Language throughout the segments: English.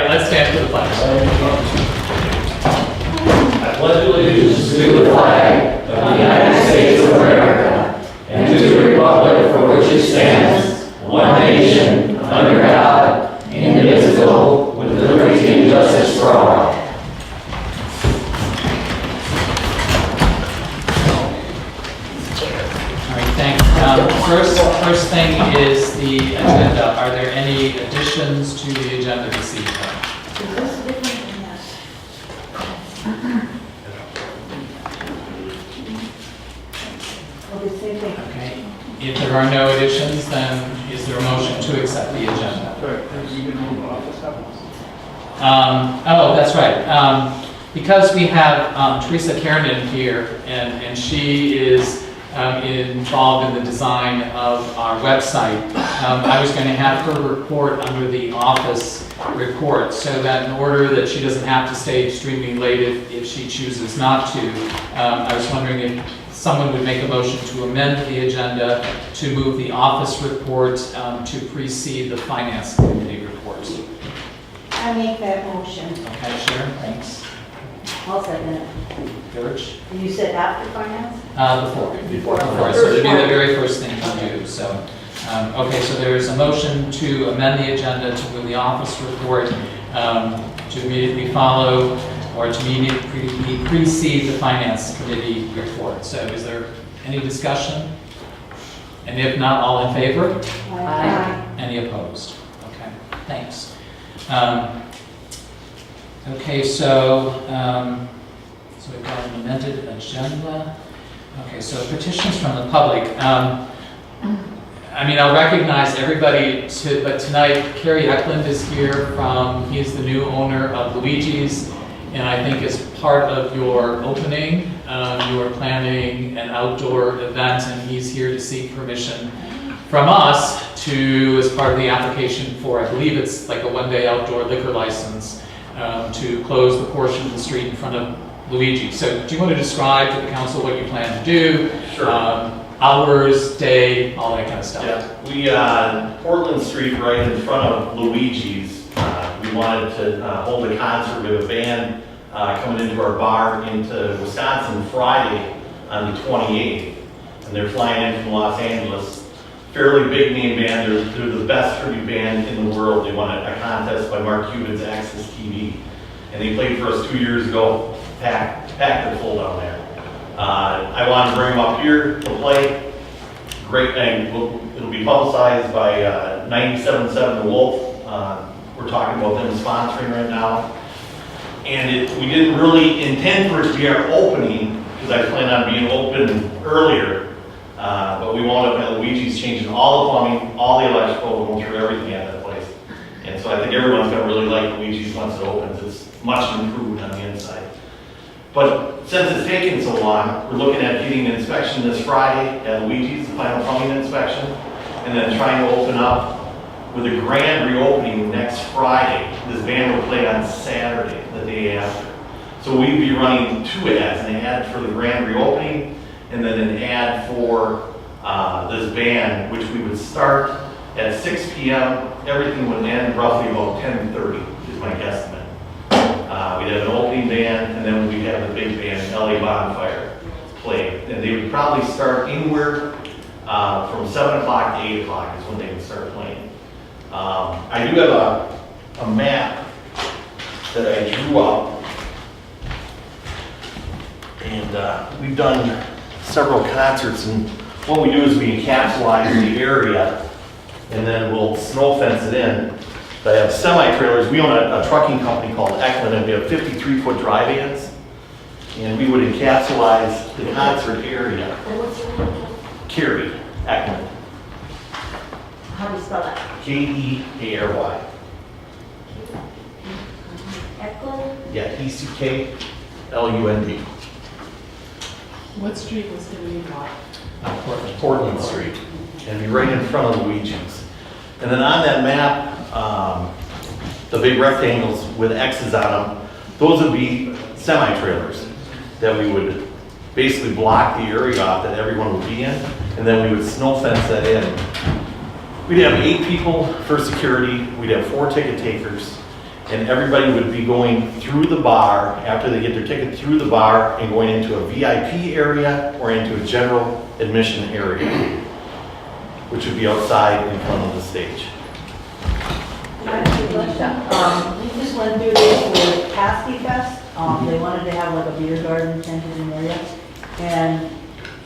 right, let's stand for the pledge. I pledge allegiance to the flag of the United States of America and to the republic for which it stands, one nation, under God, indivisible, with liberty and justice for all. All right, thanks. First thing is the agenda. Are there any additions to the agenda this evening? Is this different than that? Well, the same thing. Okay. If there are no additions, then is there a motion to accept the agenda? Oh, that's right. Because we have Teresa Kiernan here, and she is involved in the design of our website, I was going to have her report under the office report, so that in order that she doesn't have to stay extremely late if she chooses not to, I was wondering if someone would make a motion to amend the agenda to move the office report to precede the finance committee report. I make that motion. Okay, Sharon, thanks. I'll second it. George? You said after finance? Before. So it'd be the very first thing to do. So, okay, so there's a motion to amend the agenda to move the office report to immediately follow or to immediately precede the finance committee report. So is there any discussion? And if not, all in favor? Aye. Any opposed? Okay, thanks. Okay, so we've got an amended agenda. Okay, so petitions from the public. I mean, I'll recognize everybody, but tonight Carrie Eklund is here he's the new owner of Luigi's, and I think as part of your opening, you are planning an outdoor event, and he's here to seek permission from us as part of the application for, I believe it's like a one-day outdoor liquor license, to close the portion of the street in front of Luigi. So do you want to describe to the council what you plan to do? Sure. Hours, day, all that kind of stuff. Yeah, we on Portland Street, right in front of Luigi's, we wanted to hold a concert with a band coming into our bar into Wisconsin Friday on the 28th. And they're flying in from Los Angeles. Fairly big name band. They're the best tribute band in the world. They won a contest by Mark Cuban's Access TV. And they played for us 2 years ago, packed it full down there. I wanted to bring them up here to play. Great thing. It'll be publicized by 97.7 The Wolf. We're talking about them sponsoring right now. And we didn't really intend for it to be our opening because I planned on being open earlier. But we wound up at Luigi's changing all the plumbing, all the electrical, going through everything at that place. And so I think everyone's going to really like Luigi's once it opens. It's much improved on the inside. But since it's taken so long, we're looking at getting an inspection this Friday at Luigi's, the final plumbing inspection, and then trying to open up with a grand reopening next Friday. This band will play on Saturday, the day after. So we'd be running 2 ads, an ad for the grand reopening, and then an ad for this band, which we would start at 6 p.m. Everything would end roughly about 10:30 is my guesstimate. We'd have an opening band, and then we'd have the big band, LA Bonfire, play. And they would probably start anywhere from 7 o'clock to 8 o'clock is when they would start playing. I do have a map that I drew up, and we've done several concerts, and what we do is we encapsulate the area, and then we'll snow fence it in. I have semi-trailers. We own a trucking company called Eklund, and we have 53-foot dry vans, and we would encapsulate the concert area. Carrie Eklund. How do you spell that? K-E-A-R-Y. Eklund? Yeah, E-C-K-L-U-N-D. What street was going to be bought? Portland Street, and be right in front of Luigi's. And then on that map, the big rectangles with X's on them, those would be semi-trailers that we would basically block the area off that everyone would be in, and then we would snow fence that in. We'd have 8 people for security, we'd have 4 ticket takers, and everybody would be going through the bar, after they get their ticket, through the bar and going into a VIP area or into a general admission area, which would be outside in front of the stage. We just went through this with Pasty Fest. They wanted to have like a beer garden tented in area. And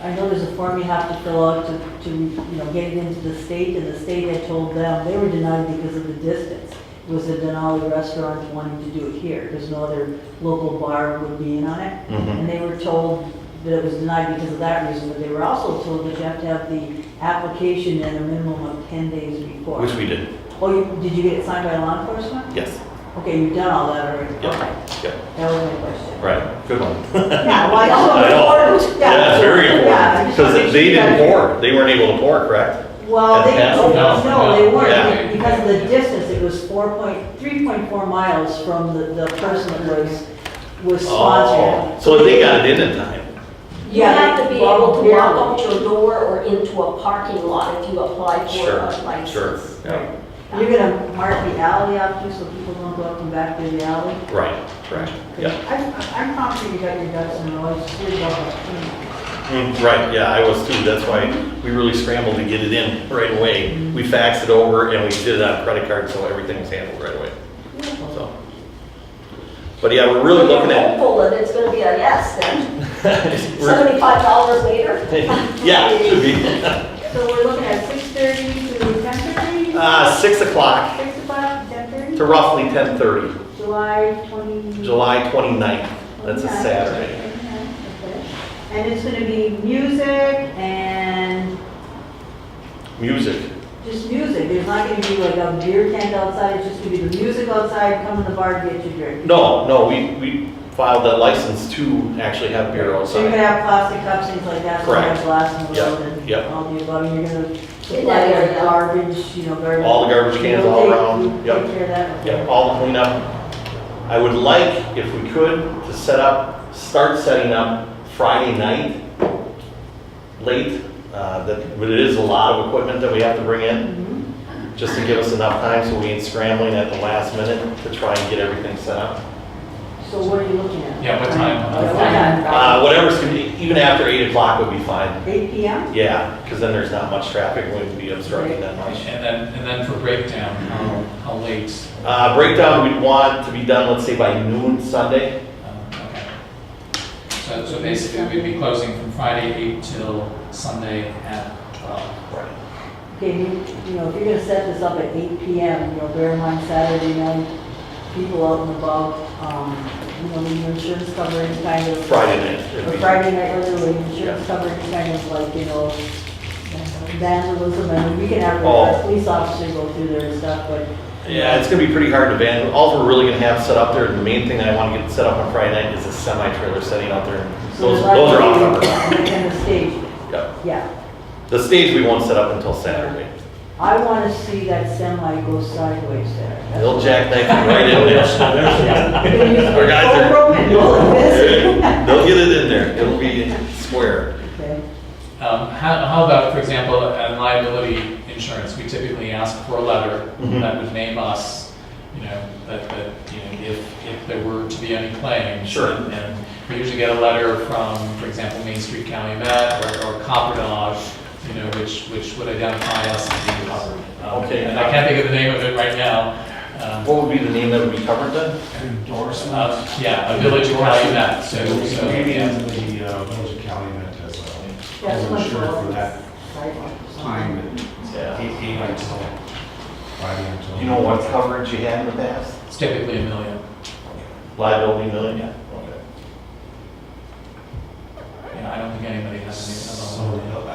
I know there's a form you have to fill out to get it into the state, and the state had told them they were denied because of the distance. It was a Denali restaurant wanting to do it here, because no other local bar would be in on it. And they were told that it was denied because of that reason, but they were also told that you have to have the application in a minimum of 10 days before. Which we did, Oh, did you get it signed by law enforcement? yes. Okay, you've done all that already? Yep. Okay. Yep. That was my question. Right, good one. Yeah, well, I I know. know. Yeah, that's very Yeah, I important, just wanna because make they sure didn't that- pour, they weren't able to pour, correct? Well, they, At Pasty? no, they Yeah. weren't, because of the distance, it was 3.4 miles from the person that was sponsored. Oh, so they got it in time. You have to be able to walk barely. out your door or into a parking lot if you apply for Sure, a license. sure, yeah. You're gonna mark the alley out too, so people don't go up and back through the alley? Right, yeah. I'm confident you got your ducks in a row, just leave it up. Right, yeah, I was too, that's why we really scrambled to get it in right away. We faxed it over and we did it on credit card, so everything was handled right away, so. But yeah, we're really looking You're at. hopeful that it's gonna be a yes then. We're- $75 later? Yeah, it should be. So we're looking at 6:30 to 10:30? 6 o'clock 6 o'clock, 10:30? to roughly 10:30, July 20. July 29th, that's a Saturday. Okay. And it's gonna be music and Music, just music. There's not gonna be like a beer tent outside, it's just gonna be the music outside, come in the bar, get your drink. no, we filed that license to actually have beer So you're outside. gonna have plastic cups, things like that, so you Correct. have glass in the Yep, road and yep. all the above. You're gonna In supply that like area. garbage, garbage. All the garbage cans You'll all take- around, you'll yep. Take care of that? Yep, all the cleanup. I would like, if we could, to start setting up Friday night, late. But it is a lot of equipment that we have to bring in, just to give us enough time so we ain't scrambling at the last minute to try and get everything set up. So what are you looking at? Yeah, what time? What time? Whatever's, even after 8 o'clock would be fine. 8 PM? Yeah, because then there's not much traffic, we wouldn't be obstructing that much. And then for breakdown, how late? Breakdown, we'd want to be done, let's say by noon Sunday. Okay. So basically, we'd be closing from Friday 8 till Sunday at 12. Right. Okay, if you're gonna set this up at 8 PM, bear in mind Saturday night, people out and about, the insurance cover any kind of. Friday night. it'd Or be- Friday night, literally, insurance cover any kind of like, vandalism, and we can have Oh. our police officer go through there and stuff, but. Yeah, it's gonna be pretty hard to ban. All we're really gonna have set up there, the main thing that I wanna get set up on Friday night is a semi-trailer setting out there. So Those there's are all likely- covered. And the stage, Yeah. yeah. The stage we won't set up until Saturday. I wanna see that semi go sideways there. That's They'll what- jackknife you right in there. Our guys are, GoPro and go like this. they'll get it in there. It'll be square. Okay. How about, for example, on liability insurance, we typically ask for a letter Mhm. that would name us, that if there were to be any claims. Sure. And we usually get a letter from, for example, Main Street Calumet or Copper Dog, which would identify us as being covered. Okay. And I can't think of the name of it right now. What would be the name that would be covered then? Endorsement. Yeah, a Village of Calumet, so, Maybe yeah. into the Village of Calumet as Yeah, a someone insured call for us. that Sidewalk or something. time, Yeah. 8 until 5 until. Do you know what coverage you had in the past? It's typically $1 million. Liability million? Yeah. Okay. I don't think anybody has So,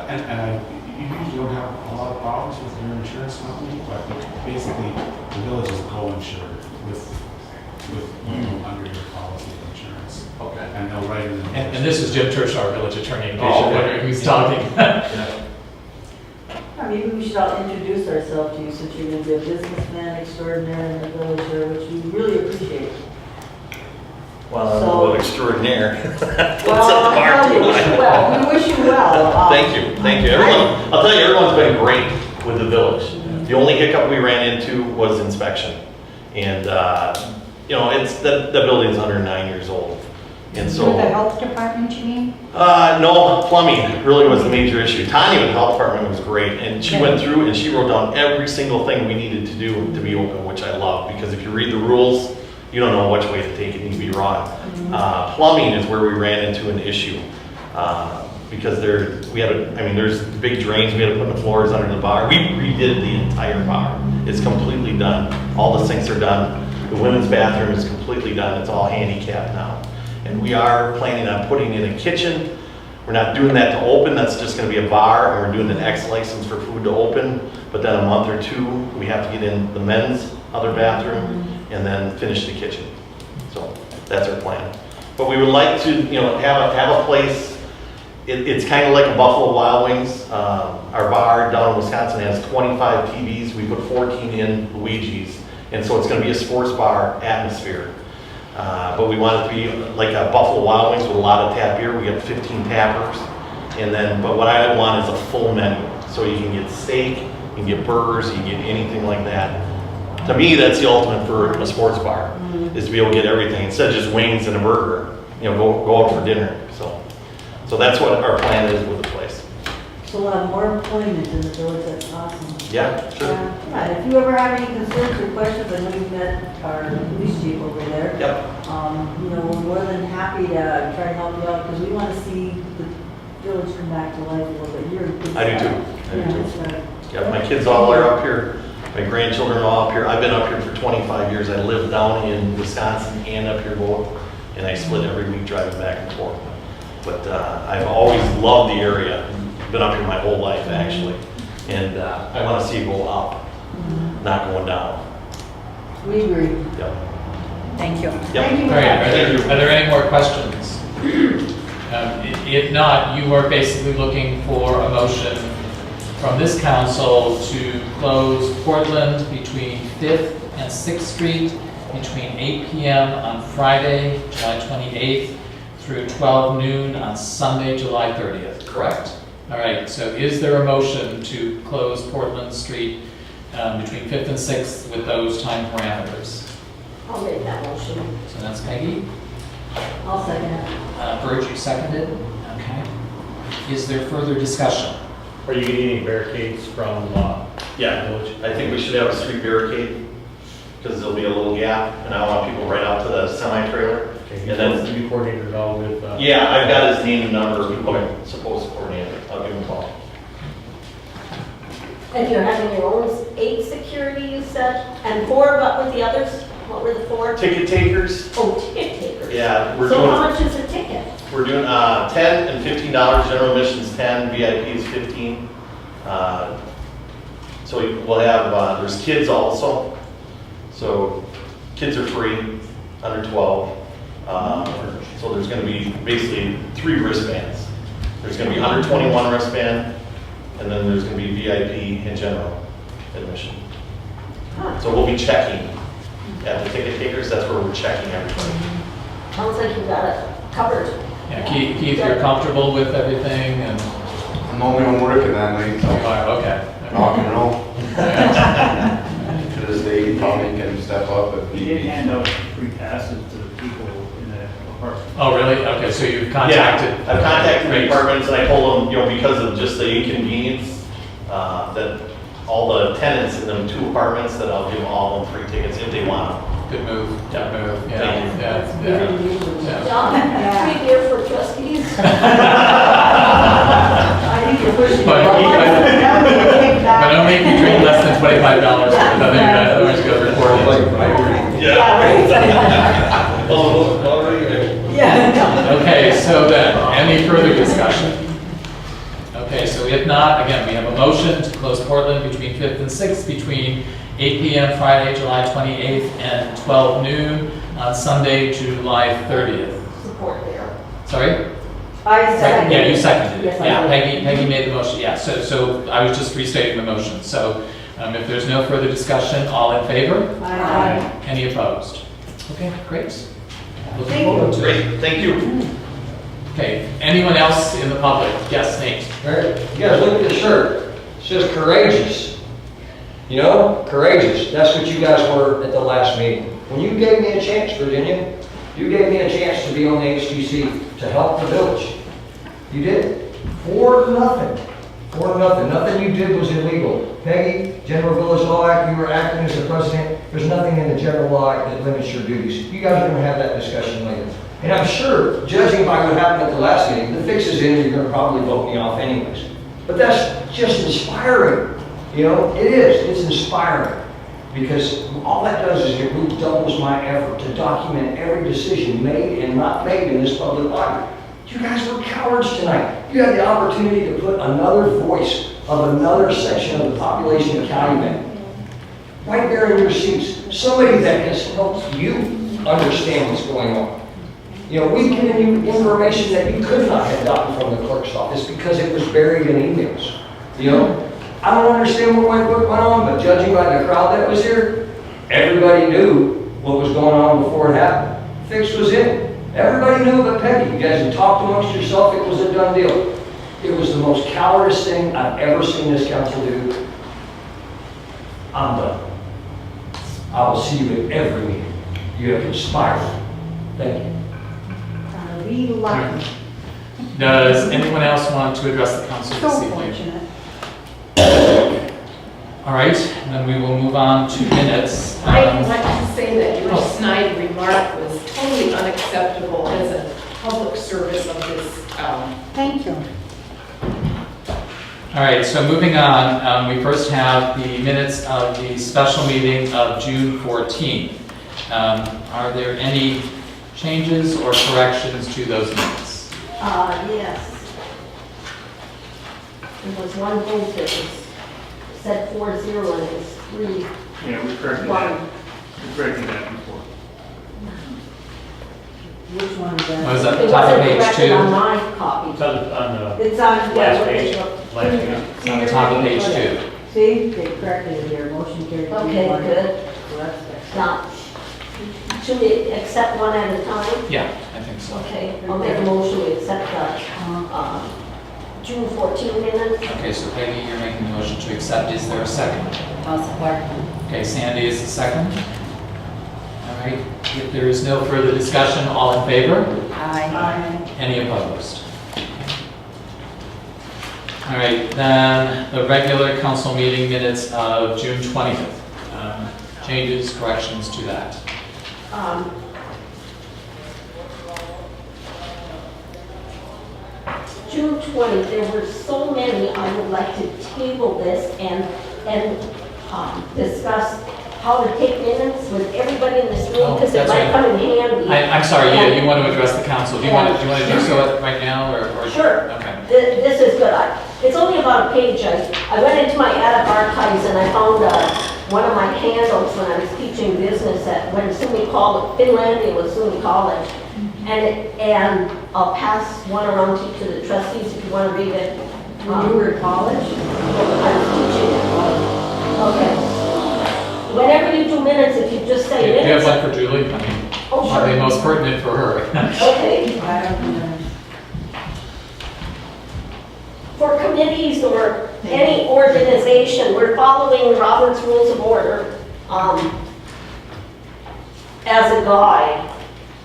any other. you usually don't have a lot of problems with your insurance company, but basically, the village is co-insured with you under your policy of insurance. Okay. And they'll write it in. And this is Jim Church, our village attorney, in case Oh, you're okay. wondering who's talking. Maybe we should all introduce ourselves to you, since you're going to be a businessman extraordinaire in the village here, which we really appreciate. Well, I'm a So- little extraordinaire. Don't set the Well, bar I'll too tell you, high. we wish you well. Thank you. Everyone, I'll tell you, everyone's been great with the village. The only hiccup we ran into was inspection. And, the building's under 9 years old. And so. Through the health department, you mean? No, plumbing really was the major issue. Tanya with the health department was great, and she went through and she wrote down every single thing we needed to do to be open, which I love, because if you read the rules, you don't know which way to take it, and you can be wrong. Plumbing is where we ran into an issue, because there's big drains we had to put in the floors under the bar. We redid the entire bar. It's completely done. All the sinks are done. The women's bathroom is completely done. It's all handicapped now. And we are planning on putting in a kitchen. We're not doing that to open, that's just gonna be a bar, and we're doing an X license for food to open, but then a month or two, we have to get in the men's other bathroom, and then finish the kitchen. So, that's our plan. But we would like to, have a place, it's kind of like a Buffalo Wild Wings. Our bar down in Wisconsin has 25 TVs, we put 14 in Luigi's, and so it's gonna be a sports bar atmosphere. But we want it to be like a Buffalo Wild Wings with a lot of tap beer. We got 15 tappers. But what I want is a full menu. So you can get steak, you can get burgers, you can get anything like that. To me, that's the ultimate for a sports bar, is to be able to get everything instead of just wings and a burger. Go out for dinner. So that's what our plan is with the place. So we'll have more employment in the village, that's awesome. Yeah, sure. Yeah, and if you ever have any concerns or questions, I know you've met our police chief over there. Yep. We're more than happy to try to help you out, because we want to see the village come back to life a little bit. You're a good I do start. too. I do Yeah, too. that's right. Yeah, my kids all are up here. My grandchildren are all up here. I've been up here for 25 years. I lived down in Wisconsin and up here both, and I split every week driving back and forth. But I've always loved the area. Been up here my whole life, actually. And I want to see it go up, not going down. We agree. Yep. Thank you. Yep. Thank you. All right, Thank you. are there any more questions? If not, you are basically looking for a motion from this council to close Portland between 5th and 6th Street between 8 p.m. on Friday, July 28th through 12 noon on Sunday, July 30th, correct? All right, so is there a motion to close Portland Street between 5th and 6th with those time parameters? I'll make that motion. So that's Peggy. I'll second it. Bert, you seconded? Okay. Is there further discussion? Are you getting any barricades from, Yeah, village? I think we should have a street barricade, because there'll be a little gap, and I want people right out to the semi-trailer. Okay, And then- to be coordinated at all with, Yeah, I've got his name and number, I'm supposed to coordinate it, I'll give him a call. And you're having your own 8 security, you said, and 4, what were the others? What were the 4? Ticket takers, Oh, ticket takers. yeah, we're So how doing, much is a ticket? we're doing, $10 and $15, general admission's 10, VIP is 15. So we'll have, there's kids also, so kids are free, under 12. So there's gonna be basically 3 wristbands. There's gonna be under 21 wristband, and then there's gonna be VIP and general admission. So we'll be checking at the ticket takers, that's where we're checking everything. Sounds like you got it covered. Yeah, Keith, you're comfortable with everything and, I'm the only one working that night, so oh, okay. rock and roll. To this day, Tommy can step up if We he did needs. hand out free passes to the people in the apartment. Oh, really? Okay, so you've contacted? Yeah, I've contacted the Great. departments, and I told them, because of just the inconvenience, that all the tenants in them 2 apartments, that I'll give them all of them free tickets if they want them. Good move, good move, Thank yeah, you. yeah. John, free beer for trustees? I think you're pushing. But But don't make me drink less than $25 worth, otherwise you gotta record it. Yeah. Yeah. Okay, so then, any further discussion? Okay, so if not, again, we have a motion to close Portland between 5th and 6th, between 8 p.m. Friday, July 28th, and 12 noon on Sunday, July 30th. Support there. Sorry? I second. Yeah, you seconded it. Yes, I Yeah, did. Peggy made the motion, yeah, so I was just restating the motion. So if there's no further discussion, all in favor? Aye. Any opposed? Okay, great. Looking Thank you. forward to it. Great, thank you. Okay, anyone else in the public? Yes, Nate? You guys look at the shirt. It says courageous. You know, courageous. That's what you guys were at the last meeting. When you gave me a chance, Virginia, you gave me a chance to be on the HTC to help the village. You did. For nothing. For nothing. Nothing you did was illegal. Peggy, General Village Law Act, you were acting as the president. There's nothing in the general law act that limits your duties. You guys are going to have that discussion later. And I'm sure, judging by what happened at the last meeting, the fix is in, you're going to probably vote me off anyways. But that's just inspiring. You know, it is. It's inspiring. Because all that does is it redoubles my effort to document every decision made and not made in this public body. You guys were cowards tonight. You had the opportunity to put another voice of another section of the population of Calumet right there in your seats. Somebody that has helped you understand what's going on. You know, we've given you information that you could not have gotten from the clerk's office because it was buried in emails. You know, I don't understand what went on, but judging by the crowd that was here, everybody knew what was going on before it happened. Fix was in. Everybody knew but Peggy. You guys had talked amongst yourself, it was a done deal. It was the most cowardice thing I've ever seen this council do. I'm done. I will see you at every meeting. You have inspired me. Thank you. Be lucky. Does anyone else want to address the council So this evening? fortunate. All right, then we will move on to minutes. I'd like to say that your snide remark was totally unacceptable as a public service of this town. Thank you. All right, so moving on, we first have the minutes of the special meeting of June 14th. Are there any changes or corrections to those minutes? Yes. There was one vote that was said 4-0 and it was 3-1. Yeah, we corrected that. We corrected that before. Which one is that? Was that It the top of wasn't page corrected 2? on my copy. It's on the It's on, last page. yeah. Last page. On the top of page 2. See, they corrected it here, motion carried. Okay, 3-1. good. So that's excellent. Now, should we accept one at a time? Yeah, I think so. Okay, I'll make a motion to accept the June 14 minutes. Okay, so Peggy, you're making the motion to accept. Is there a second? I'll support. Okay, Sandy is the second. All right, if there is no further discussion, all in favor? Aye. Any opposed? All right, then the regular council meeting minutes of June 20th. Changes, corrections to that. June 20, there were so many, I would like to table this and discuss how to take minutes with everybody in this room, Oh, because it that's might right. come in handy. I'm sorry, And- you want to address the council. Do you want to do so right now, or? Sure. Okay. This is good. It's only about a page. I went into my attic archives and I found one of my handles when I was teaching business at, when SUNY College, Finlandia was SUNY College. And I'll pass one around to the trustees if you want to read it. When you were in college? I was teaching. Okay. Whenever you do minutes, if you just Do say you have minutes. one for Julie? I mean, Oh, probably sure. most pertinent for her. Okay. I don't know. For committees or any organization, we're following Robert's Rules of Order as a guide.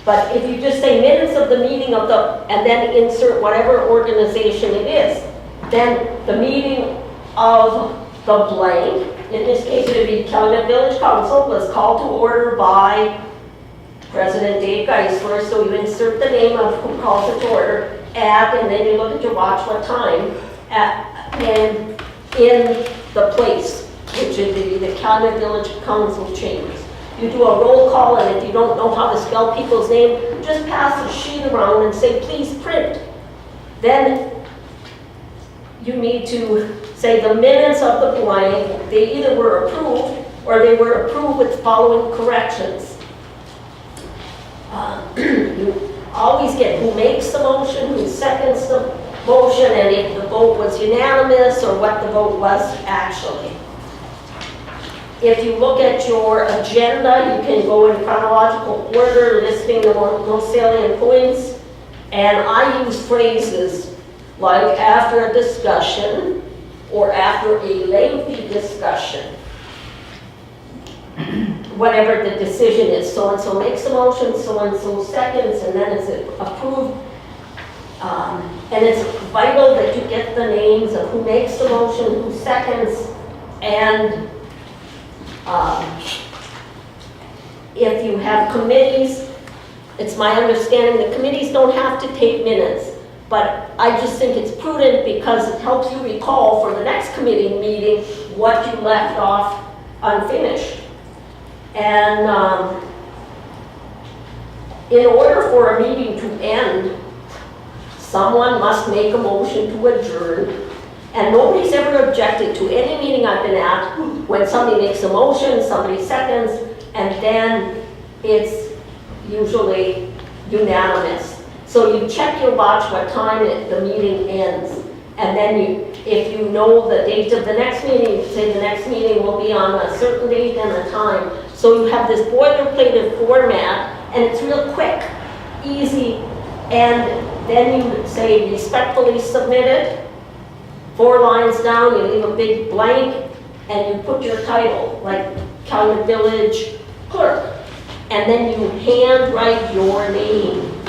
But if you just say minutes of the meeting of the, and then insert whatever organization it is, then the meeting of the blank, in this case it would be Calumet Village Council, was called to order by President Dave Geisler, so you insert the name of who calls it to order, and then you look at your watch what time, and in the place, which would be the Calumet Village Council chambers. You do a roll call, and if you don't know how to spell people's name, just pass a sheet around and say, please print. Then you need to say the minutes of the blank, they either were approved or they were approved with following corrections. You always get who makes the motion, who seconds the motion, and if the vote was unanimous or what the vote was actually. If you look at your agenda, you can go in chronological order, listing the most salient points. And I use phrases like after a discussion or after a lengthy discussion. whatever the decision is. So-and-so makes a motion, so-and-so seconds, and then it's approved. And it's vital that you get the names of who makes the motion, who seconds, and if you have committees, it's my understanding that committees don't have to take minutes, but I just think it's prudent because it helps you recall for the next committee meeting what you left off unfinished. And in order for a meeting to end, someone must make a motion to adjourn. And nobody's ever objected to any meeting I've been at when somebody makes a motion, somebody seconds, and then it's usually unanimous. So you check your watch what time the meeting ends. And then if you know the date of the next meeting, say the next meeting will be on a certain date and a time. So you have this boilerplated format, and it's real quick, easy, and then you say respectfully submitted, 4 lines down, you leave a big blank, and you put your title, like Calumet Village Clerk, and then you handwrite your name.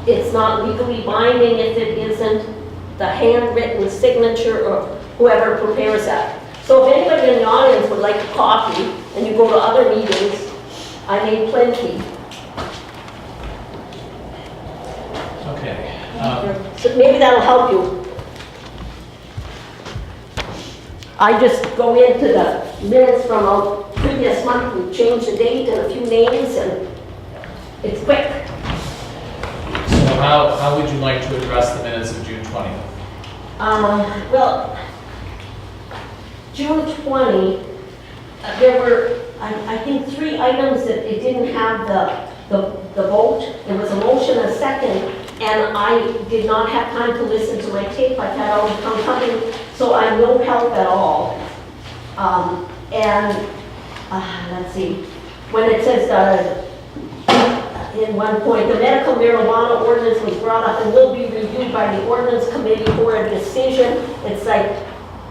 It's not legally binding if it isn't the handwritten signature of whoever prepares that. So if anybody in the audience would like a copy, and you go to other meetings, I made plenty. Okay. So maybe that'll help you. I just go into the minutes from a previous month and change the date and a few names, and it's quick. So how would you like to address the minutes of June 20th? Well, June 20, there were, I think, 3 items that it didn't have the vote. There was a motion, a second, and I did not have time to listen to my tape. I've had all the coming, so I'm no help at all. Let's see, when it says in one point, the medical marijuana ordinance was brought up and will be reviewed by the ordinance committee for a decision. It's like,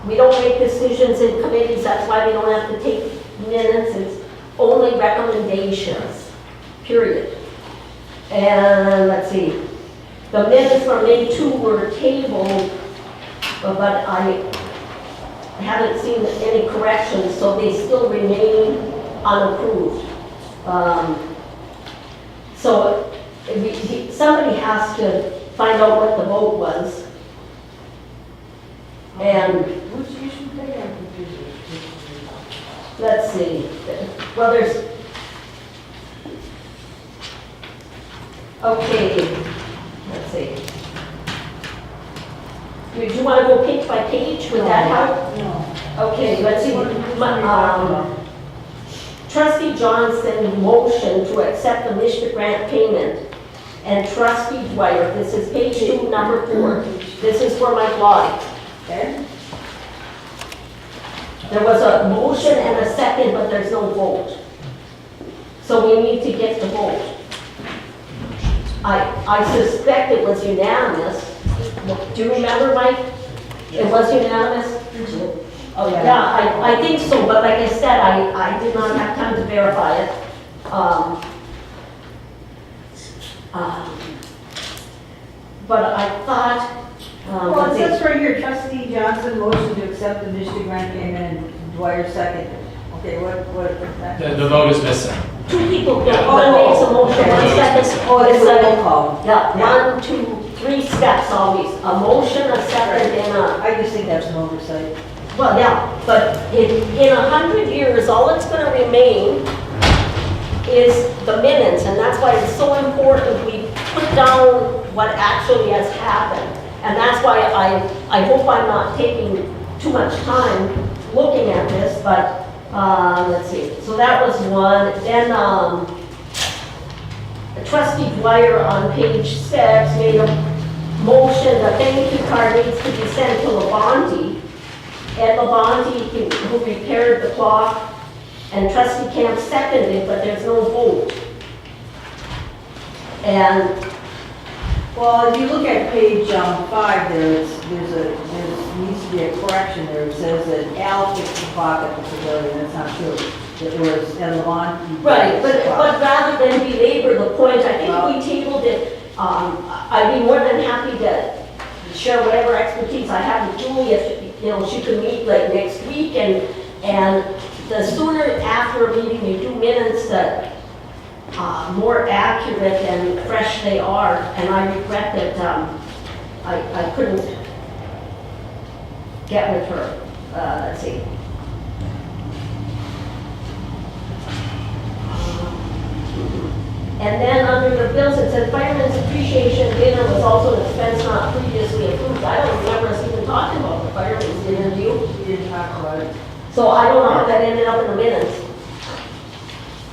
we don't make decisions in committees, that's why we don't have to take minutes. It's only recommendations, period. And let's see, the minutes from May 2 were tabled, but I haven't seen any corrections, so they still remain unapproved. So somebody has to find out what the vote was. And Which issue they are confused. let's see, well, there's, okay, let's see. Do you want to go page by page? Would that help? No. Okay, let's see. Trustee Johnson motion to accept the Michigan grant payment. And Trustee Dwyer, this is page 2, number 4. This is for my blog. Okay? There was a motion and a second, but there's no vote. So we need to get the vote. I suspect it was unanimous. Do you remember, Mike? It was unanimous? Oh, yeah, I think so, but like I said, I did not have time to verify it. But I thought, Well, it let's says see. right here, Trustee Johnson motion to accept the Michigan grant payment and Dwyer second. Okay, what is that? The vote is missing. 2 people, Yeah. one makes a motion, one second. Oh, it's a like- roll call. Yeah, Yeah. 1, 2, 3 steps always. A motion, a second, and a, I just think that's an oversight. well, yeah, but in 100 years, all it's gonna remain is the minutes, and that's why it's so important we put down what actually has happened. And that's why I hope I'm not taking too much time looking at this, but, let's see. So that was one. Then, Trustee Dwyer on page 6 made a motion, the thank you card needs to be sent to Labonte. Ed Labonte, who repaired the clock, and Trustee Camp seconded, but there's no vote. And, Well, if you look at page 5 there, there needs to be a correction there. It says that Al fixed the clock at the pavilion, that's not true. It was, and Levon. Right, but rather than belabor the point, I think we tabled it, I'd be more than happy to share whatever expertise I have with Julie, if, you know, she could meet like next week, and the sooner after a meeting you do minutes, the more accurate and fresh they are, and I regret that I couldn't get with her, let's see. And then under the bills, it said Fireman's Appreciation Dinner was also an expense not previously approved. I don't remember us even talking about the Fireman's Dinner, do you? We didn't talk about it. So I don't know how that ended up in the minutes.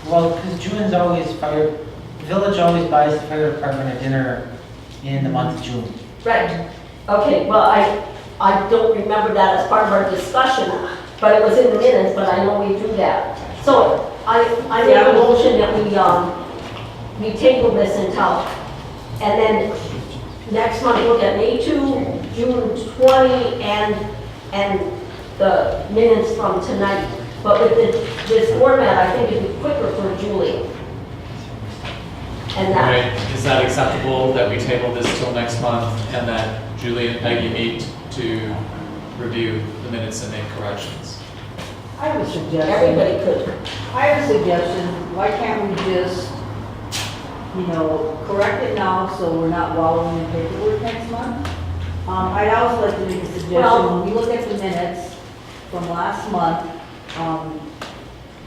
Well, because June's always the village always buys the fire department a dinner in the month of June. Right. Okay, well, I don't remember that as part of our discussion, but it was in the minutes, but I know we do that. So I make a motion that we table this until, and then next month we'll get May 2, June 20, and the minutes from tonight. But with this format, I think it'd be quicker for Julie. And that, Right, is that acceptable that we table this till next month and that Julie and Peggy meet to review the minutes and make corrections? I have a suggestion. everybody could. I have a suggestion. Why can't we just, correct it now so we're not wallowing in paperwork next month? I'd also like to make a suggestion. Well- When we look at the minutes from last month,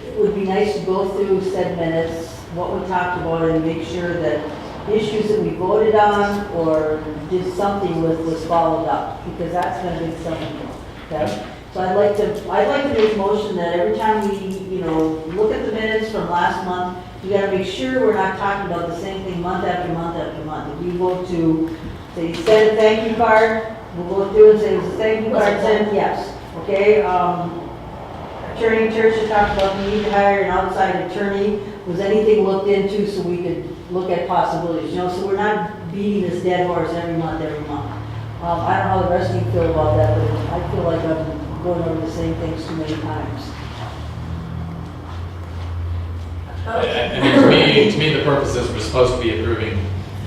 it would be nice to go through said minutes, what we talked about, and make sure that issues that we voted on or did something with was followed up, because that's gonna be something, okay? So I'd like to make a motion that every time we, look at the minutes from last month, we gotta make sure we're not talking about the same thing month after month after month. If we vote to, say, send a thank you card, we'll go through and say, was a thank you card sent? Yes, okay? Attorney Church has talked about the need to hire an outside attorney. Was anything looked into so we could look at possibilities, so we're not beating this dead horse every month. I don't know how the rest of you feel about that, but I feel like I'm going over the same things too many times. I mean, to me, the purpose is we're supposed to be approving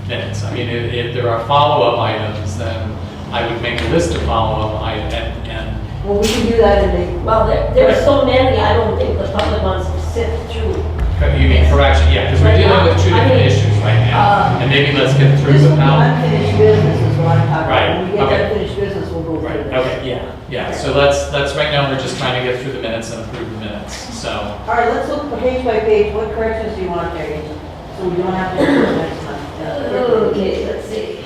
minutes. I mean, if there are follow-up items, then I would make a list of follow-up items and Well, we can do that in the, Well, there are so many, I don't think the public wants to sit through. you mean correction, yeah, because we're dealing with two different issues right now. And maybe let's get through this them is now. unfinished business is what I'm talking Right, about. When we get okay. to unfinished business, we'll go Right, through this. okay, yeah. So let's, right now, we're just trying to get through the minutes and approve the minutes, so. All right, let's look page by page. What corrections do you want, Terry? So we don't have to do it next time. Okay, let's see.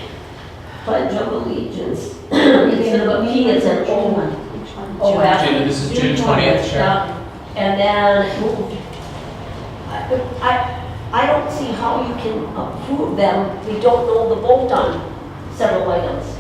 Pledge of Allegiance. Instead of a P, it's an O. Oh, yeah. This is June 20th, sure. Yeah. And then, I don't see how you can approve them. We don't know the vote on several items.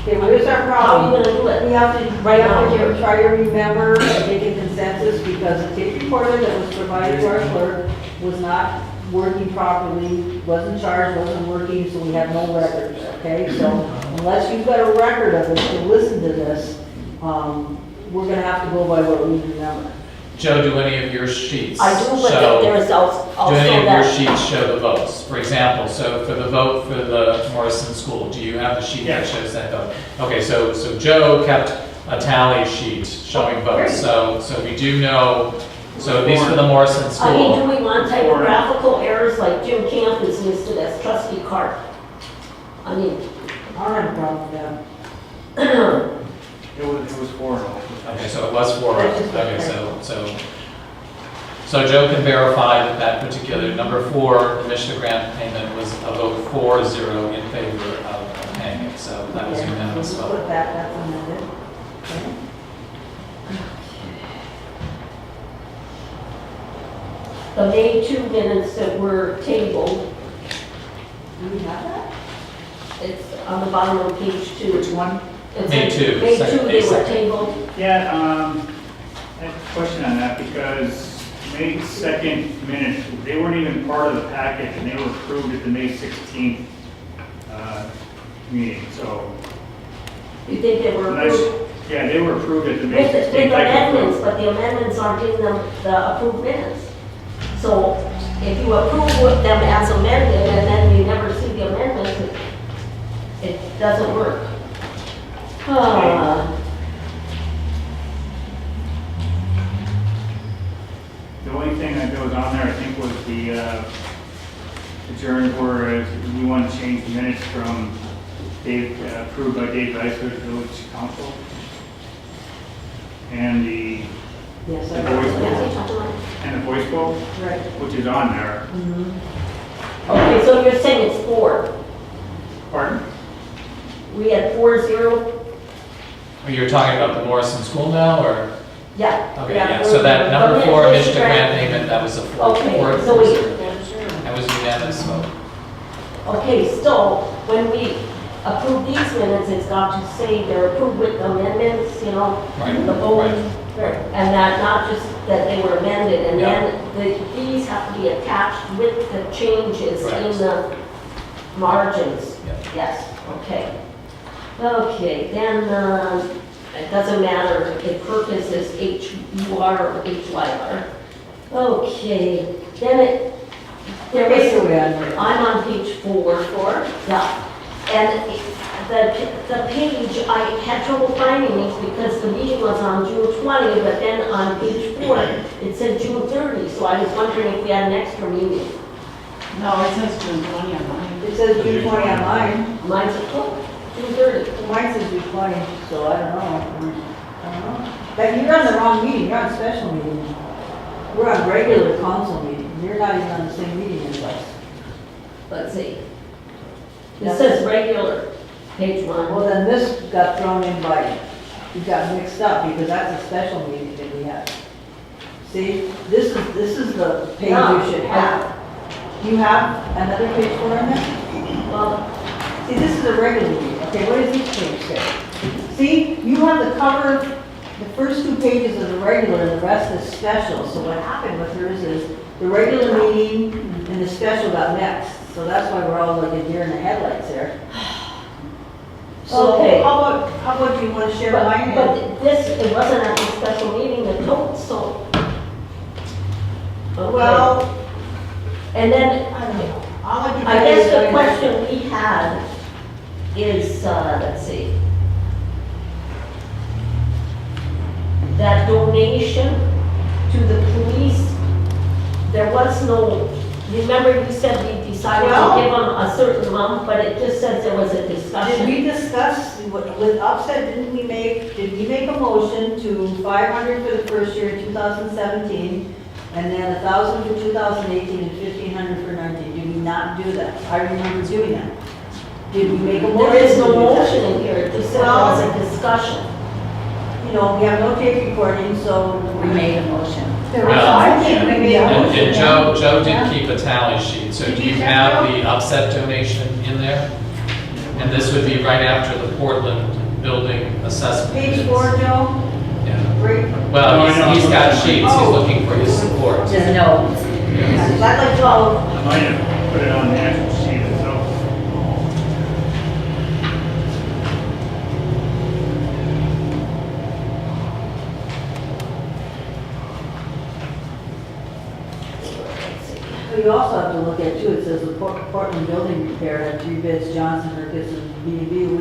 Okay, well, here's our How are you problem. gonna do it? We have to, Right now, here. try to remember and make a consensus because the tape recorder that was provided to our clerk was not working properly, wasn't charged, wasn't working, so we have no records, okay? So unless you've got a record of it to listen to this, we're gonna have to go by what we remember. Joe, do any of your sheets I do, but show- there's also Do any of your that. sheets show the votes? For example, so for the vote for the Morrison School, do you have the sheet that Yes. shows that vote? Okay, so Joe kept a tally sheet showing votes, so we do know, so at least for the Morrison I mean, School. do we want typographical errors like Jim Camp is listed as trustee card? I mean, I don't have a problem with that. It was 4-0. Okay, so it was 4, That's just okay, okay. so Joe can verify that that particular number 4, the Michigan grant payment was a vote 4-0 in favor of paying it, so that was Okay, unanimous so we'll vote. put that, that's amended. Okay. the May 2 minutes that were tabled, Do we have that? it's on the bottom of page 2. Which one? It's May in- 2, May 2, second, they were second. tabled. Yeah, I have a question on that because May 2nd minutes, they weren't even part of the package and they were approved at the May 16th meeting, so. You think they were Nice. approved? Yeah, they were approved at the May with 16th. I amendments, confirmed. but the amendments aren't in the approved minutes. So if you approve with them as amended and then you never see the amendments, it doesn't work. The only thing that was on there, I think, was the adjourned, where we want to change the minutes from Dave, approved by Dave Dicey, village council. And the Yes, The I voice got vote. And the voice vote, it. Right. which is on there. Okay, so you're saying it's 4. Pardon? We had 4-0? You're talking about the Morrison School now, or? Yeah. Okay, yeah, so that number 4, Michigan grant payment, that was a 4. Okay, four- so we, That was unanimous vote. okay, so when we approve these minutes, it's got to say they're approved with amendments, you know, Right, the vote. right. And that not just that they were amended, and Yeah. then these have to be attached with the changes Right. in the margins. Yeah. Yes, okay. Okay, then, it doesn't matter if purpose is HUR or HYR. Okay, then there Page is, are we on right now? I'm on page 4. Yeah, and the page, I had trouble finding it because the meeting was on June 20, but then on page 4, it said June 30, so I was wondering if we had an extra meeting. No, it says June 20 on mine. It says June 20 on mine. Mine's at June 30. Mine says June 20, so I don't know. But you're on the wrong meeting, you're on special meeting. We're on regular council meeting. You're not even on the same meeting as us. Let's see. It says regular, page 1. Well, then this got thrown in by, you got mixed up because that's a special meeting that we had. See, this is the page No, you should have. You have another page 4 in there? Well, See, this is a regular meeting. Okay, what does each page say? See, you have the cover, the first 2 pages are the regular and the rest is special. So what happened with hers is the regular meeting and the special got mixed. So that's why we're all like a deer in the headlights here. So Okay. how about you want to share mine? but this, it wasn't at the special meeting, the total, so. Okay. Well, And then, I'll let you. I guess the question we had is, let's see. That donation to the police, there was no, remember you said we decided to Well- give them a certain amount, but it just says there was a Did discussion. we discuss, with upset, did we make a motion to 500 for the first year in 2017, and then 1,000 for 2018 and 1,500 for 19? Did we not do that? I remember doing that. Did we make a motion? There is to no do that? motion in here, it just said there was a discussion. You know, we have no tape recording, so. We made a motion. There was, Well, I think we made a And motion. and Joe did keep a tally sheet, so Did do you you check have Joe? the upset donation in there? And this would be right after the Portland building assessment. Page bids. 4, Joe, Yeah. break. Well, No, I know. he's got sheets, he's Oh. looking for his support. Just no. I'd like to, I might have put it on the actual sheet itself. you also have to look at too, it says the Portland building repair had 3 bids, Johnson, Hurkis, and B&B.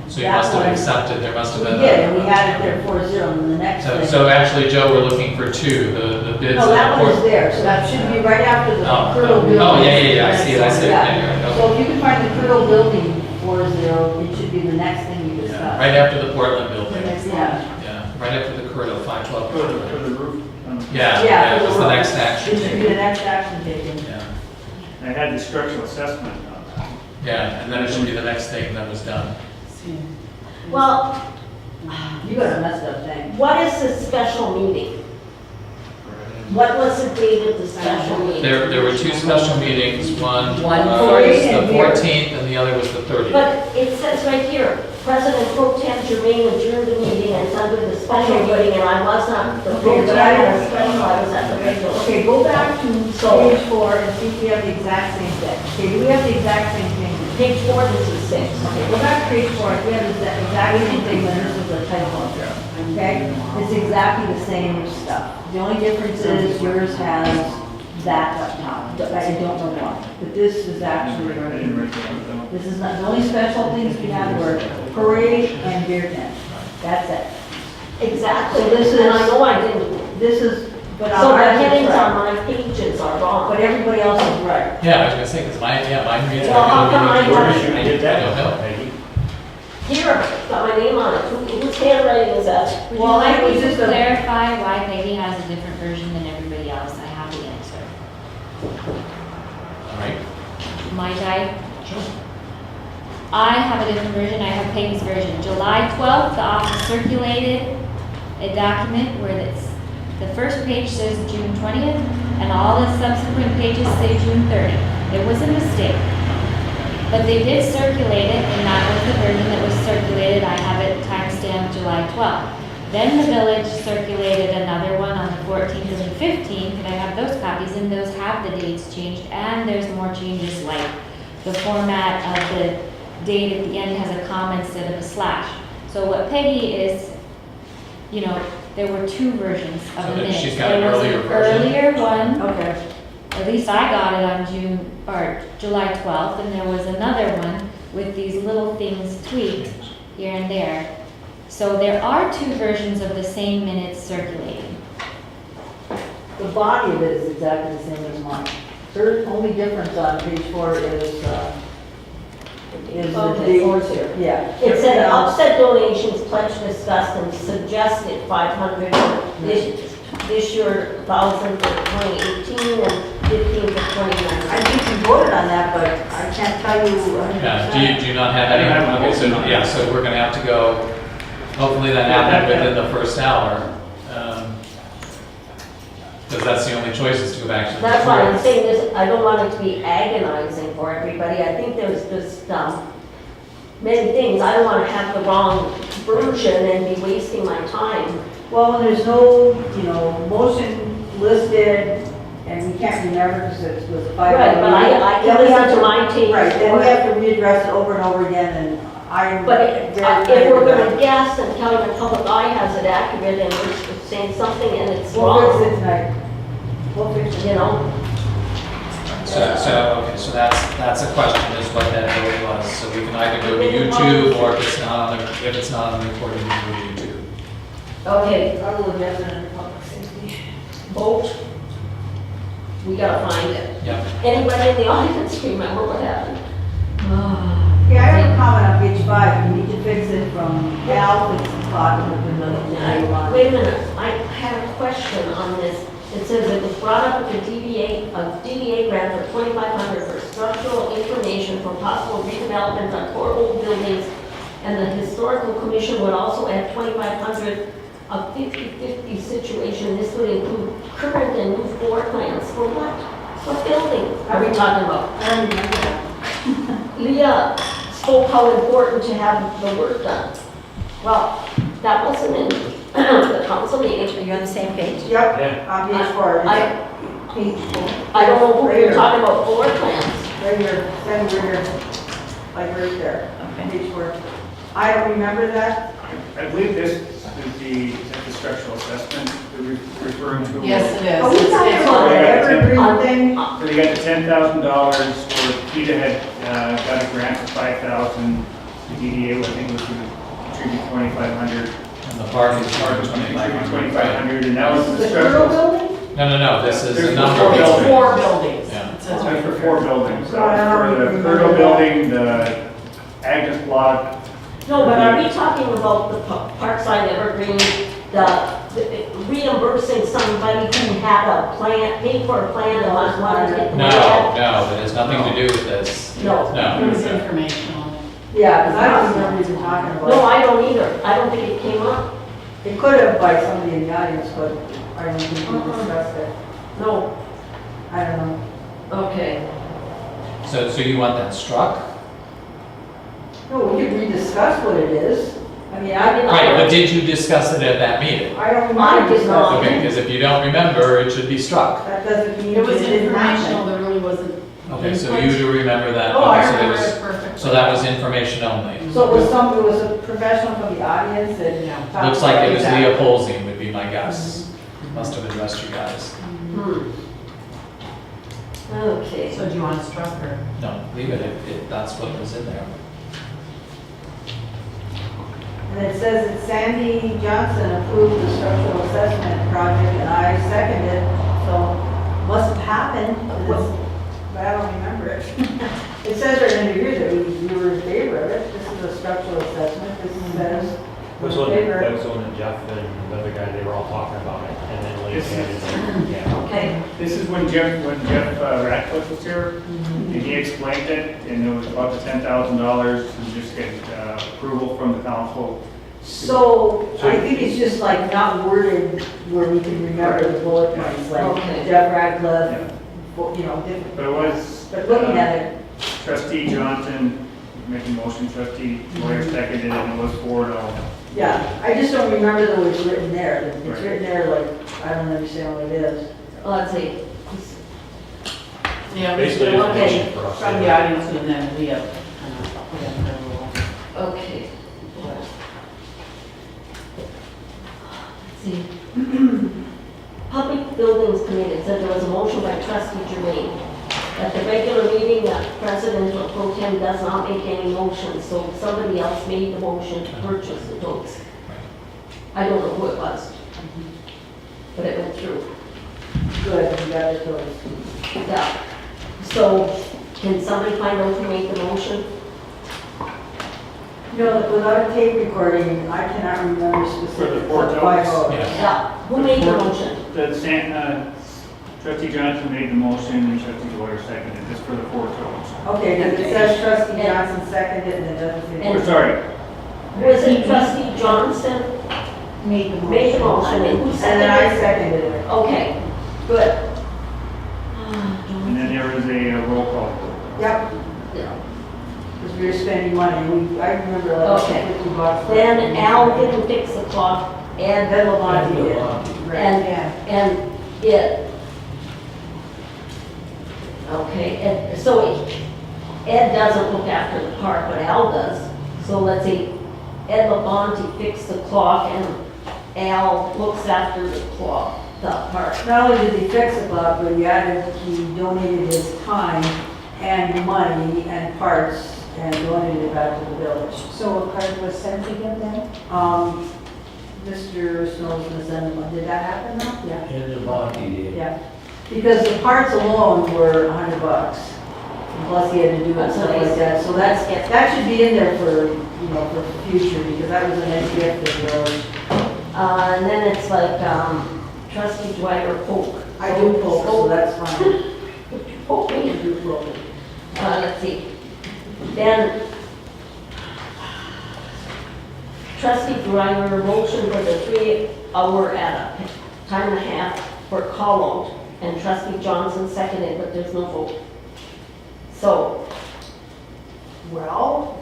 So you must have accepted, there must have been. a- Yeah, and we had it there 4-0, and the next So, thing. so actually, Joe, we're looking for 2, the bids. No, that at one is Port- there, so that should be right after the Oh, Curtle oh, building. oh, yeah, I see it, I see it. Yeah. Yeah, yeah, So if you can find the Curtle building 4-0, it should be the next thing you yeah. discuss. Right after the Portland building, Yeah. yeah, right after the Curto 512. For the roof. Yeah, Yeah, yeah, for it was the the road. next action It should be taken. the next action taken. Yeah, I had the structural assessment. yeah, and then it should be the next thing that was done. Well, You got a messed up thing. what is the special meeting? What was the date of the special meeting? There were 2 special meetings, one One was for you the and here. 14th and the other was the 30th. But it says right here, President Pro Tem Jermaine adjourned the meeting and it's under the special meeting, and I was not the pro Okay, tem but at the special, I was at the regular. Okay, go back to So- page 4 and see if we have the exact same thing. Okay, do we have the exact same thing? Page 4, this is 6. Okay, go back to page 4, we have the exact same thing, but this is a typo, okay? It's exactly the same stuff. The only difference is yours has that up top. I don't know why, but this is actually, I didn't write that down. this is not, the only special things we have were parade and beer tent. That's it. Exactly, So this and is- I know I didn't. This is, but So the ours is headings right. on my pages are wrong. But everybody else is right. Yeah, I was gonna say, because mine reads Well, how like come I it'll have- be I did that, I don't know. Peggy. Here, it's got my name on it. Whose handwriting is that? Would you Well, like I was me to just a- clarify why Peggy has a different version than everybody else? I have the answer. All right. Might I? I have a different version, I have Peggy's version. July 12th, the office circulated a document where the first page says June 20th, and all the subsequent pages say June 30th. It was a mistake. But they did circulate it, and that was the version that was circulated. I have it timestamped July 12th. Then the village circulated another one on the 14th and the 15th, and I have those copies, and those have the dates changed, and there's more changes, like the format of the date at the end has a comma instead of a slash. So what Peggy is, you know, there were two versions of So the that minutes. she's got an There was earlier version? Earlier one, Okay. at least I got it on July 12th, and there was another one with these little things tweaked here and there. So there are two versions of the same minutes circulating. The body of it is exactly the same as mine. The only difference on page 4 is the Okay, four's date. here. Yeah. It said offset donations pledged, discussed, and suggested 500 this year, 1,000 for 2018, and 15 for I 2019. think you voted on that, but I can't tell you 100%. Yeah, do you not have I any? don't have a Okay, so, vote. yeah, so we're gonna have to go, hopefully that happened within the first hour. Because that's the only choice is to have actually. That's why I'm saying this, I don't want it to be agonizing for everybody. I think there's just many things. I don't want to have the wrong version and be wasting my time. Well, when there's no, motion listed, and we can't remember because it was a 5. Right, but I can listen to my tape. Right, then we have to readdress it over and over again, and I'm. But very if we're clear gonna guess and Calumet Public Eye has it accurate and we're saying something and it's We'll wrong, fix it tonight. We'll fix it. you know? Okay, so that's a question, is what that vote was. So we can either go to YouTube, or if it's not on the recording, we can go to YouTube. Okay, I will address it in public safety. vote. We gotta find it. Yep. Anybody in the audience remember what happened? Yeah, I have a comment on page 5, you need to fix it from Al, it's the bottom of the middle. Wait a minute, I had a question on this. It says it was brought up with the DDA grant for 2,500 for structural information for possible redevelopment on 4 old buildings, and the historical commission would also add 2,500 a 50-50 situation. This would include current and new floor plans. For what? What building are we talking about? I don't remember that. Leah spoke how important to have the work done. Well, that wasn't in the council meeting. Are you on the same page? Yep, Yeah. on page 4. I- Page 4. I don't know who Right you're here. talking about floor plans. Right here, then right here, like right there, page 4. I don't remember that. I believe this is the structural assessment you're referring to. Yes, it is. Are we talking about the evergreen thing? So they got the $10,000 where PETA had got a grant for $5,000. The DDA, I think, was going to contribute $2,500. And the parking is Park was going to contribute $2,500. $2,500, and that was the The Turtle structural. Building? No, this is There's a the number four of buildings. Four buildings. Yeah. It says That's right for here. 4 buildings. That I was don't for the remember Turtle that. Building, the Agnes Block. No, but are we talking about the Parkside Evergreen, the reimbursing somebody who had a plan, paid for a plan and wanted to get the No, money back? that has nothing to do with this. No. It was No. informational. Yeah, because I don't remember even talking about No, it. I don't either. I don't think it came up. It could have by somebody in the audience, but I don't think we discussed it. No. I don't know. Okay. So you want that struck? No, we could rediscuss what it is. I mean, I didn't. Right, but did you discuss it at that meeting? I don't I remember did not. discussing Okay, it. because if you don't remember, it should be struck. That doesn't mean It was it didn't informational, happen. there really wasn't Okay, so you do remember that? Oh, I Okay, so remember was- it perfectly. So that was information only. So it was a professional from the audience that. talked Looks like it was about Leah Polzing would be my guess. Must have addressed you guys. Okay. So do you want to struck her? No, leave it if that's what was in there. And it says that Sandy Johnson approved the structural assessment project, and I seconded, so must have happened, 'cause it's- but I don't remember it. It says right under here that we were in favor of it. This is a structural assessment, this says we're That's in when, favor. that was when Jeff and the other guy, they were all talking about it, and then Lee handed it, yeah. Okay. This is when Jeff Ratcliffe was here, and he explained it, and it was about the $10,000 to just get approval from the council. So I think it's just like not worded where we can remember the bullet points, like Okay. Jeff Radcliffe, different. But it was. But looking at it, Trustee Johnson making motion, trustee Moyer seconded, and it was 4-0. yeah, I just don't remember that it was written there. It's Right. written there like, I don't understand what it is. Let's see. Yeah. Basically, Okay. information for us. From the audience and then Leah put in her role. Okay. Let's see. Public Buildings Committee said there was a motion by trustee Jermaine. At the regular meeting, that President or Pro Tem does not make any motions, so somebody else made the motion to purchase the votes. I don't know who it was, but it went through. Good, you got it, Joyce. Yeah. So can somebody find out who made the motion? You know, without a tape recording, I cannot remember specifics four of my votes? vote. Yeah. Yeah. Who made the motion? Trustee Johnson made the motion, and trustee Moyer seconded, just for the 4 votes. Okay, because it says trustee Johnson seconded and it doesn't say. And- Or sorry, Was it trustee Johnson Made the motion. made the motion, and who And then I seconded? seconded it. Okay, good. and then there was a roll call. Yep, Yeah. because we were spending money. I remember like Okay. $50. Then Al didn't fix the clock, And then Lamont did. Right, And- yeah. and it. Okay, and so Ed doesn't look after the park, but Al does. So let's see, Ed Labonte fixed the clock, and Al looks after the clock, the park. Not only did he fix the clock, but he donated his time and money and parts and donated it back to the village. So a card was sent to him then? Mr. Snow's gonna send them, did that happen now? Yeah. In the body, Yeah, because the parts alone were $100. Plus he had to do it, stuff like that, so that should be in there for, for future, because that was a nice gift for the village. And then it's like, trustee Dwyer Polk. I do poke, so that's fine. Polk, me. I do poke. Let's see. Then trustee Dwyer motion for the 3-hour at a time and a half for call out, and trustee Johnson seconded, but there's no vote. So, Well,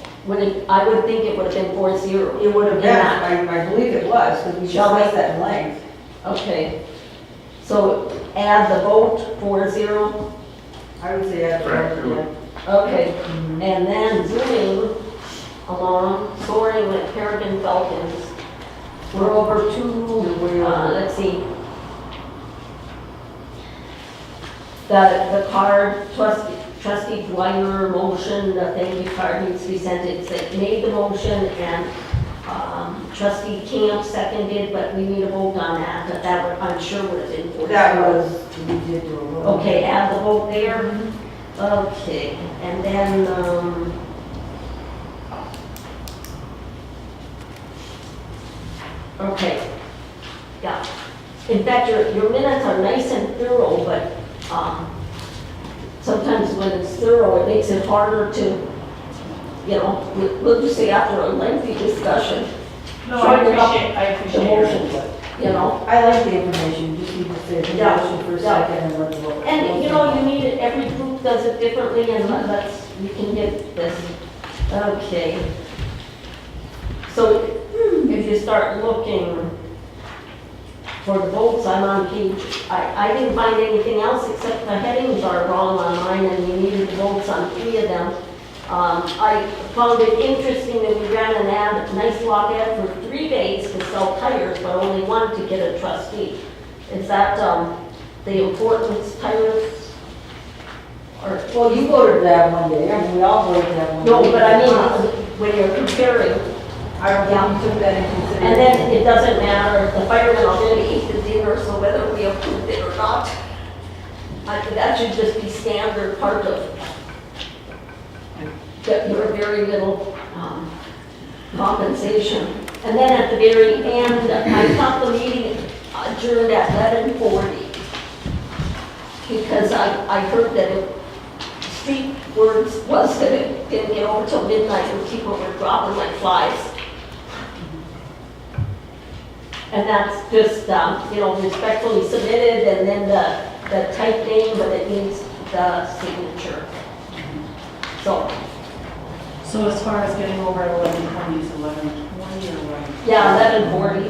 I would think it would have been 4-0. it would have been, Yeah. I believe it was, because we Shall we- discussed that in length. Okay. So add the vote, 4-0. I would say that's Correct. right. Okay. And then zooming along, soaring with Peregrine Falcons. We're over to, let's see. The card, trustee Dwyer motion, the thank you card needs to be sent. It's that made the motion, and trustee Camp seconded, but we need a vote on that. That would, I'm sure would have been 4-0. That was, we did do a vote. Okay, add the vote there. Okay, and then, okay, yeah. In fact, your minutes are nice and thorough, but, sometimes when it's thorough, it makes it harder to, we'll just say after a lengthy discussion. No, shorten up I the appreciate your motion, input. I like the information, just need to say the Yeah, motion for a yeah. second and let the vote. And, you need it, every group does it differently, and we can get this. Okay. So if you start looking, for the votes, I'm on page, I didn't find anything else except the headings are wrong on mine and we needed the votes on 3 of them. I found it interesting that we ran an ad, a nice walk ad for 3 days to sell tires, but only 1 to get a trustee. Is that, the importance tires? Or, Well, you voted to have one day, I mean, we all voted to have one. no, day. but I mean, when you're comparing, I don't think you took that into consideration. and then it doesn't matter, the firemen already ate the dinner, so whether we approved it or not, that should just be standard part of, that your very little compensation. And then at the very end, I thought the meeting adjourned at 11:40. Because I heard that street words was that it didn't get over till midnight and people were dropping like flies. And that's just, respectfully submitted and then the type name, but it needs the signature. So, So as far as getting over 11:20 is 11:20 or what? yeah, 11:40.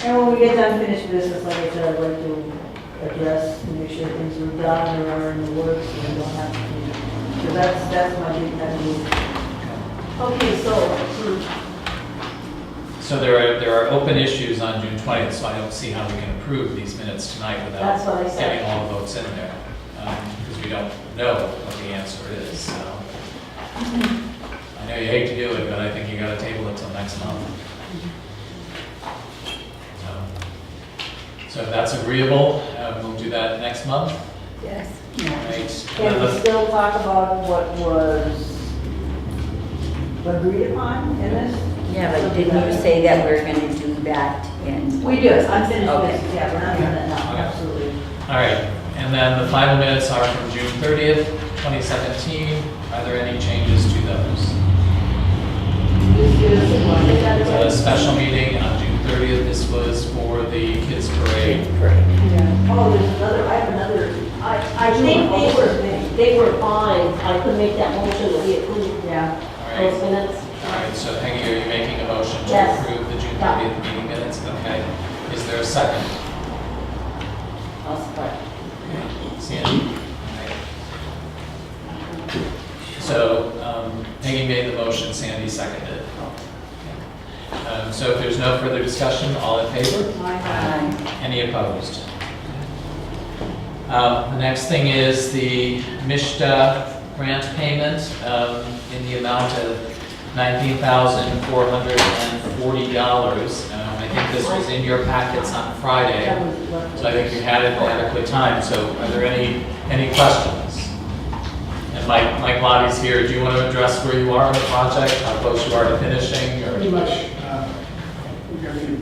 And when we get done finished business, like I said, I'd like to address, to make sure things are done or are in the works, and we don't have to, because that's my big pet peeve. Okay, so, So there are open issues on June 20th, so I don't see how we can approve these minutes tonight without that's what I said. getting all the votes in there, because we don't know what the answer is, so. I know you hate to do it, but I think you gotta table it till next month. So if that's agreeable, we'll do that next month. Yes. Right. Can we still talk about what was agreed upon in this? Yeah, but didn't you say that we're gonna do that in? We do, unfinished Okay. business, yeah, we're not doing that now, Okay. absolutely. All right, and then the final minutes are from June 30th, 2017. Are there any changes to those? It's a special meeting on June 30th. This was for the kids parade. Oh, there's another, I have another. I think they were fine. I could make that motion that we approve Yeah. All right, those minutes. all right, so Peggy, are you making a motion to Yes. approve the June Yeah. 30th meeting minutes? Okay, is there a second? I'll support. Sandy? So Peggy made the motion, Sandy seconded. So if there's no further discussion, all in favor? Any opposed? The next thing is the MISHDA grant payment in the amount of $19,440. I think this was in your packets on Friday, so I think you had it in adequate time. So are there any questions? And Mike Lottie's here. Do you want to address where you are on the project, how close you are to finishing? Or? Pretty much, we've got a few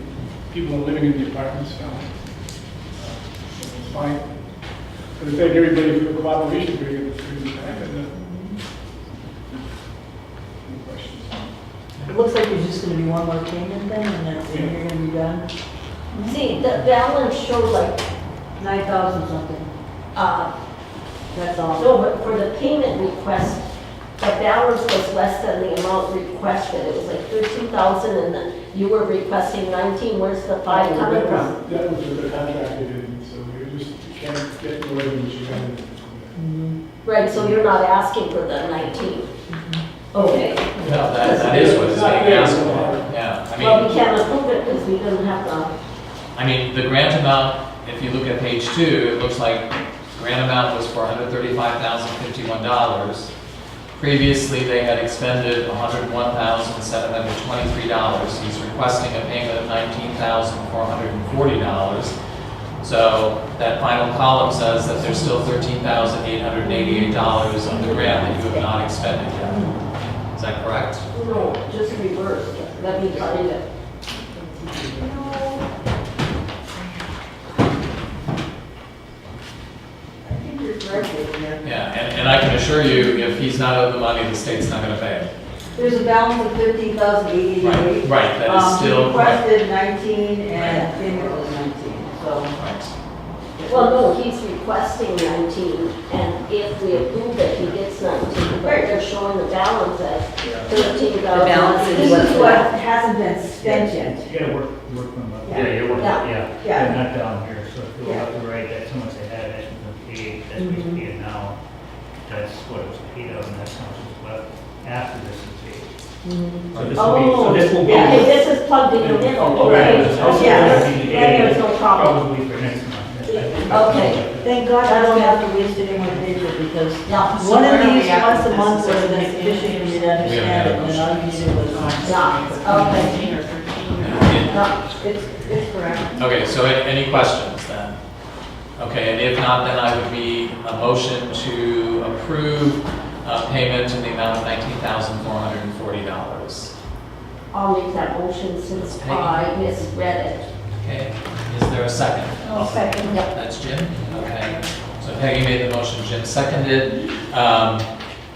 people living in the apartments, so it's fine. But I thank everybody for the cooperation during this time. And, any questions? It looks like there's just gonna be one more payment then, and that's, and you're gonna be done. See, the balance showed like, 9,000 something, that's all. no, but for the payment request, the balance was less than the amount requested. It was like 13,000 and then you were requesting 19. Where's the 5 coming from? That was the contract they did, so you just can't get more than what you got. Right, so you're not asking for the 19. Okay. No, that is what is being asked for. Yeah, I Well, mean, we can't approve it because we didn't have the, I mean, the grant amount, if you look at page 2, it looks like grant amount was for $135,051. Previously, they had expended $101,723. He's requesting a payment of $19,440. So that final column says that there's still $13,888 of the grant that you have not expended yet. Is that correct? no, just reverse. Let me find it. I think you're correct, David. Yeah, and I can assure you, if he's not owed the money, the state's not gonna pay him. There's a balance of 15,888. Right, that is still, He right, requested 19 and payment was 19, so. right. Well, no, he's requesting 19, and if we approve it, he gets 19, but they're showing the balance as 13,000. The balance is This what's is what left. hasn't been spent yet. You gotta work them up. Yeah. you're working, Yeah. yeah, and not down here, so if you Yeah. have to write that so much they had, that's been paid, that's being paid now. That's what it was paid of, and that's how much is left after this is paid. So this will be, yeah. Okay, this is plugged in the middle. Oh, right, Okay, this also yeah, will be then there's no problem. probably for next month. Okay. Thank God I don't have to waste any more paper because Yeah. one of where are we these at once a with month this? would have been sufficient for you to understand it, and all you needed was. Yeah, okay. 13 or 13. No. It's correct. Okay, so any questions then? Okay, and if not, then I would need a motion to approve payment in the amount of $19,440. I'll make that motion since I misread it. Okay, is there a second? I'll second, yep. That's Jim? Okay. So Peggy made the motion, Jim seconded.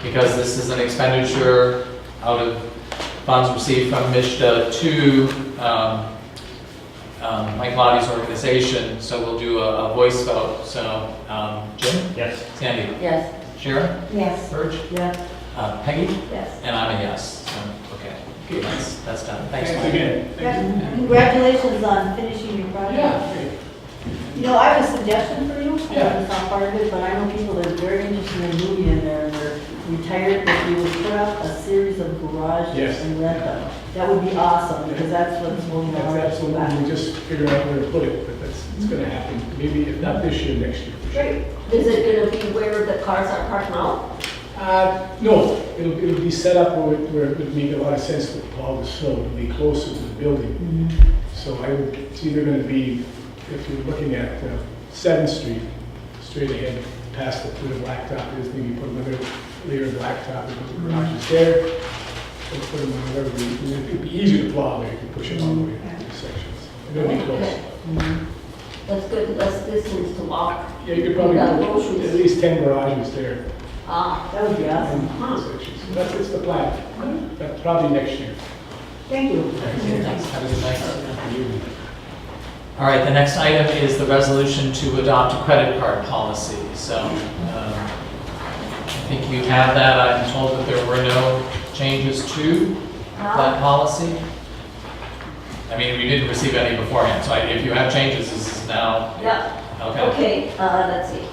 Because this is an expenditure out of funds received from MISHDA to Mike Lottie's organization, so we'll do a voice vote. So Jim? Yes. Sandy? Yes. Sharon? Yes. Birch? Yes. Peggy? Yes. And I'm a yes. So, okay, that's done. Thanks, Thanks Mike. again. Thank you. Congratulations on finishing your project. Yeah. You know, I have a suggestion for you. Yeah. It's not part of it, but I know people that are very interested in moving in there and they're retired, that you would put up a series of garages Yes. and rent them. That would be awesome because that's what's moving That's around. absolutely, we just figure out where to put it, but it's gonna happen, maybe if not this year, next year. for sure. Great. Is it gonna be where the cars are parked now? No, it'll be set up where it would make a lot of sense to plow the snow, it'll be closer to the building. So it's either gonna be, if you're looking at 7th Street, straight ahead, past where the blacktop is, maybe put another layer of blacktop, and put the garages there, or put them on whatever, it'd be easier to plow there, you can push it all the way through the sections. And it'll be close. Okay. That's good, less distance to walk. Yeah, you could probably Got put groceries. at least 10 garages there. Ah, That would be awesome. So that's the plan. That's probably next year. Thank you. Thanks. Have a good night. All right, the next item is the resolution to adopt a credit card policy. So I think you have that. I'm told that there were no changes to that policy. I mean, we didn't receive any beforehand, so if you have changes, this is now. yeah. Okay. Okay, let's see.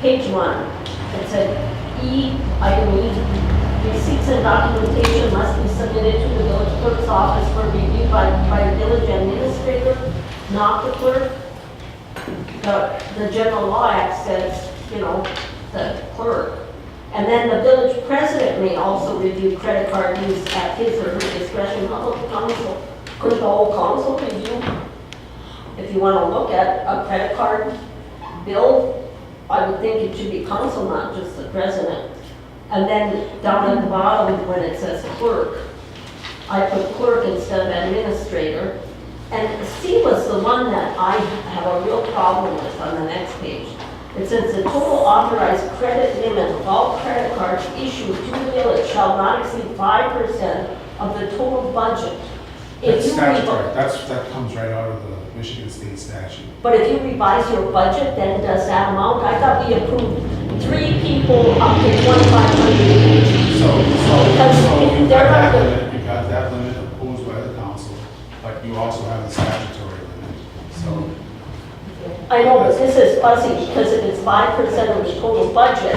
Page 1, it said, item E, receipts and documentation must be submitted to the village clerk's office for review by the village administrator, not the clerk. The general law act says, the clerk. And then the village president may also review credit card use at his or her discretion. Could the whole council review? If you want to look at a credit card bill, I would think it should be council, not just the president. And then down at the bottom, when it says clerk, I put clerk instead of administrator. And C was the one that I have a real problem with on the next page. It says the total authorized credit limit of all credit cards issued to the village shall not exceed 5% of the total budget. That's If you statutory, that comes right out of the Michigan State statute. But if you revise your budget, then does that amount? I thought we approved 3 people up to 2,500 each. So Because you've they're got not that the- limit, you've got that limit imposed by the council, but you also have the statutory limit. So I know, but this is fuzzy, because if it's 5% of the total budget,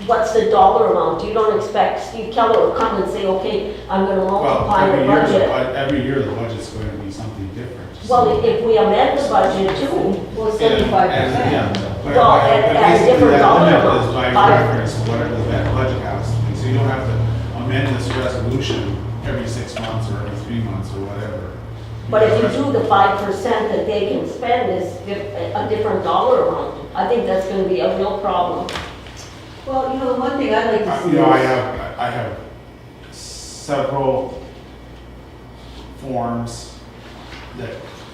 what's the dollar amount? You don't expect Steve Keller to come and say, okay, I'm gonna Well, multiply the budget. every year the budget's going to be something different. Well, if we amend the budget too, Well, 75%. Yeah, but Well, at a basically different that dollar limit amount. is by Five. reference to whatever that budget has to be. So you don't have to amend this resolution every 6 months or every 3 months or whatever. But if you do the 5% that they can spend is a different dollar amount, I think that's gonna be a real problem. Well, the one thing I'd like to see. You know, is- I have several forms that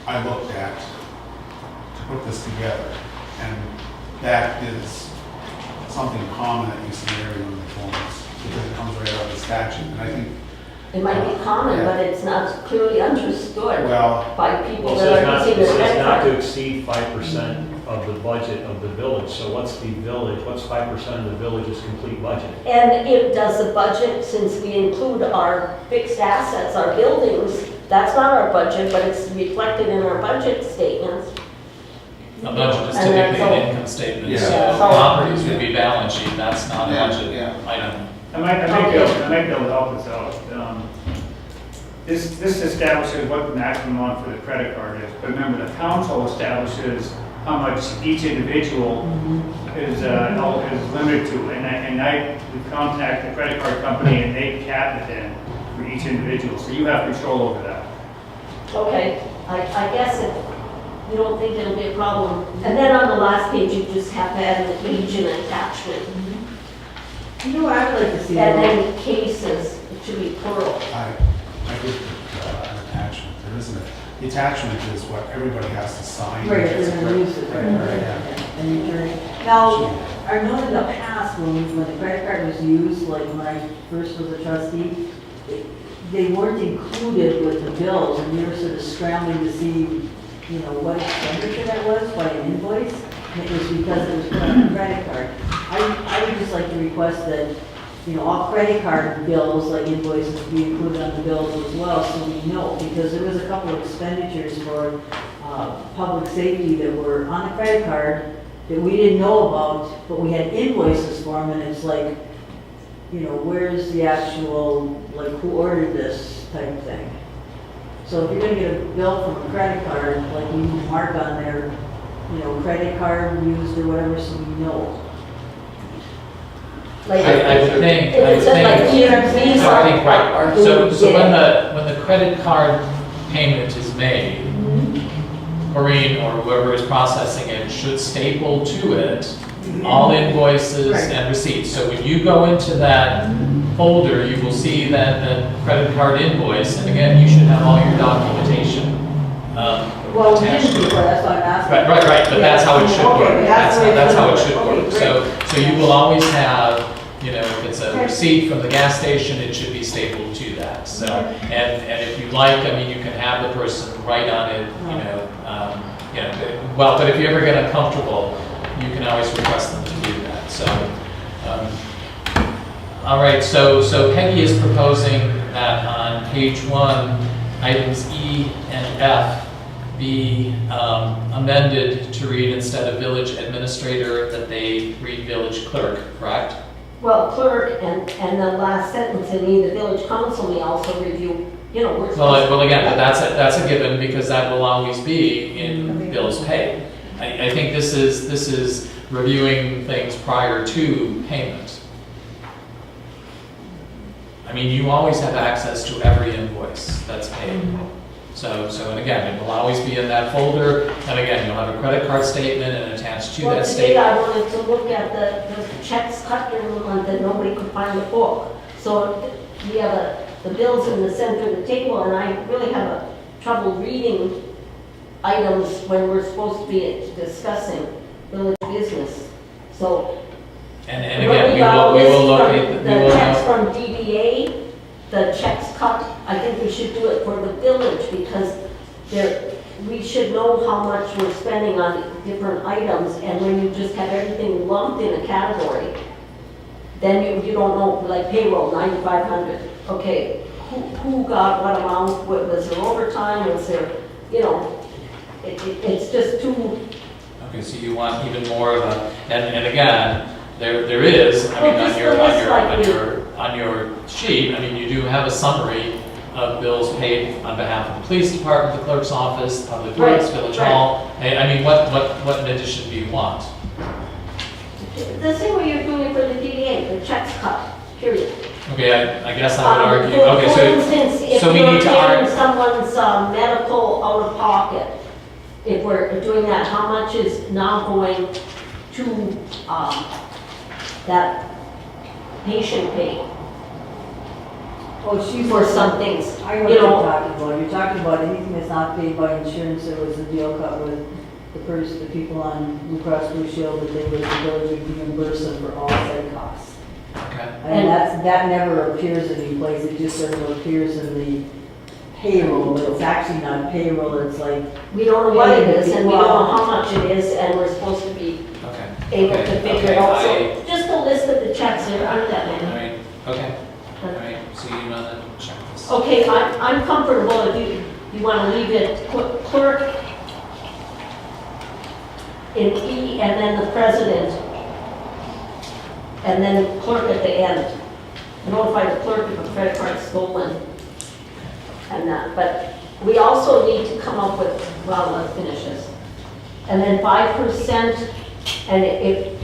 I looked at to put this together, and that is something common that you see in every one of the forms, because it comes right out of the statute. And I think It might be common, but it's not clearly understood Well, by people It that says are not, using it the says credit not to card. exceed 5% of the budget of the village. So what's the village, what's 5% of the village's complete budget? And it does the budget, since we include our fixed assets, our buildings, that's not our budget, but it's reflected in our budget statements. A budget is And typically that's an income statement, Yeah. so So- properties would be balance sheet, that's not a Yeah, budget yeah. item. I might be able to help us out. This establishes what the maximum amount for the credit card is, but remember, the council establishes how much each individual is limited to, and I would contact the credit card company and they cap it then for each individual, so you have control over that. Okay, I guess if you don't think it'll be a problem. And then on the last page, you just have to add an agent attachment. You know what I'd like to see? And then cases, it should be plural. I did an attachment, there isn't a, the attachment is what everybody has to sign. Right, It's they're a gonna credit- use it, right, right, yeah. and you turn it. Now, I know in the past, when the credit card was used, like when I first was a trustee, they weren't included with the bills, and you were sort of scrambling to see, you know, what expenditure that was by an invoice, and it was because it was put on a credit card. I would just like to request that, you know, all credit card bills, like invoices, be included on the bills as well, so we know, because there was a couple of expenditures for public safety that were on the credit card that we didn't know about, but we had invoices for them, and it's like, you know, where's the actual, like, who ordered this type thing? So if you're gonna get a bill from a credit card, like, you mark on there, you know, credit card used or whatever, so we know. Like, I would think, if it said like Visa I would think, right, or so who when did the credit card payment is made, Maureen or whoever is processing it should staple to it all invoices Right. and receipts. So when you go into that folder, you will see that the credit card invoice, and again, you should have all your documentation Well, we attached didn't to it. before, that's why I'm asking. Right, but that's how it should Okay, work. that's the way it That's how it should should work. work. Okay, So you will always have, you know, if it's a Okay. receipt from the gas station, it should be stapled to that. So, and if you like, I mean, you can have the person write on it, you know, well, but if you ever get uncomfortable, you can always request them to do that. So, all right, so Peggy is proposing that on page 1, items E and F be amended to read, instead of village administrator, that they read village clerk, correct? Well, clerk, and the last sentence in E, the village council may also review, you know, we're supposed Well, again, that's a given, because that will always be in bills paid. I think this is reviewing things prior to payment. I mean, you always have access to every invoice that's paid. So, and again, it will always be in that folder, and again, you'll have a credit card statement and attached to Well, that today statement. I wanted to look at the checks cut during the month and nobody could find the book. So we have the bills in the center of the table, and I really have a trouble reading items when we're supposed to be discussing village business. So And again, we will locate, we will the checks know. from DDA, the checks cut, I think we should do it for the village, because we should know how much we're spending on different items, and when you just have everything lumped in a category, then you don't know, like payroll, 9,500, okay, who got what amount, was there overtime, was there, you know, it's just too. Okay, so you want even more of a, and again, there is, I mean, Well, just on your sheet, I mean, you do have a summary of bills paid on behalf of the police department, the clerk's office, public works, Right, village right. hall. I mean, what in addition do you want? The same way you're doing it for the DDA, the checks cut, period. Okay, I guess I would argue, For okay, instance, if so we you're need to paying argue. someone's medical out of pocket, if we're doing that, how much is now going to that patient pay? Oh, she's For some things, I know what you you're know. talking about. You're talking about anything that's not paid by insurance. There was a deal cut with the people on Blue Cross Blue Shield, that they would, the village would reimburse them for all said costs. Okay. And that never appears any place, it just sort of appears in the payroll, but it's actually not payroll, it's like, We don't know what it is, and we don't know how much it is, and we're supposed to be Okay. able to Okay, figure okay, it out. So just a list of the checks, there aren't that All many. right, okay, all right, so you know the checklist. Okay, I'm comfortable if you want to leave it clerk in E, and then the president, and then clerk at the end. Notify the clerk if a credit card is stolen and that. But we also need to come up with, well, let's finish this. And then 5%, and if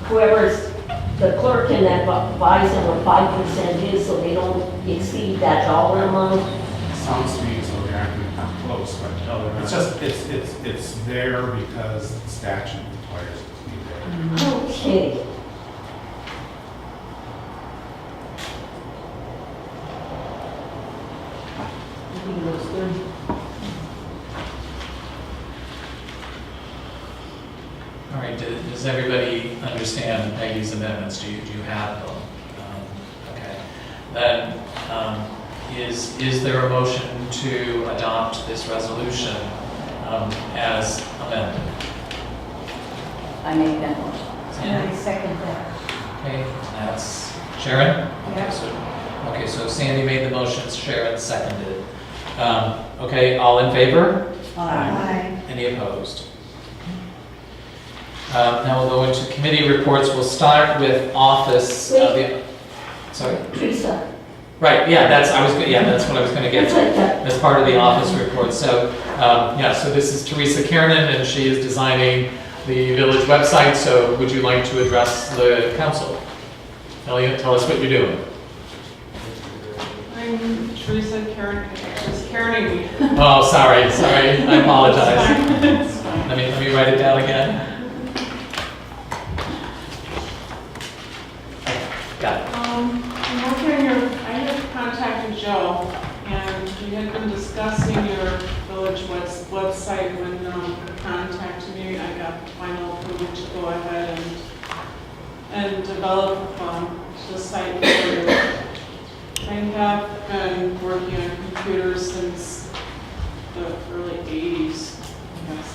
whoever's the clerk can advise them what 5% is so they don't exceed that dollar amount. Sounds to me as though they're acting close, but it's just, it's there because statute requires it to be there. Okay. I think it looks good. All right, does everybody understand Peggy's amendments? Do you have them? Okay. Then, is there a motion to adopt this resolution as amended? I make that motion. Sandy? I second that. Okay, that's Sharon? Okay, so Sandy made the motion, Sharon seconded. Okay, all in favor? Aye. Any opposed? Now we'll go into committee reports. We'll start with office. Sorry? Teresa. Right, yeah, that's what I was going to get to as part of the office report. So, so this is Teresa Kiernan, and she is designing the village website. So would you like to address the council? Tell us what you're doing. I'm Teresa Karen. Oh, sorry, I apologize. It's fine. Let me write it down again. Got it. I'm working on I had contacted Joe, and we had been discussing your village website when he contacted me. I got final approval to go ahead and develop the site for you. I have been working on computers since the early 80s. Yes,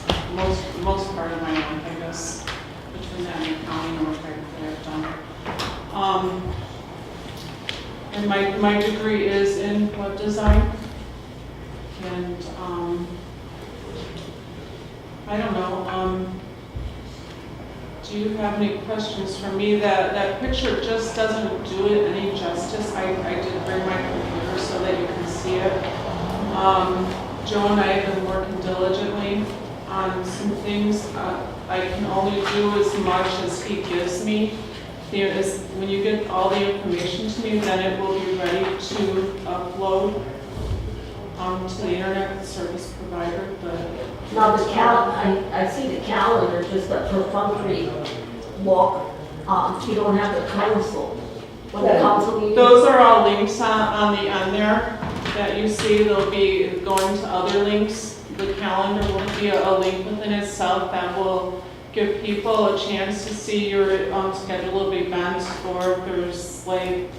most part of my life, I guess, between that and accounting work that I've done. And my degree is in web design. And I don't know, do you have any questions for me? That picture just doesn't do it any justice. I did bring my computer so that you can see it. Joe and I have been working diligently on some things. I can only do as much as he gives me. When you get all the information to me, then it will be ready to upload to the internet service provider. But Now I see the calendar, just a perfunctory look. You don't have the council. When the council meeting. those are all links on the end there that you see. They'll be going to other links. The calendar will be a link within itself that will give people a chance to see your schedule of events, or if there's like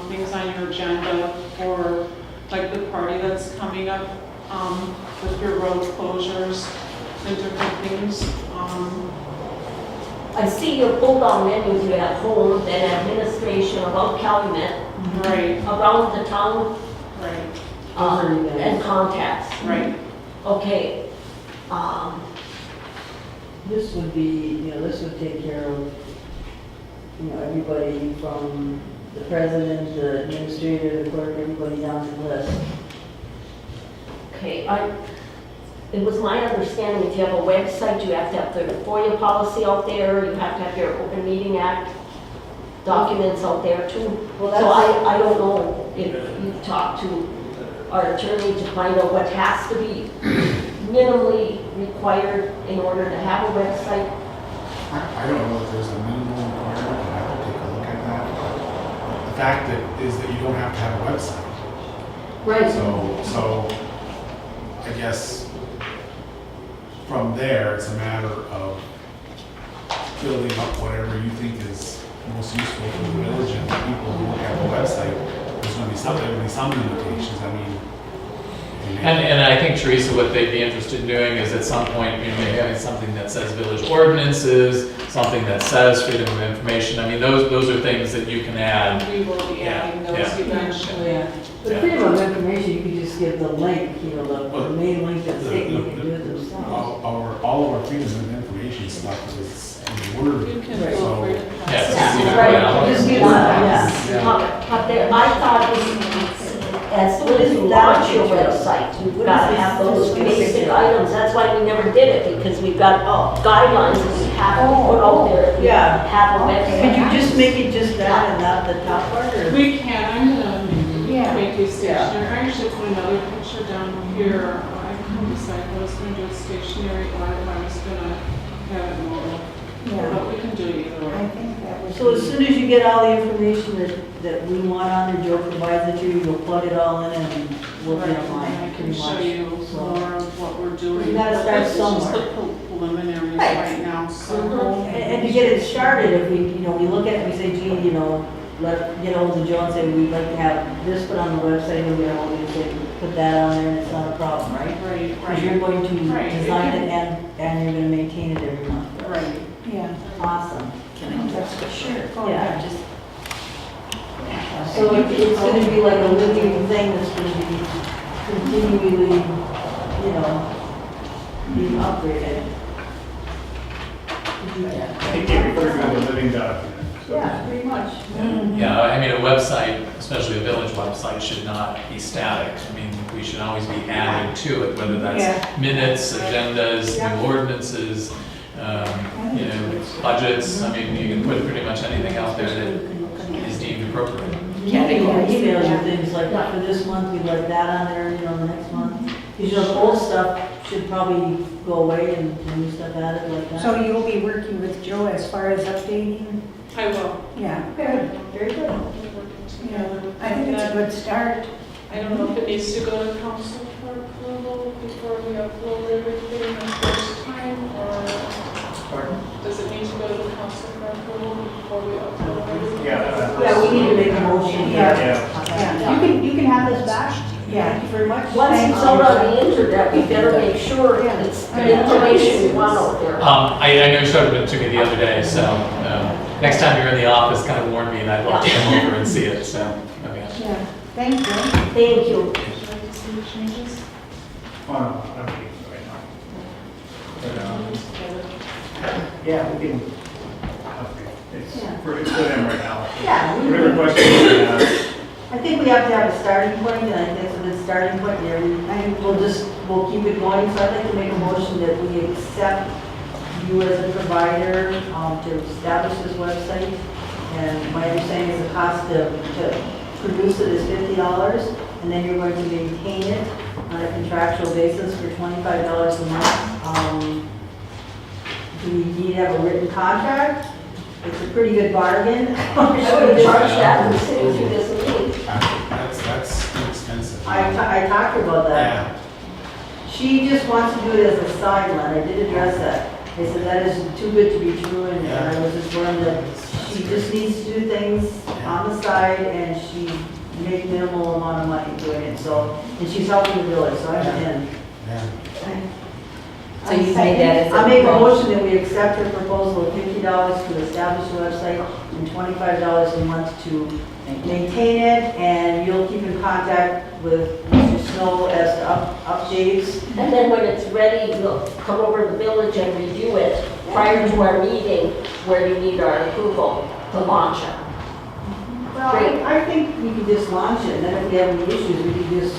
things on your agenda, or like the party that's coming up with your road closures and different things. I see your pull-down menus. You have home, then administration, about Calumet, Right, around the town, right, and contacts. right. Okay. This would be, this would take care of, everybody from the president, the administrator, the clerk, everybody down the list. Okay, it was my understanding if you have a website, you have to have the FOIA policy out there, you have to have your Open Meeting Act documents out there too. Well, So that's, I don't know if you've talked to our attorney to find out what has to be minimally required in order to have a website. I don't know if there's a minimum requirement, and I have to take a look at that. But the fact is that you don't have to have a website. Right. So I guess from there, it's a matter of building up whatever you think is most useful for the village and the people who look at the website. There's gonna be some limitations, I mean. And I think, Teresa, what they'd be interested in doing is at some point, maybe having something that says village ordinances, something that says freedom of information. I mean, those are things that you can add. We will be adding those Yeah. eventually. But freedom of information, you can just give the link, you know, the main link that's taken, they can do it themselves. All of our freedom of information stuff is in Word. You can Right. feel free to Yeah, pass. it's easy to Right. put out. Just give them, But there, I thought as soon as you launch your website, you've got to have those basic items. That's why we never did it, because we've got guidelines that we have to put out there. Yeah. Have a website. Could you just make it just that and not the top part, or? We can, I'm gonna make you stationary. I actually put another picture down here. I couldn't decide if I was gonna do it stationary or if I was gonna have it mobile. But we can do either way. So as soon as you get all the information that we want on there, Joe provides it to you, you'll plug it all in and we'll be Right, online, and I can pretty show much. you So- more of what we're doing. We gotta start This is just somewhere. the preliminaries Right. right now, so. And to get it started, if we, you know, we look at it, we say, gee, you know, get hold of Joe and say, we'd like to have this put on the website, and we have to say, put that on there, and it's not a problem, right? Right, Because you're going to Right. design it and you're gonna maintain it every month. Right. Yeah. Awesome. That's for sure. Yeah. So it's gonna be like a living thing that's gonna be continually, you know, being upgraded. I think they refer to it as a living document. so- Yeah, pretty much. Yeah, I mean, a website, especially a village website, should not be static. I mean, we should always be adding to it, whether that's minutes, agendas, new ordinances, you know, budgets. I mean, you can put pretty much anything out there that is deemed appropriate. Yeah, emails and things like that, for this month, we'd like that on there, you know, the next month. Because, you know, the old stuff should probably go away and new stuff added like that. So you'll be working with Joe as far as updating? I will. Yeah. Good, very good. We're working together. I think it's a good start. I don't know if it needs to go to council for approval before we upload everything the first time, or does it need to go to the council for approval before we upload everything? Yeah, we need to make a motion. Yeah. You can have this back. Thank you very much. Once it's out on the internet, we better make sure it's the information we want out there. I know you showed it to me the other day, so next time you're in the office, kind of warn me, and I'd love to come over and see it, so, okay. Yeah. Thank you. Thank you. Would you like to see the changes? Oh, no, I'm okay right now. But, yeah, we can, okay, it's for them right now. Yeah, we- Whatever questions you have. I think we have to have a starting point, and I think it's a good starting point there. We'll keep it going, so I'd like to make a motion that we accept you as a provider to establish this website. And my understanding is the cost to produce it is $50, and then you're going to maintain it on a contractual basis for $25 a month. Do we need to have a written contract? It's a pretty good bargain. I would charge that in the city through this meeting. That's expensive. I talked about that. Yeah. She just wants to do it as a sideline. I did address that. I said that is too good to be true, and I was just learned that she just needs to do things on the side, and she make minimal amount of money doing it. So, and she's helping the village, so I'm in. Yeah. So you made that as a. I make a motion that we accept her proposal of $50 to establish the website and $25 a month to maintain it, and you'll keep in contact with Mr. Snow as to updates. And then when it's ready, we'll come over to the village and review it prior to our meeting where you need our approval to launch it. Well, I think we can just launch it, and then if we have any issues, we can just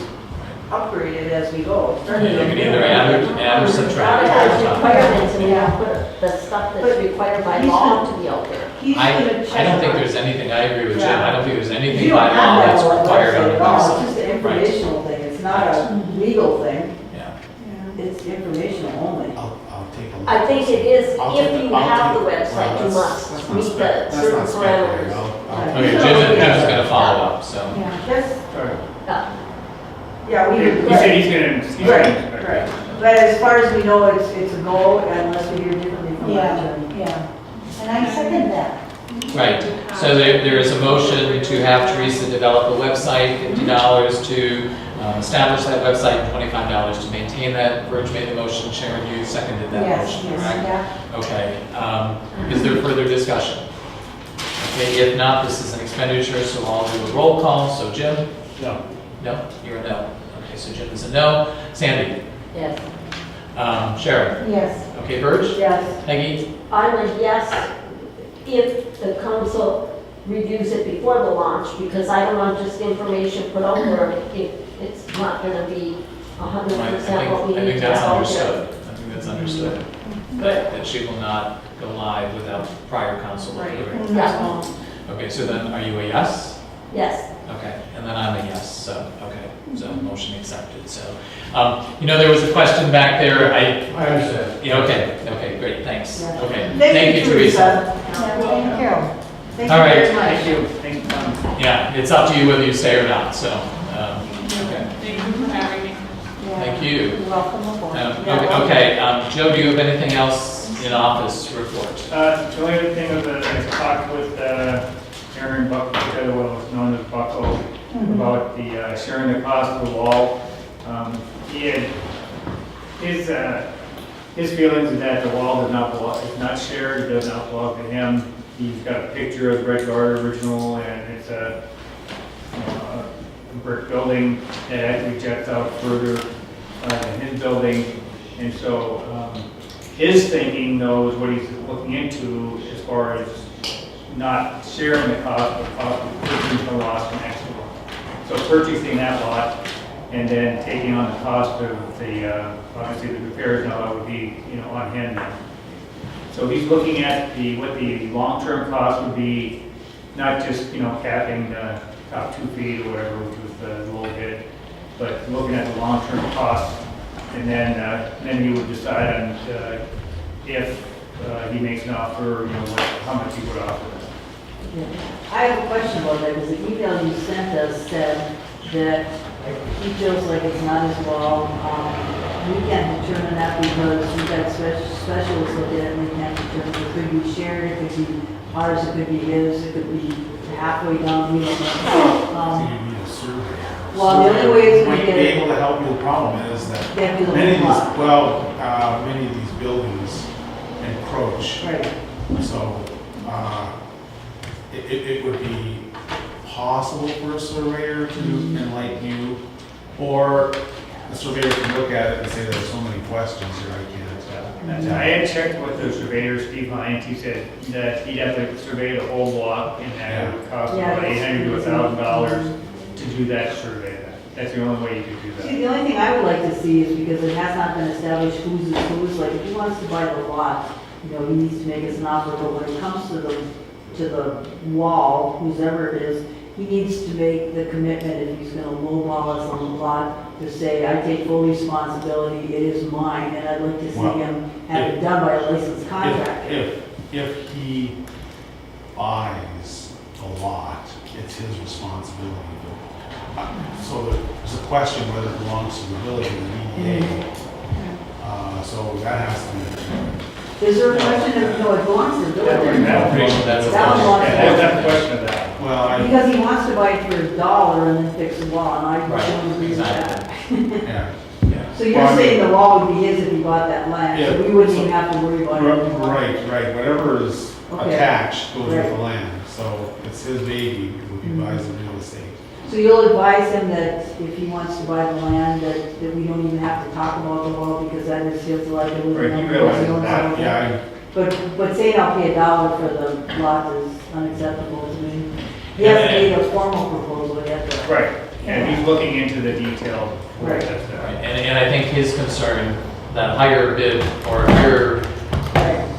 upgrade it as we go. You can either add or subtract. Gotta have requirements, and we have to put the stuff that's required by law to be out there. I don't think there's anything, I agree with Jim, I don't think there's You anything don't by have law that that's on the required on website the at all. website. It's just an informational thing, it's not a legal thing, Yeah. it's informational only. I'll take a look. I think it is, I'll if take- you I'll have the take- website, well, you that's- must that's not meet spec- the that's certain not speculative. parameters. Okay, Jim is gonna follow up, so. That's, Yeah. yeah, we. He said he's gonna. Right. But as far as we know, it's a go, unless we hear differently from our attorney. Yeah. And I second that. Right, so there is a motion to have Teresa develop a website, $50 to establish that website, $25 to maintain that. Verge made the motion, Sharon, you seconded that Yes, motion, yes, correct? yeah. Okay, is there further discussion? Okay, if not, this is an expenditure, so I'll do a roll call, so Jim? No. No, you're a no. Okay, so Jim is a no. Sandy? Yes. Sharon? Yes. Okay, Verge? Yes. Peggy? I'm a yes if the council reviews it before the launch, because I don't want just information put over if it's not gonna be 100% what we I need think to that's have. understood. I think that's understood. That she will not go live without prior council Right. approval. Yeah. Okay, so then are you a yes? Yes. Okay, and then I'm a yes, so, okay, so motion accepted, so. There was a question back there, I understand. yeah, okay, great, thanks. Yeah. Okay, Thank you, Teresa. Thank you. Thank All you right. very much. Thank you. Thanks for coming. Yeah, it's up to you whether you stay or not, so, okay, Thank you for having me. Yeah. thank you. You're welcome aboard. Okay, Joe, do you have anything else in office to report? The only other thing was that I talked with Aaron Bucko, well, it's known as Bucko, about the sharing the cost of the wall. He had, his feelings is that the wall does not belong, is not shared, it does not belong to him. He's got a picture of the Red Guard original, and it's a brick building that actually jets out further than his building. And so his thinking, though, is what he's looking into as far as not sharing the cost, but cost of purchasing the lot next to him. So purchasing that lot and then taking on the cost of the, obviously the repairs, now that would be, on him then. So he's looking at what the long-term cost would be, not just, capping the top 2 feet or whatever, which was the low bid, but looking at the long-term cost. And then he would decide on if he makes an offer, how much he would offer. I have a question about that, because the email you sent us said that he feels like it's not his wall. We can't determine that because we've got specialists look at it and we can't determine. It could be shared, it could be ours, it could be his, it could be halfway down, we don't know. So you need a survey. Well, the only way is Might to be get able to help you. The problem is that They have to look many of at the lot. many of these buildings encroach. Right. So, it would be possible for a surveyor to enlighten you, or a surveyor can look at it and say there's so many questions here, I can't. I had checked with the surveyor, Steve Hines, he said that he'd have to survey the whole block, and that would cost about $800 to $1,000 to do that survey. That's the only way you could do that. See, the only thing I would like to see is, because it has not been established who's is who's, like, if he wants to buy the lot, he needs to make us an offer, but when it comes to the wall, whoever it is, he needs to make the commitment, if he's gonna lowball us on the lot, to say, I take full responsibility, it is mine, and I'd like to see him have it done by a licensed contractor. If he buys the lot, it's his responsibility. So there's a question whether it belongs to the village or the EDA. So that has to be determined. Is there a question of, it belongs to the village? That's That one belongs to the village. a question of that. Well, Because he wants to buy it for $1 and then fix the wall, and I Right, don't agree with that. yeah. So you're saying the wall would be his if he bought that land, so we wouldn't even have to worry about it anymore? Right. Whatever is Okay. attached goes with Right. the land. So it's his baby if he buys the real estate. So you'll advise him that if he wants to buy the land, that we don't even have to talk about the wall, because that is his liability. Right, he realizes that, Yeah, But saying I'll pay $1 for the lot is unacceptable to me. He hasn't made a formal proposal yet, though. Right, and he's looking into the detail. Right. That's that. Right, and I think his concern, that higher bid, or higher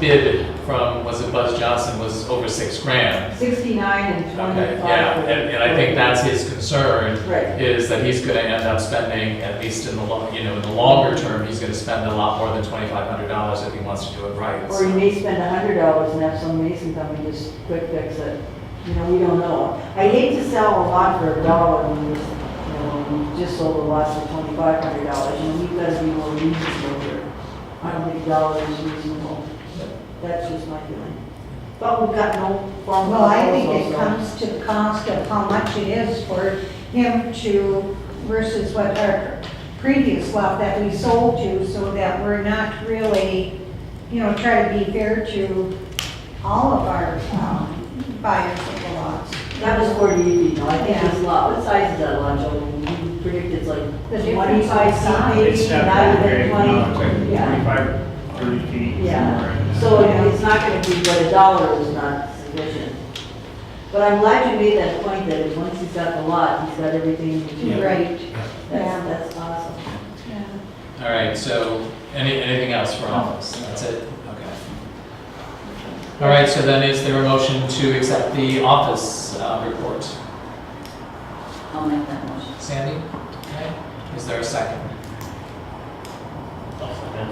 bid from, was it Buzz Johnson, was over $6,000. 69 and 25. Okay, yeah, and I think that's his concern, Right. is that he's gonna end up spending, at least in the in the longer term, he's gonna spend a lot more than $2,500 if he wants to do it right. Or he may spend $100 and have some mason come and just quick fix it. We don't know. I hate to sell a lot for $1 when we just sold a lot for $2,500. We've got to be more reasonable here. I don't think $1 is reasonable. That's just my feeling. But we've got no formal. Well, I think proposal, it so- comes to the cost of how much it is for him to, versus what our previous lot that we sold to, so that we're not really, try to be fair to all of our buyers of the lots. That was 48 feet, no, I think this lot, what size is that lot, Joe? You predict it's like The difference 25 in size. feet, It's maybe, not not very even big, no, it's 20. like Yeah. 25, 30 feet. Yeah. somewhere in there. So it's not gonna be, but $1 is not sufficient. But I'm glad you made that point that once he's got the lot, he's got everything. Yeah. Right. That's awesome. Yeah. All right, so anything else for office? That's it? Okay. All right, so then is there a motion to accept the office report? I'll make that motion. Sandy? Okay. Is there a second?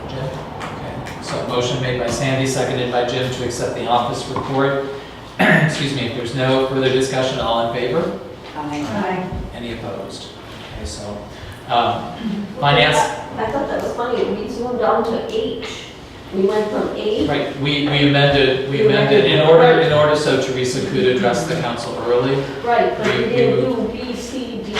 Jim? Okay. So motion made by Sandy, seconded by Jim to accept the office report. Excuse me, if there's no further discussion, all in favor? Aye. Any opposed? Okay, so, finance, I thought that was funny, we zoomed down to H. We went from A. right, we amended in order so Teresa could address the council early. Right, but we We didn't do B, C, D,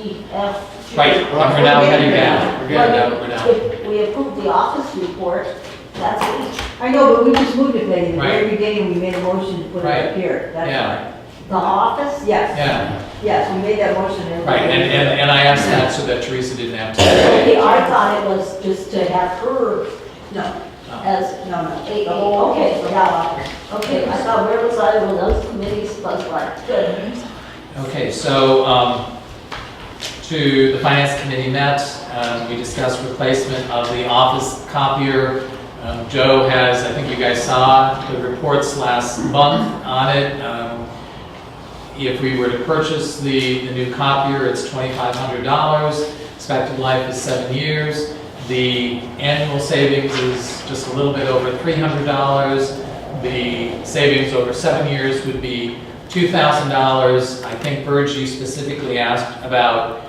E, F, G. Right, and we're now heading down. We're down. If we approved the office report, that's H. I know, but we just moved it, Peggy. At the Right. very beginning, we made a motion to put it Right. up here. That's Yeah. why. The office? Yes, Yeah, yes, we made that motion. right, and I asked that so that Teresa didn't have to. Okay, I thought it was just to have her No, as no, no. A, The whole- okay, the yeah. whole office. Okay, I thought where was I when those committees was like, good. Okay, so, to the finance committee met, we discussed replacement of the office copier. Joe has, I think you guys saw the reports last month on it. If we were to purchase the new copier, it's $2,500. Expected life is 7 years. The annual savings is just a little bit over $300. The savings over 7 years would be $2,000. I think Burge, you specifically asked about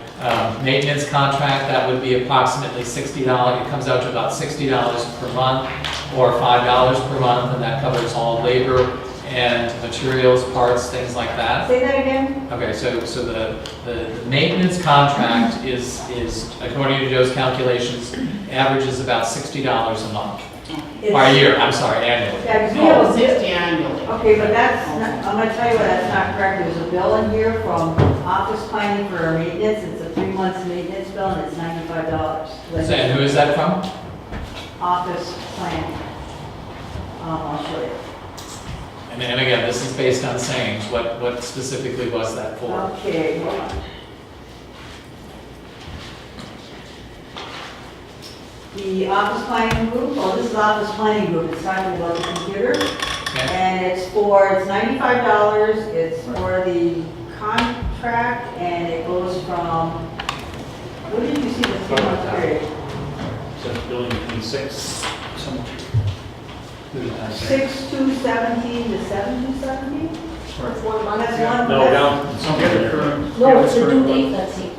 maintenance contract. That would be approximately $60. It comes out to about $60 per month or $5 per month, and that covers all labor and materials, parts, things like that. Say that again? Okay, so the maintenance contract is, according to Joe's calculations, averages about $60 a month. Or a year, I'm sorry, annually. Yeah, 'cause we No, have a 60 annually. Okay, but that's, not- I'm gonna tell you why that's not correct. There's a bill in here from office planning for our maintenance. It's a 3 months maintenance bill and it's $95. So, and who is that from? Office planning. I'll show you. And again, this is based on sayings. What specifically was that for? Okay, hold on. The office planning group, oh, this is office planning group, it's talking about the computer. Okay. And it's $95, it's for the contract, and it goes from, what did you see the 3-month period? So it's building between 6, some. 6/2/17 to 7/2/17? That's 1 month. That's one. No, that's- down, some Get the other. current. No, it's the due date, that's it.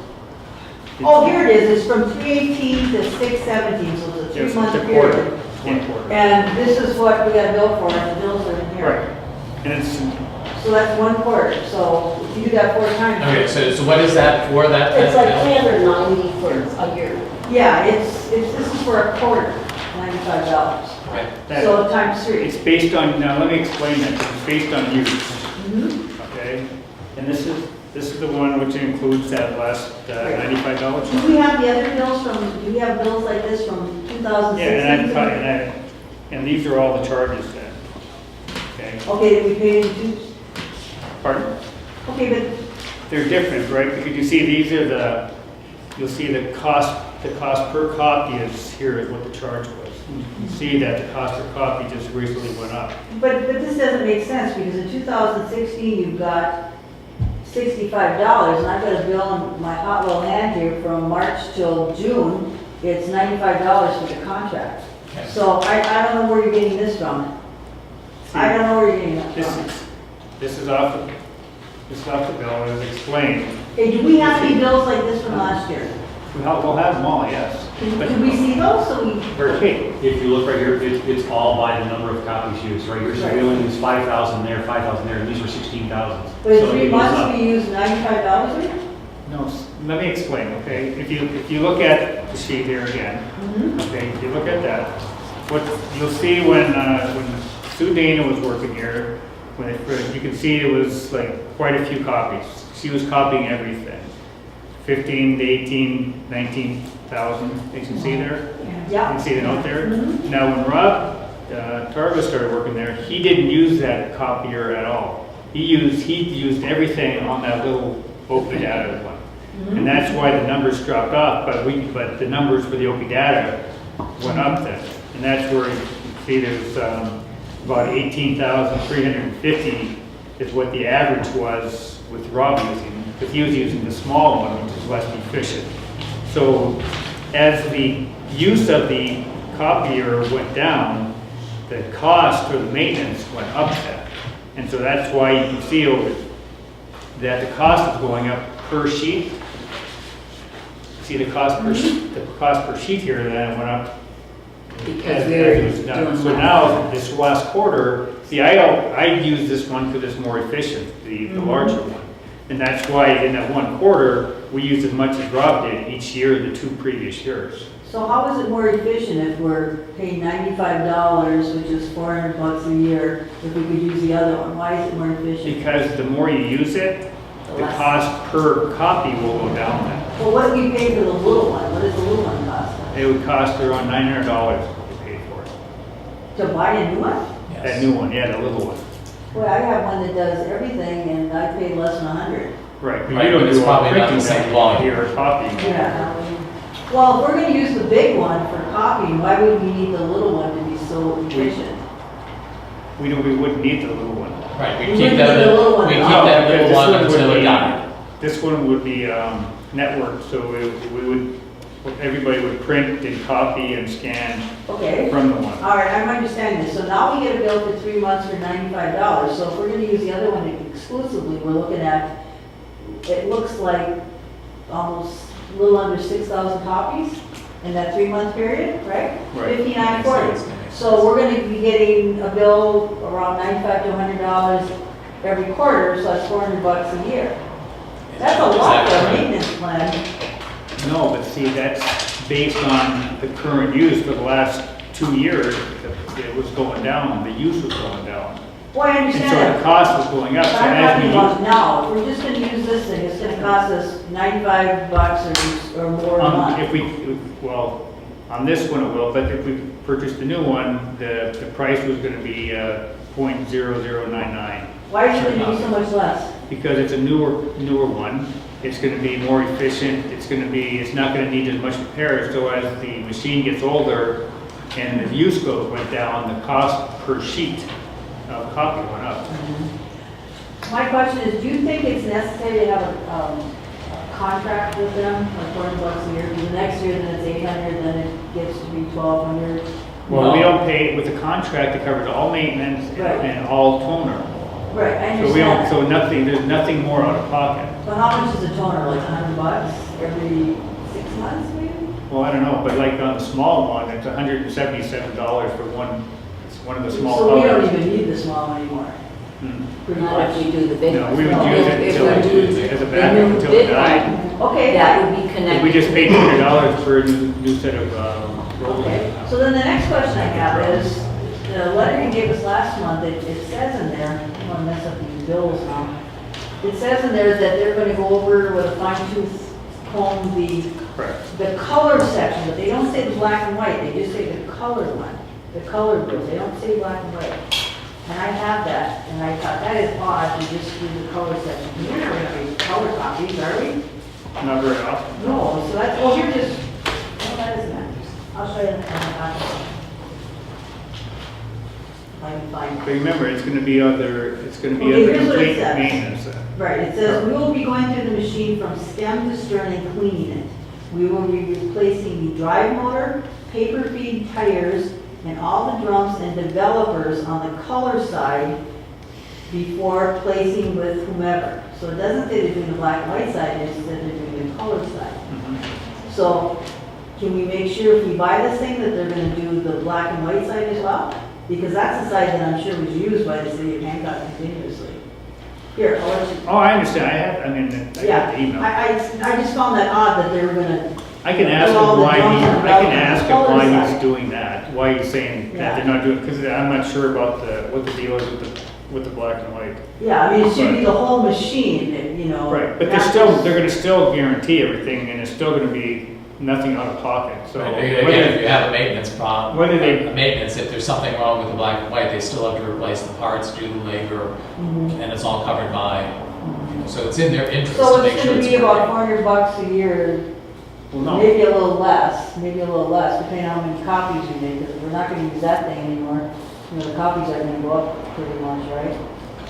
Oh, here it is, it's from 3/18 to 6/17, so it's a Yes, 3-month it's a period. quarter. It's 1 quarter. And this is what we got a bill for, and the bills are in Right. here. And it's, So that's 1 quarter, so if you do that 4 times. Okay, so what is that for, that? It's like bill? 390 for a year. Yeah, this is for a quarter, $95. Right. that, So times 3. it's based on, now let me explain that, it's based on use, Mhm. okay? And this is the one which includes that last $95. Do we have the other bills from, do we have bills like this from 2016? Yeah, and these are all the charges then, okay? Okay, that we paid in two, Pardon? okay, but They're different, right? Because you see, these are you'll see the cost per copy is here is what the charge was. You see that the cost per copy just recently went up. But this doesn't make sense, because in 2016, you've got $65, and I've got a bill in my hot little hand here from March till June, it's $95 for the contract. Okay. So I don't know where you're getting this from. I don't know where you're getting that from. This is off the bill, as explained. Okay, do we have any bills like this from last year? We'll have them all, yes. Can we see those? So we, If you look right here, it's all by the number of copies used, right here. So we only use 5,000 there, 5,000 there, and these were 16,000. but in 3 months, we use $95 here? No, let me explain, okay? If you look at the sheet here again, okay, if you look at that, what you'll see when Sue Dana was working here, you can see it was like quite a few copies. She was copying everything. 15 to 18, 19,000, you can see there? Yeah. You can see the note there? Now, when Rob Tarva started working there, he didn't use that copier at all. He used everything on that little OPI data one. And that's why the numbers dropped off, but the numbers for the OPI data went up then. And that's where you see there's about 18,350 is what the average was with Rob using, because he was using the small one, which is less efficient. So as the use of the copier went down, the cost for the maintenance went up then. And so that's why you can see over that the cost is going up per sheet. See the cost per sheet here, then it went up Because as we're it was done. doing So now, this last quarter, see, I use this one because it's more efficient, the larger one. And that's why in that one quarter, we used as much as Rob did each year, the 2 previous years. So how is it more efficient if we're paying $95, which is $400 a year, if we could use the other one? Why is it more efficient? Because the more you use it, the cost per copy will go down then. Well, what do we pay for the little one? What does the little one cost us? It would cost around $900 what we paid for it. To buy a new one? That new one, yeah, the little one. Well, I have one that does everything and I pay less than 100. Right, but Right, you don't but it's do all probably not printing the same that volume. here, copying. Yeah. Well, if we're gonna use the big one for copying, why would we need the little one to be so efficient? We wouldn't need the little one. Right, we We keep wouldn't that, need the little one we keep at all. that little This one would until it be- died. This one would be networked, so we would, everybody would print and copy and scan Okay. from the one. All right, I'm understanding this. So now we get a bill for 3 months for $95. So if we're gonna use the other one exclusively, we're looking at, it looks like almost a little under 6,000 copies in that 3-month period, right? Right. 59.40. So we're gonna be getting a bill around $95 to $100 every quarter, so that's $400 a year. That's a lot for a maintenance plan. No, but see, that's based on the current use for the last 2 years. It was going down, the use was going down. Well, I And understand so that. the cost was going up. But So I'm as talking we about now, if we're just gonna use this thing, it's gonna cost us $95 or more a month. well, on this one it will, but if we purchase the new one, the price was gonna be 0.0099. Why is it gonna be so much less? Because it's a newer one, it's gonna be more efficient, it's not gonna need as much repair, so as the machine gets older and the use went down, the cost per sheet of copy went up. My question is, do you think it's necessary to have a contract with them, like $400 a year? Because the next year, then it's 800, then it gets to be 1,200. Well, we don't pay, with the contract, it covers all maintenance Right. and all toner. Right, I So we don't, understand. so nothing, there's nothing more out of pocket. But how much is a toner, like $100 every 6 months, maybe? Well, I don't know, but like on the small one, it's $177 for one, it's one of the small So we don't colors. even need the small anymore, Hmm. pretty Not much. if we do the big No, one. we would No, use it if until we're doing as a the backup new until big it died. one, Okay. that would be connected. We just paid $200 for a new set of rollers. Okay, so then the next question I have is, the letter you gave us last month, it says in there, I don't want to mess up these bills now. It says in there that they're gonna go over with a fine tooth comb Correct. the color section, but they don't say the black and white, they just say the colored one, the colored bills, they don't say black and white. And I have that, and I thought, that is odd, to just do the color section. We're never gonna read color copies, are we? Not very often. No, so that's, well, you're just, well, that isn't that. I'll show you in the back. If I can find But remember, it's gonna be other Okay, here's what it complete says. maintenance. Right, it says, we will be going through the machine from stem to stern and cleaning it. We will be replacing the drive motor, paper feed tires, and all the drums and developers on the color side before placing with whomever. So it doesn't say they're doing the black and white side, it says they're doing the color side. Mhm. So can we make sure if we buy this thing that they're gonna do the black and white side as well? Because that's the side that I'm sure was used by the city of Hancock continuously. Here, I'll let you. Oh, I understand, I got Yeah, the email. I just found that odd that they were gonna, I can ask do all him the why junk he, and I stuff can on ask the him why color he's side. doing that, why he's saying that they're not doing, because I'm not sure about what the deal is with the black and white. yeah, I mean, it should be the whole machine, you know. Right, but not just- they're gonna still guarantee everything, and it's still gonna be nothing out of pocket, so. Again, if you have a maintenance problem, Whether they- maintenance, if there's something wrong with the black and white, they still have to replace the parts, do the labor, and it's all covered by, so it's in their interest So to make it's sure gonna it's be about working. $400 a year, Well, no. maybe a little less, depending on how many copies we make, because we're not gonna use that thing anymore. You know, the copies are gonna go up pretty much, right?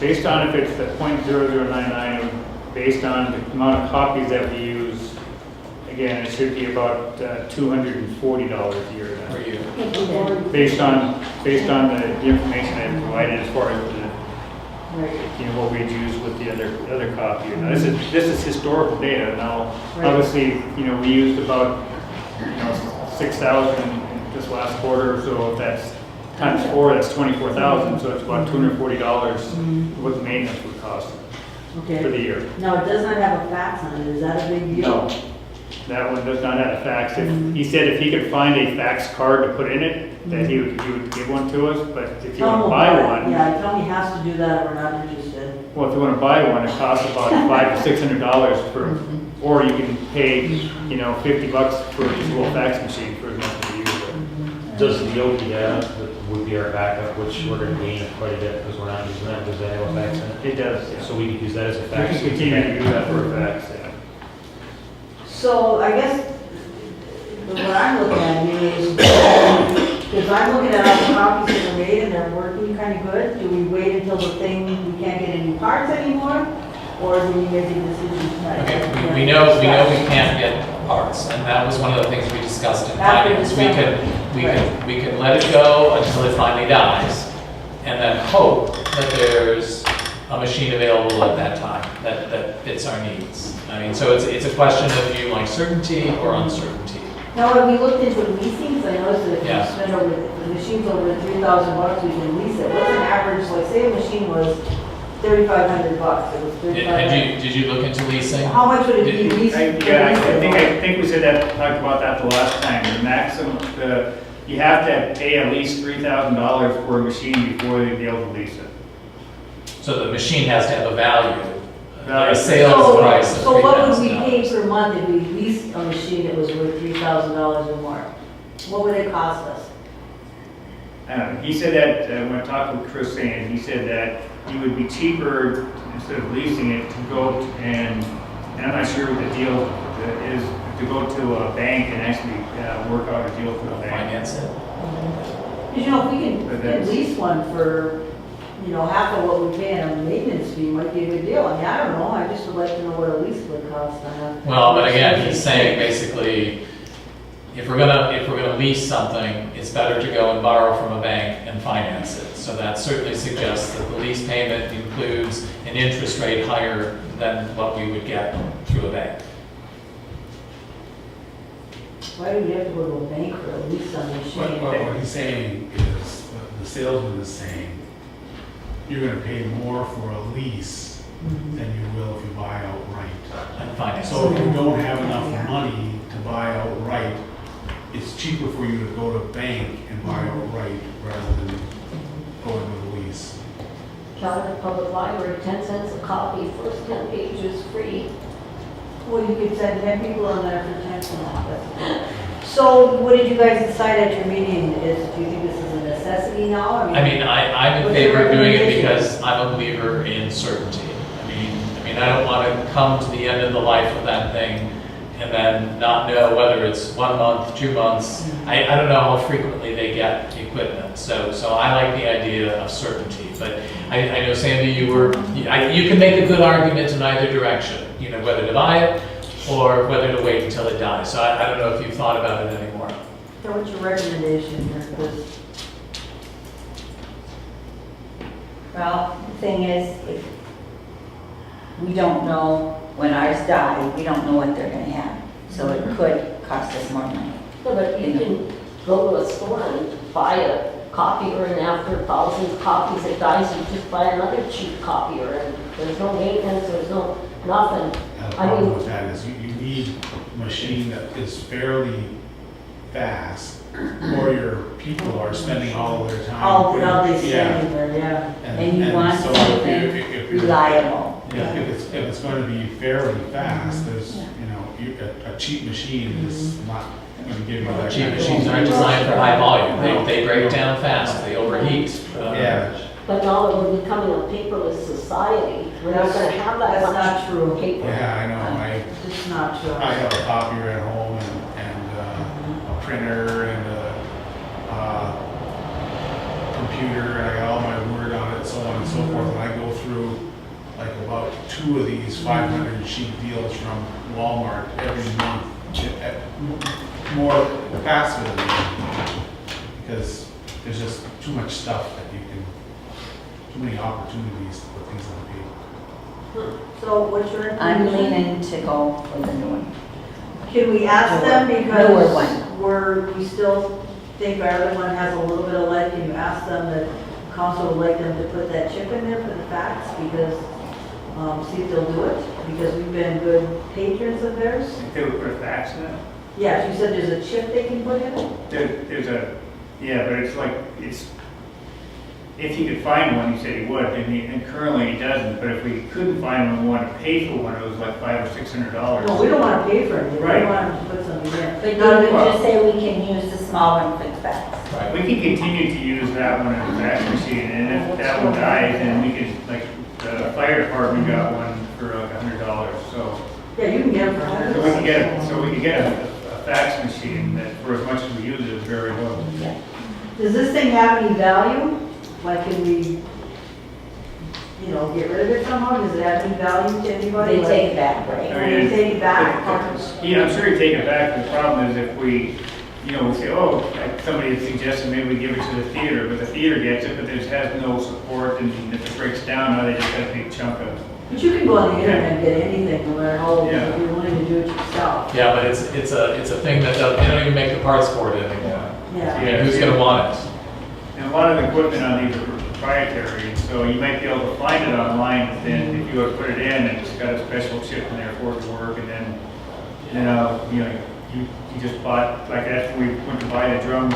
Based on if it's the .0099, based on the amount of copies that we use, again, it should be about $240 a year For then. you. Based on the information I provided as far as Right. what we'd use with the other copy. Now, this is historical data. Now, Right. obviously, we used about, 6,000 this last quarter, so if that's times 4, that's 24,000, so it's about $240 what the maintenance would cost for Okay. the year. Now, it does not have a fax on it, is that a big deal? No, that one does not have a fax. He said if he could find a fax card to put in it, that he would give one to us, but if you want to buy one, Yeah, tell me he has to do that, or we're not interested. well, if you want to buy one, it costs about $500 to $600 for, or you can pay, $50 for this little fax machine for as much as you use it. Does the OPM, that would be our backup, which we're gonna gain quite a bit because we're not using that, does that have a fax in it? It does, yeah. So we could use that as a We fax. can continue to use that for a fax, yeah. So I guess what I'm looking at here is, because I'm looking at all the copies that are made and they're working kind of good, do we wait until the thing, we can't get any parts anymore? Or do we make a decision tonight? Okay, we know we can't get parts, and that was one of the things we discussed in After finance. December. We can let it go until it finally dies, and then hope that there's a machine available at that time that fits our needs. I mean, so it's a question of you like certainty or uncertainty. Now, have we looked into leasing? 'Cause I noticed that if Yeah. you spend over, the machine's over $3,000, we can lease it. What's an average, like say a machine was $3,500, it was $3,500. Did you look into leasing? How much would it be Did- leased? I think we said that, talked about that the last time. The maximum, you have to pay at least $3,000 for a machine before they'd be able to lease it. So the machine has to have a value, Value. a sales price of So what would we $3,000. pay per month if we leased a machine that was worth $3,000 or more? What would it cost us? He said that, when I talked with Chris Sands, he said that it would be cheaper, instead of leasing it, to go and I'm not sure what the deal is, to go to a bank and actually work out a deal for the bank. Finance it. Because, if we But can that's- lease one for, half of what we pay on a maintenance fee might be a good deal. I mean, I don't know, I just would like to know what a lease would cost. Well, but again, he's saying basically, if we're gonna lease something, it's better to go and borrow from a bank and finance it. So that certainly suggests that the lease payment includes an interest rate higher than what we would get through a bank. Why do we have to go to a bank for a lease on a machine? What he's saying is, the salesman is saying, you're gonna pay more for a lease than you will if you buy outright. And finance. So if you don't have enough money to buy outright, it's cheaper for you to go to a bank and buy outright rather than going with a lease. Calumet Public Library, 10 cents a copy, first 10 pages free. Well, you could send 10 people on there for 10 cents. So what did you guys decide at your meeting? Do you think this is a necessity now? I'm in what's favor your of doing it recommendation? because I'm a believer in certainty. I mean, I don't want to come to the end of the life of that thing and then not know whether it's 1 month, 2 months. I don't know how frequently they get equipment. So I like the idea of certainty. But I know, Sandy, you can make a good argument in either direction, whether to buy it or whether to wait until it dies. So I don't know if you've thought about it anymore. So what's your recommendation here? 'Cause Well, the thing is, if we don't know when ours die, we don't know what they're gonna have. So it could cost us more money. Yeah, but you can go to a store and buy a copier, and after thousands of copies it dies, you just buy another cheap copier, and there's no maintenance, there's no, nothing. And the I problem mean, with that is you need a machine that is fairly fast, or your people are spending all of their time. All without they Yeah. standing there, yeah. And you want so if something if you're- reliable. Yeah, if it's going to be fairly fast, there's, a cheap machine is not going to give you that. Cheap kind of- machines aren't designed for high volume, they break down fast, they overheat. Yeah. but now that we're becoming a paperless society, we're not gonna have that That's much not true. paper. Yeah, I know, It's not true. I have a copier at home and a printer and a computer, and I got all my Word on it, so on and so forth, and I go through like about 2 of these 500 sheet deals from Walmart every month, more faster than that, because there's just too much stuff that you can, too many opportunities to put things on paper. So what's your? I'm leaning to go for the new one. Can we ask them Newer because one. we still think our other one has a little bit of lead? Can you ask them that council would like them to put that chip in there for the fax? Because, see if they'll do it, because we've been good patrons of theirs. If they would put a fax in it? Yeah, you said there's a chip they can put in it? There's yeah, but it's like, if he could find one, he said he would, and currently he doesn't, but if we couldn't find one, we wanted to pay for one, it was like $500 or $600. No, we don't want to pay for it, we Right. want them to put something in. But No, you no, just say we can use the small one for the fax. Right. We can continue to use that one as a fax machine, and if that one dies, then we can, like, the fire department got one for like $100, so. Yeah, you can get them for So we can $100. get a fax machine that, for as much as we use it, is very low. Does this thing have any value? Like, can we, get rid of it somehow? Does it have any value to anybody? They take it back, right? I mean, They take it back? Yeah, I'm sure you take it back. The problem is if we say, oh, like somebody had suggested maybe we give it to the theater, but the theater gets it, but it has no support, and if it breaks down, now they just got a big chunk of it. But you can go on the internet and get anything, no matter how old, Yeah. if you're willing to do it yourself. Yeah, but it's a thing that they don't even make the parts for it anymore. Yeah. I mean, who's gonna want it? And a lot of the equipment on these are proprietary, so you might be able to find it online, but then if you were to put it in, it's got a special chip in there for it to work, and then, you just bought, like after we went to buy the drums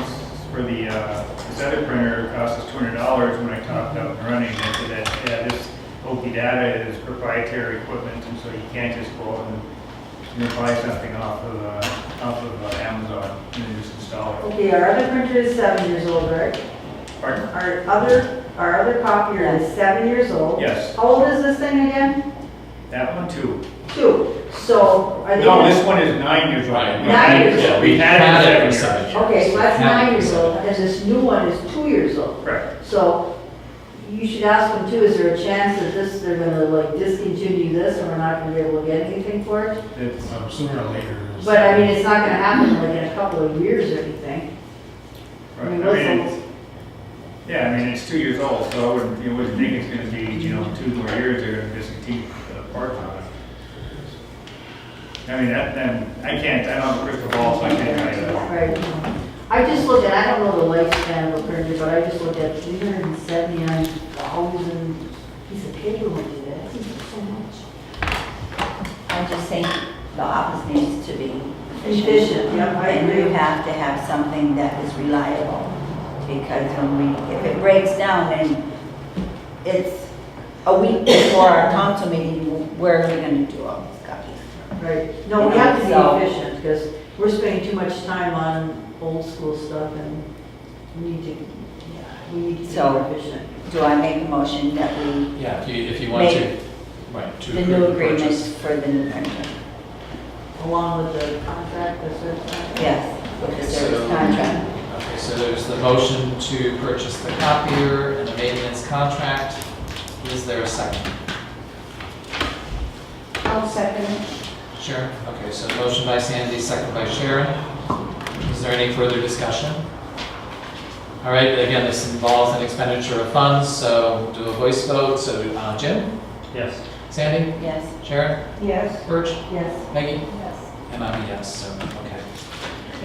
for the, this other printer, it cost us $200 when I talked out and running, and said that, yeah, this OP data is proprietary equipment, and so you can't just go out and buy something off of Amazon and just install it. Okay, our other printer is 7 years old, right? Pardon? Our other copier is 7 years old. Yes, How old is this thing again? that one too. 2. So are they? No, this one is 9 years old. Right. We had it- Nine years old. We had it for 7 7 years. Okay, so that's Have 9 it. years old, and this new one is 2 years old. Correct. So you should ask them too, is there a chance that they're gonna like discontinue this and we're not gonna be able to get anything for it? It's, Sooner or later. there's- But I mean, it's not gonna happen like in a couple of years or anything. I mean, right. I mean, what's yeah, I mean, it's 2 years old, so I wouldn't think it's gonna be, 2 more years they're gonna discontinue the parts on it. I mean, then, I don't have a crystal ball, so I can't tell you that. right? I just looked at, I don't know the lifespan of a printer, but I just looked at 379,000 piece of paper went through that. That seems like so much. I just think the office needs to be Efficient, yeah, I And agree. you have to have something that is reliable, because if it breaks down, then it's a week before our council meeting, where are we gonna do all these copies? Right, no, we have to So- be efficient, because we're spending too much time on old school stuff, and we need to be So- more efficient. Do I make a motion that we, Yeah, if you want to, Make right, to the approve new the agreement purchase. for the new printer? Along with the contract, the service contract? Yes, with the Okay, service so- contract. Okay, so there's the motion to purchase the copier and the maintenance contract. Is there a second? I'll second it. Sharon? Okay, so motion by Sandy, second by Sharon. Is there any further discussion? All right, again, this involves an expenditure of funds, so we'll do a voice vote. So Jim? Yes. Sandy? Yes. Sharon? Yes. Birch? Yes. Peggy? Yes. And I'm a yes, so, okay.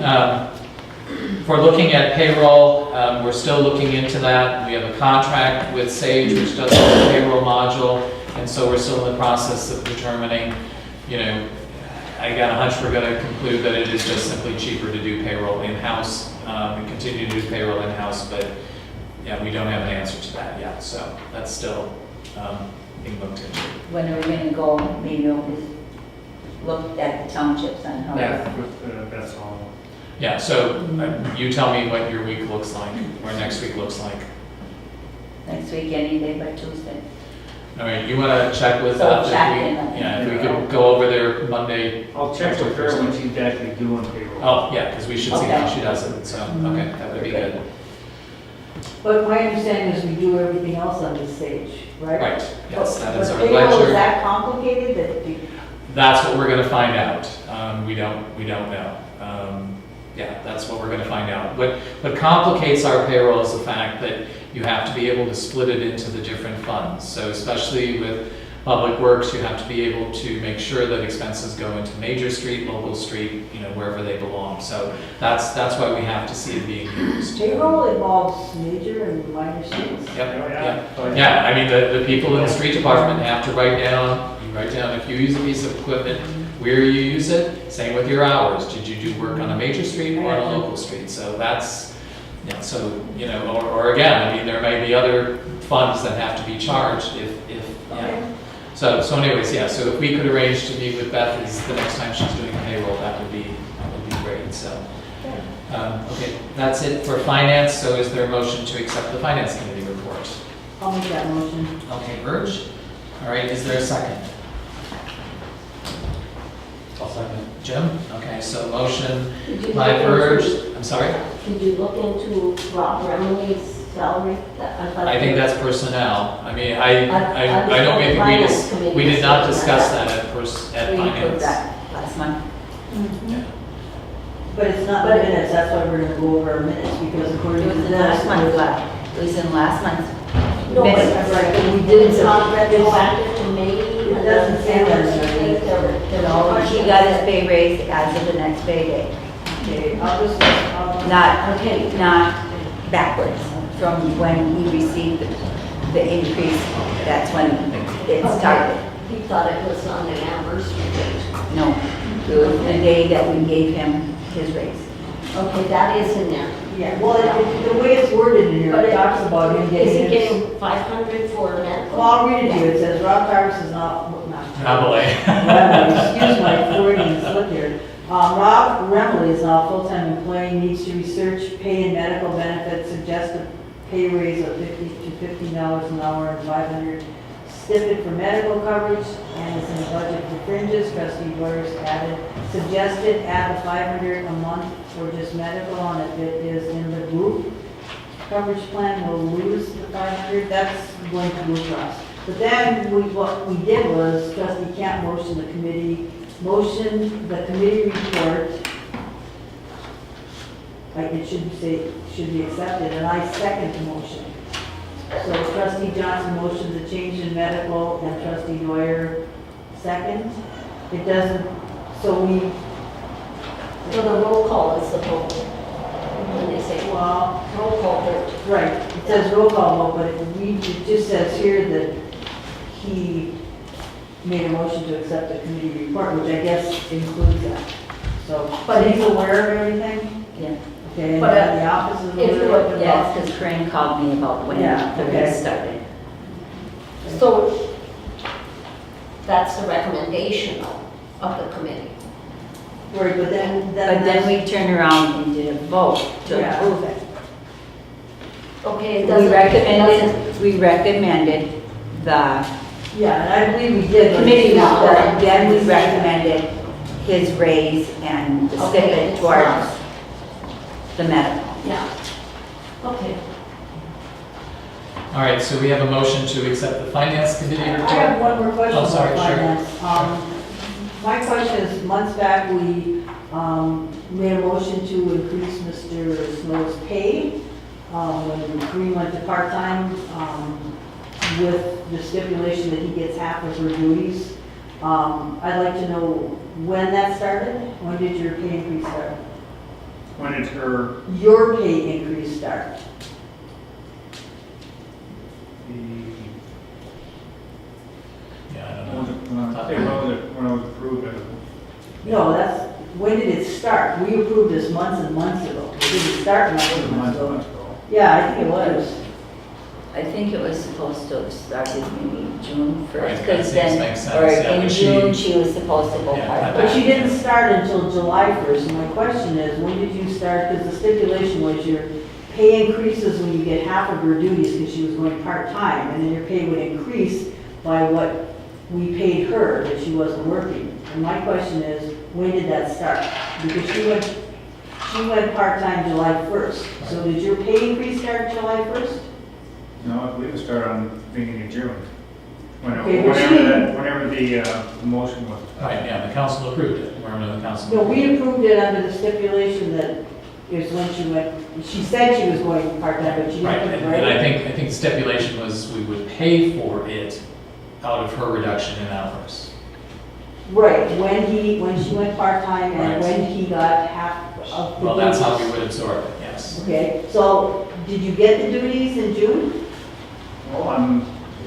If we're looking at payroll, we're still looking into that. We have a contract with Sage, which does the payroll module, and so we're still in the process of determining, you know, I got a hunch we're gonna conclude that it is just simply cheaper to do payroll in-house. We continue to do payroll in-house, but yeah, we don't have an answer to that yet, so that's still being looked into. When are we gonna go, maybe we'll just look at the townships and how. That's all. Yeah, so you tell me what your week looks like, or next week looks like. Next week, any day but Tuesday. All right, you wanna check with So us if check we, in on yeah, if we could go over there Monday? I'll check with her when she's actually doing payroll. Oh, yeah, because we should see how Okay. she does it, so, okay, that would be good. But my understanding is we do everything else on this stage, right? Right, yes, that is But our payroll, ledger. is that complicated that you? That's what we're gonna find out. We don't know. Yeah, that's what we're gonna find out. What complicates our payroll is the fact that you have to be able to split it into the different funds. So especially with Public Works, you have to be able to make sure that expenses go into Major Street, Local Street, you know, wherever they belong. So that's why we have to see it being used. Payroll involves major and minor streets. Yep, Oh, yeah. yep. Yeah, I mean, the people in the street department have to write down, if you use a piece of equipment, where you use it, same with your hours. Did you do work on a major street or on a local street? So that's, yeah, so, you know, or again, I mean, there may be other funds that have to be charged if yeah. So anyways, yeah, so if we could arrange to meet with Beth is the next time she's doing payroll, that would be great, so. Okay, that's it for finance, so is there a motion to accept the finance committee report? I'll make that motion. Okay, Verge. All right, is there a second? I'll second. Jim? Okay, so motion Did you by look Verge, into- I'm sorry? Did you look into Rob Remley's salary? I think that's personnel. I mean, I don't, maybe Finance committee we did not discuss that. that at We put finance. that last month. Yeah. But it's not the minutes, that's why we're gonna go over our minutes, because according It to was in this. last month, it was in last month's No, but minutes. We did it's not retroactive to May. It doesn't say that. No, he got his pay raise as of the next pay day. Okay, I'll just. Not backwards from when he received the increase, that's when it started. He thought it was on the anniversary date. No, it was the day that we gave him his raise. Okay, that is in there. Yeah, well, the way it's worded in here, But it talks about him Is getting. he his- getting 500 for medical? Well, I'll read it to you, it says Rob Tyrus is not. Remley. Excuse my Freudian slip here. Rob Remley is now a full-time employee, needs to research pay and medical benefits, suggest a pay raise of $50 to $15 an hour and 500 stipend for medical coverage, and is in the budget for fringes. Trustee Boyers suggested add the 500 a month for just medical, and if it is in the group coverage plan, we'll lose the 500. That's going to move us. But then what we did was trustee Camp motioned the committee report. Like it should be accepted, and I second the motion. So trustee Johnson motioned the change in medical, and trustee Neuer second. It doesn't, so we, So the roll call is the vote. When they say, well, roll call vote. right, it says roll call vote, but it just says here that he made a motion to accept the committee report, which I guess includes that. So, but he's aware of everything? Yeah. Okay, and But, the office is if aware you of look, it? Yes, because Corinne called me about when Yeah, the okay. raise started. So that's the recommendation of the committee. Right, but then. But then we turned around and did a vote to Yeah. approve it. Okay, it We doesn't. recommended the Yeah, and I believe we did. committee Yeah. report, then we recommended his raise and the Okay, stipend it's towards not. the medical. Yeah. Okay. All right, so we have a motion to accept the finance committee I report. have one more question Oh, sorry, about sure. finance. My question is, months back, we made a motion to increase Mr. Snow's pay when Kareem went to part-time with the stipulation that he gets half of her duties. I'd like to know when that started. When did your pay increase start? When did her, your pay increase start? Yeah, I when don't was know. when it was approved? No, that's, when did it start? We approved this months and months ago. It didn't start months and months ago. Yeah, I think it was. I think it was supposed to have started maybe June Right, first, that because seems then, to make sense, or yeah, in but June, she was supposed to go Yeah, part-time. But she didn't start until July 1st. And my question is, when did you start? Because the stipulation was your pay increases when you get half of her duties because she was going part-time. And then your pay would increase by what we paid her if she wasn't working. And my question is, when did that start? Because she went part-time July 1st. So did your pay increase start July 1st? No, I believe it started on beginning of June. Okay, but she- Whenever the motion was. Right, yeah, the council approved it, wherever the council. No, we approved it under the stipulation that is when she went, she said she was going part-time, but she Right, didn't, and I right? think the stipulation was we would pay for it out of her reduction in hours. Right, when she went part-time and Right. when he got half of the. Well, that's how we duties. would absorb it, yes. Okay, so did you get the duties in June? Well,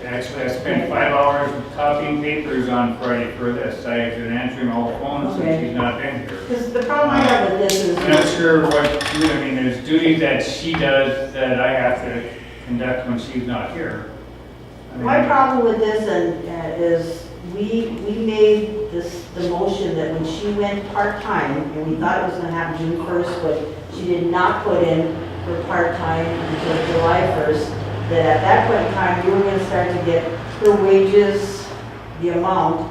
actually, I spent 5 hours copying papers on Friday for this. I have been answering all the phones Okay. since she's not been here. Because the problem I have with this is. I'm not sure what, I mean, there's duties that she does that I have to conduct when she's not here. I mean, My problem with this is we made the motion that when she went part-time, and we thought it was gonna happen June 1st, but she did not put in her part-time until July 1st, that at that point in time, you were gonna start to get her wages, the amount.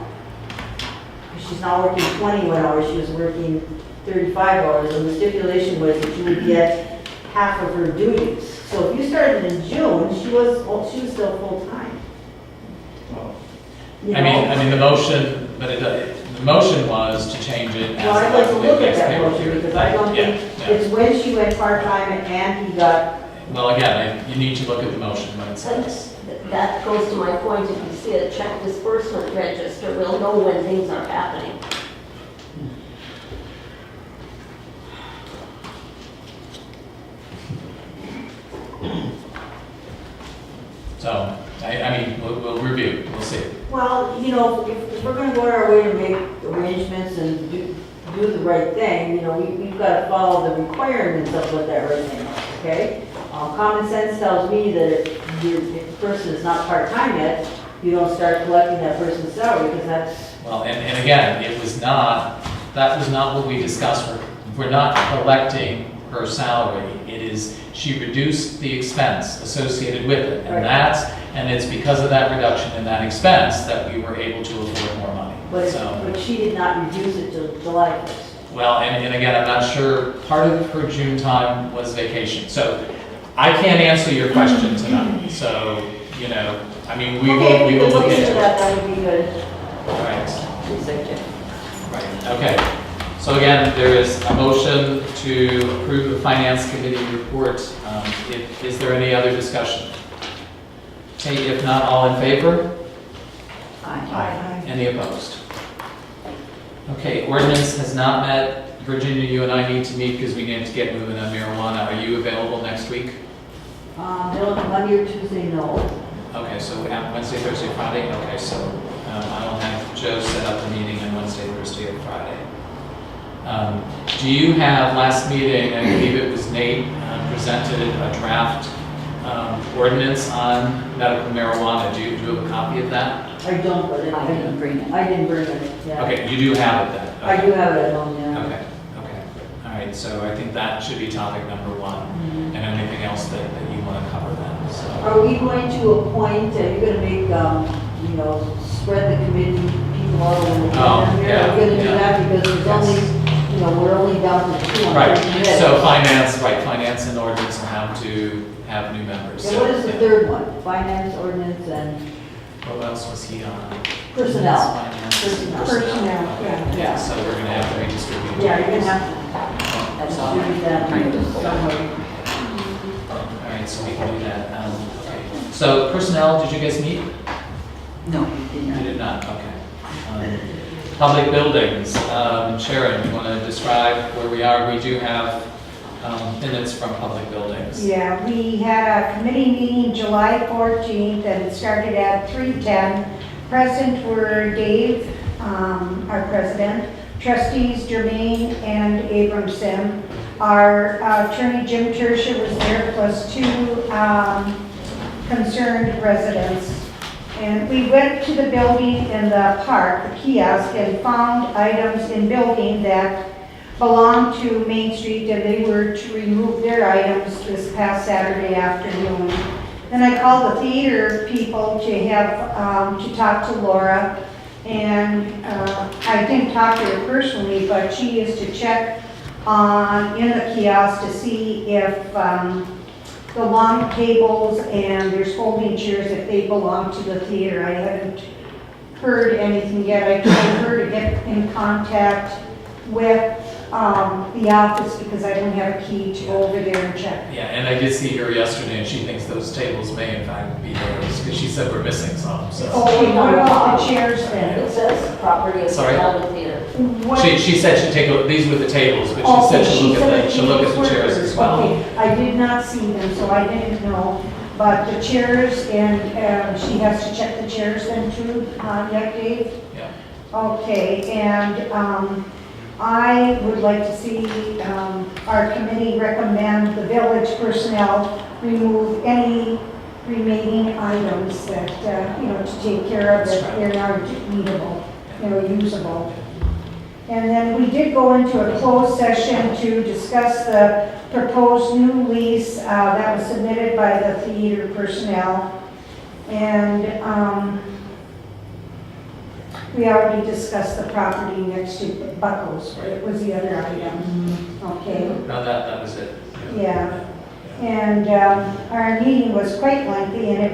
She's not working 21 hours, she was working 35 hours, and the stipulation was that you would get half of her duties. So if you started in June, she was still full-time. You I know? mean, the motion, but the motion was to change it as. Well, I'd like to look at next that payroll motion, period. because I don't Yeah, think yeah. it's when she went part-time and he got, Well, again, you need to look at the motion when it says. That goes to my point, if you see a check disbursement register, we'll know when things are happening. So, I mean, we'll review, we'll see. well, you know, if we're gonna go our way to make arrangements and do the right thing, you know, we've got to follow the requirements of what that right thing is, okay? Common sense tells me that if the person is not part-time yet, you don't start collecting that person's salary, because that's, Well, and again, that was not what we discussed. We're not collecting her salary. It is, she reduced the expense associated with it. Right. And it's because of that reduction in that expense that we were able to afford more money. So, but she did not reduce it till July 1st. well, and again, I'm not sure, part of her June time was vacation. So I can't answer your question tonight. So, you know, I mean, we Okay, will if look we could into that, it. that would be good. Right. Right, okay. So again, there is a motion to approve the Finance Committee report. Is there any other discussion? Okay, if not, all in favor? Aye. Any opposed? Okay, ordinance has not met. Virginia, you and I need to meet because we need to get moving on marijuana. Are you available next week? No, Monday or Tuesday, no. Okay, so we have Wednesday, Thursday, Friday? Okay, so I will have Joe set up the meeting on Wednesday, Thursday, and Friday. Do you have, last meeting, I believe it was Nate, presented a draft ordinance on medical marijuana. Do you have a copy of that? I don't, but I didn't bring it. I didn't bring it, yeah. Okay, you do have it then? I do have it at home, yeah. Okay, okay. All right, so I think that should be topic number one. And anything else that you want to cover then, so. Are we going to appoint, are you gonna make, you know, spread the committee people all over the Oh, town here? yeah, Are we gonna do yeah. that? Because there's only, you know, we're only down to 2 on Right, the committee. so finance and ordinance will have to have new members. And So, what is the yeah. third one? Finance, ordinance, and What else was he on? personnel. Finance, Personnel. Personnel, yeah. Yeah, so we're gonna have to redistribute. Yeah, you're gonna have to That's all. distribute that somewhere. All right, so we can do that. Okay. So personnel, did you guys meet? No, we did You not. did not, okay. Public buildings, Sharon, you want to describe where we are? We do have minutes from public buildings. Yeah, we had a committee meeting July 14th, and it started at 3:10. Present were Dave, our president, trustees Jermaine and Abramson. Our attorney Jim Tersha was there, plus 2 concerned residents. And we went to the building in the park, the kiosk, and found items in building that belonged to Main Street, and they were to remove their items this past Saturday afternoon. Then I called the theater people to have, to talk to Laura, and I didn't talk to her personally, but she is to check in the kiosk to see if the long tables and there's folding chairs, if they belong to the theater. I haven't heard anything yet. I told her to get in contact with the office because I don't have a key to go over there and check. Yeah, and I did see her yesterday, and she thinks those tables may in fact be theirs, because she said we're missing some, so. Okay, what about the chairs then? It says property of Sorry? Calumet Theater. What- She said she'd take, these were the tables, but she Okay, said she'll look said at the, she'll look at the these chairs were- as well. Okay, I did not see them, so I didn't know. But the chairs, and she has to check the chairs then too, yeah, Dave? Yeah. Okay, and I would like to see our committee recommend the village personnel remove any remaining items that, to take care of that they're not needable, usable. And then we did go into a closed session to discuss the proposed new lease that was submitted by the theater personnel. And we already discussed the property next to Buckles, right? It was the other item. Okay. No, that was it. Yeah. And our meeting was quite lengthy, and it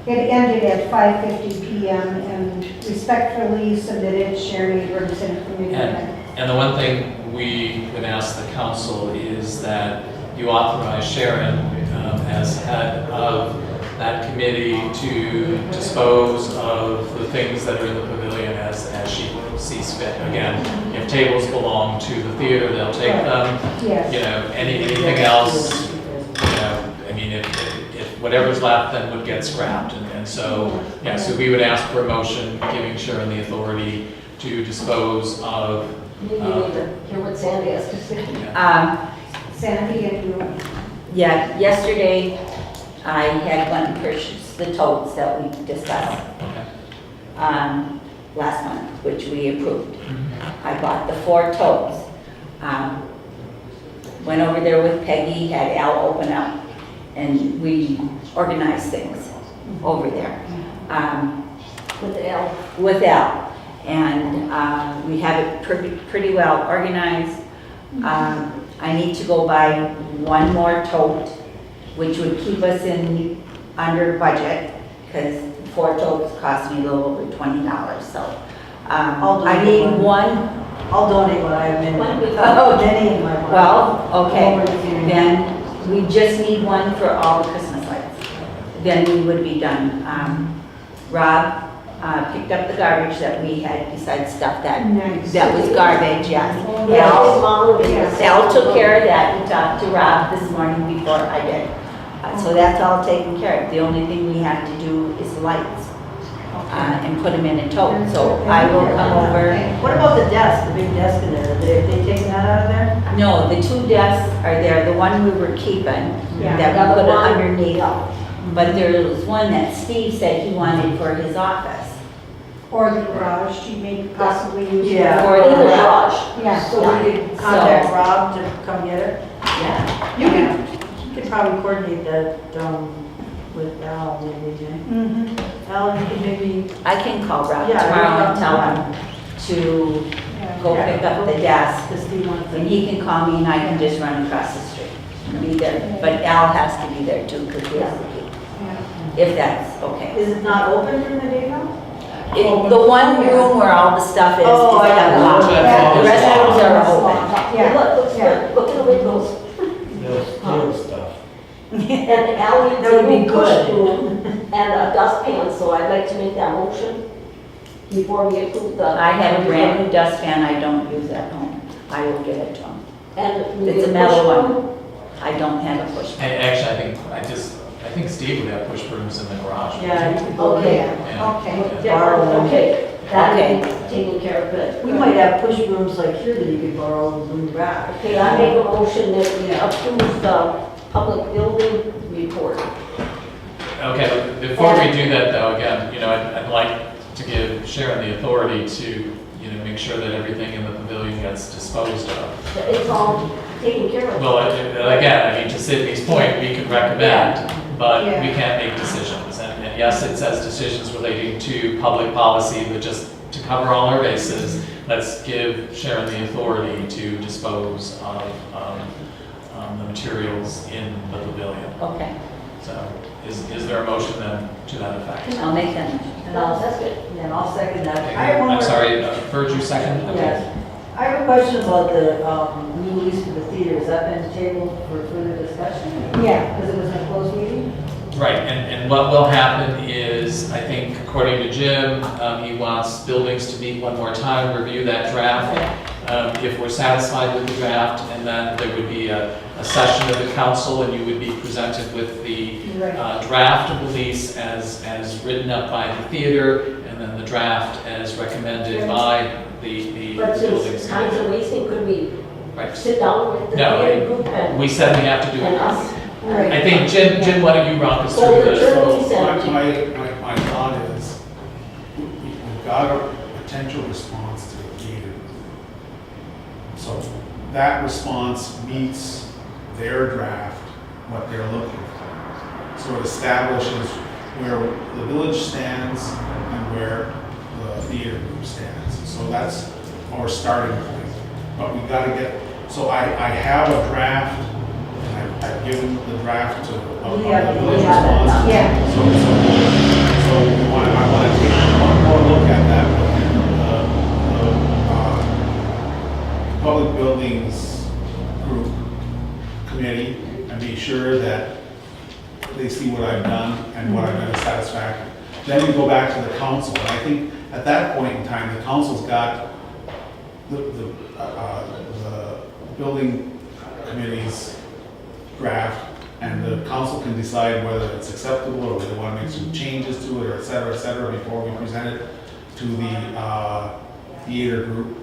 ended at 5:50 p.m. and respectfully submitted Sharon Abramson from New York. And the one thing we would ask the council is that you authorize Sharon as head of that committee to dispose of the things that are in the pavilion as she sees fit. Again, if tables belong to the theater, they'll take them. Yes. Anything else, I mean, if whatever's left then would get scrapped. And so, yeah, so we would ask for a motion giving Sharon the authority to dispose of. You need to hear what Sandy has to say. Sandy and you. Yeah, yesterday I had one purchase the totes that we discussed last month, which we approved. I bought the 4 totes. Went over there with Peggy, had Al open up, and we organized things over there. With Al. With Al. And we have it pretty well organized. I need to go buy 1 more tote, which would keep us under budget, because 4 totes cost me a little over $20. So I need 1. I'll donate what I have in. Oh, Jenny and my mom. Well, okay, Over to you. then we just need 1 for all the Christmas lights. Then we would be done. Rob picked up the garbage that we had besides stuff that was garbage, yes. Al took care of that. He talked to Rob this morning before I did. So that's all taken care of. The only thing we have to do is lights and put them in a tote. So I will come over. What about the desk, the big desk in there? Have they taken that out of there? No, the 2 desks are there. The one we were keeping Yeah. that we put underneath. But there was one that Steve said he wanted for his office. Or the garage, she may possibly use. Yeah. For the garage. Yeah. So we could contact Rob to come get it? Yeah. You could probably coordinate that with Al, maybe, Al, you could maybe. I can call Rob Yeah, tomorrow and Rob. tell him to go pick up the desk. Because Steve wants to. And he can call me and I can just run across the street and be there. But Al has to be there too, because he has the key. If that's okay. Is it not open during the day now? The one room where all the stuff is Oh, I got it. locked. Yeah. The rest of rooms are open. Yeah, look, looks good. Look at the windows. stuff. And Al needs That a would be new push good. broom and a dustpan, so I'd like to make that motion before we approve the. I have a brand new dustpan I don't use at home. I will give it to him. And we It's need a a metal push one. I don't have a push. Actually, I think Steve would have push brooms in the garage. Yeah. Okay. Yeah. Okay. Yeah, Borrow one. okay, that Okay. is taken care of, good. We might have push brooms like here that you could borrow and bring back. Okay, I make a motion that we approve the public building report. Okay, but before we do that though, again, I'd like to give Sharon the authority to, make sure that everything in the pavilion gets disposed of. It's all taken care of. Well, again, to Sydney's point, we can recommend, but we can't make decisions. And yes, it says decisions relating to public policy, but just to cover all our bases, let's give Sharon the authority to dispose of the materials in the pavilion. Okay, So is there a motion then to that effect? I'll make that motion. And I'll, That's good. and I'll second that. I have one I'm more- sorry, Virgil second? Okay. Yes. I have a question about the new lease for the theater. Has that been tabled for further discussion? Yeah. Because it was in a closed meeting? Right, and what will happen is, I think, according to Jim, he wants buildings to meet one more time, review that draft. If we're satisfied with the draft, and then there would be a session of the council, and you would be presented with the draft of the lease as written up by the theater, and then the draft as recommended by the But buildings. since times are wasting, could we Right. sit down with the No, theater group and We said we have to do and it. us? I think, Jim, why don't you rock us Well, through the this? journey said, My thought is, we've got a potential response to the theater. So that response meets their draft, what they're looking for. So it establishes where the village stands and where the theater group stands. So that's our starting point. But we gotta get, so I have a draft, and I've given the draft to the village response. Yeah. So I want to take one more look at that, public buildings group committee, and be sure that they see what I've done and what I've done is satisfactory. Then we go back to the council, and I think at that point in time, the council's got the building committee's draft, and the council can decide whether it's acceptable or whether they want to make some changes to it, or et cetera, before we present it to the theater group.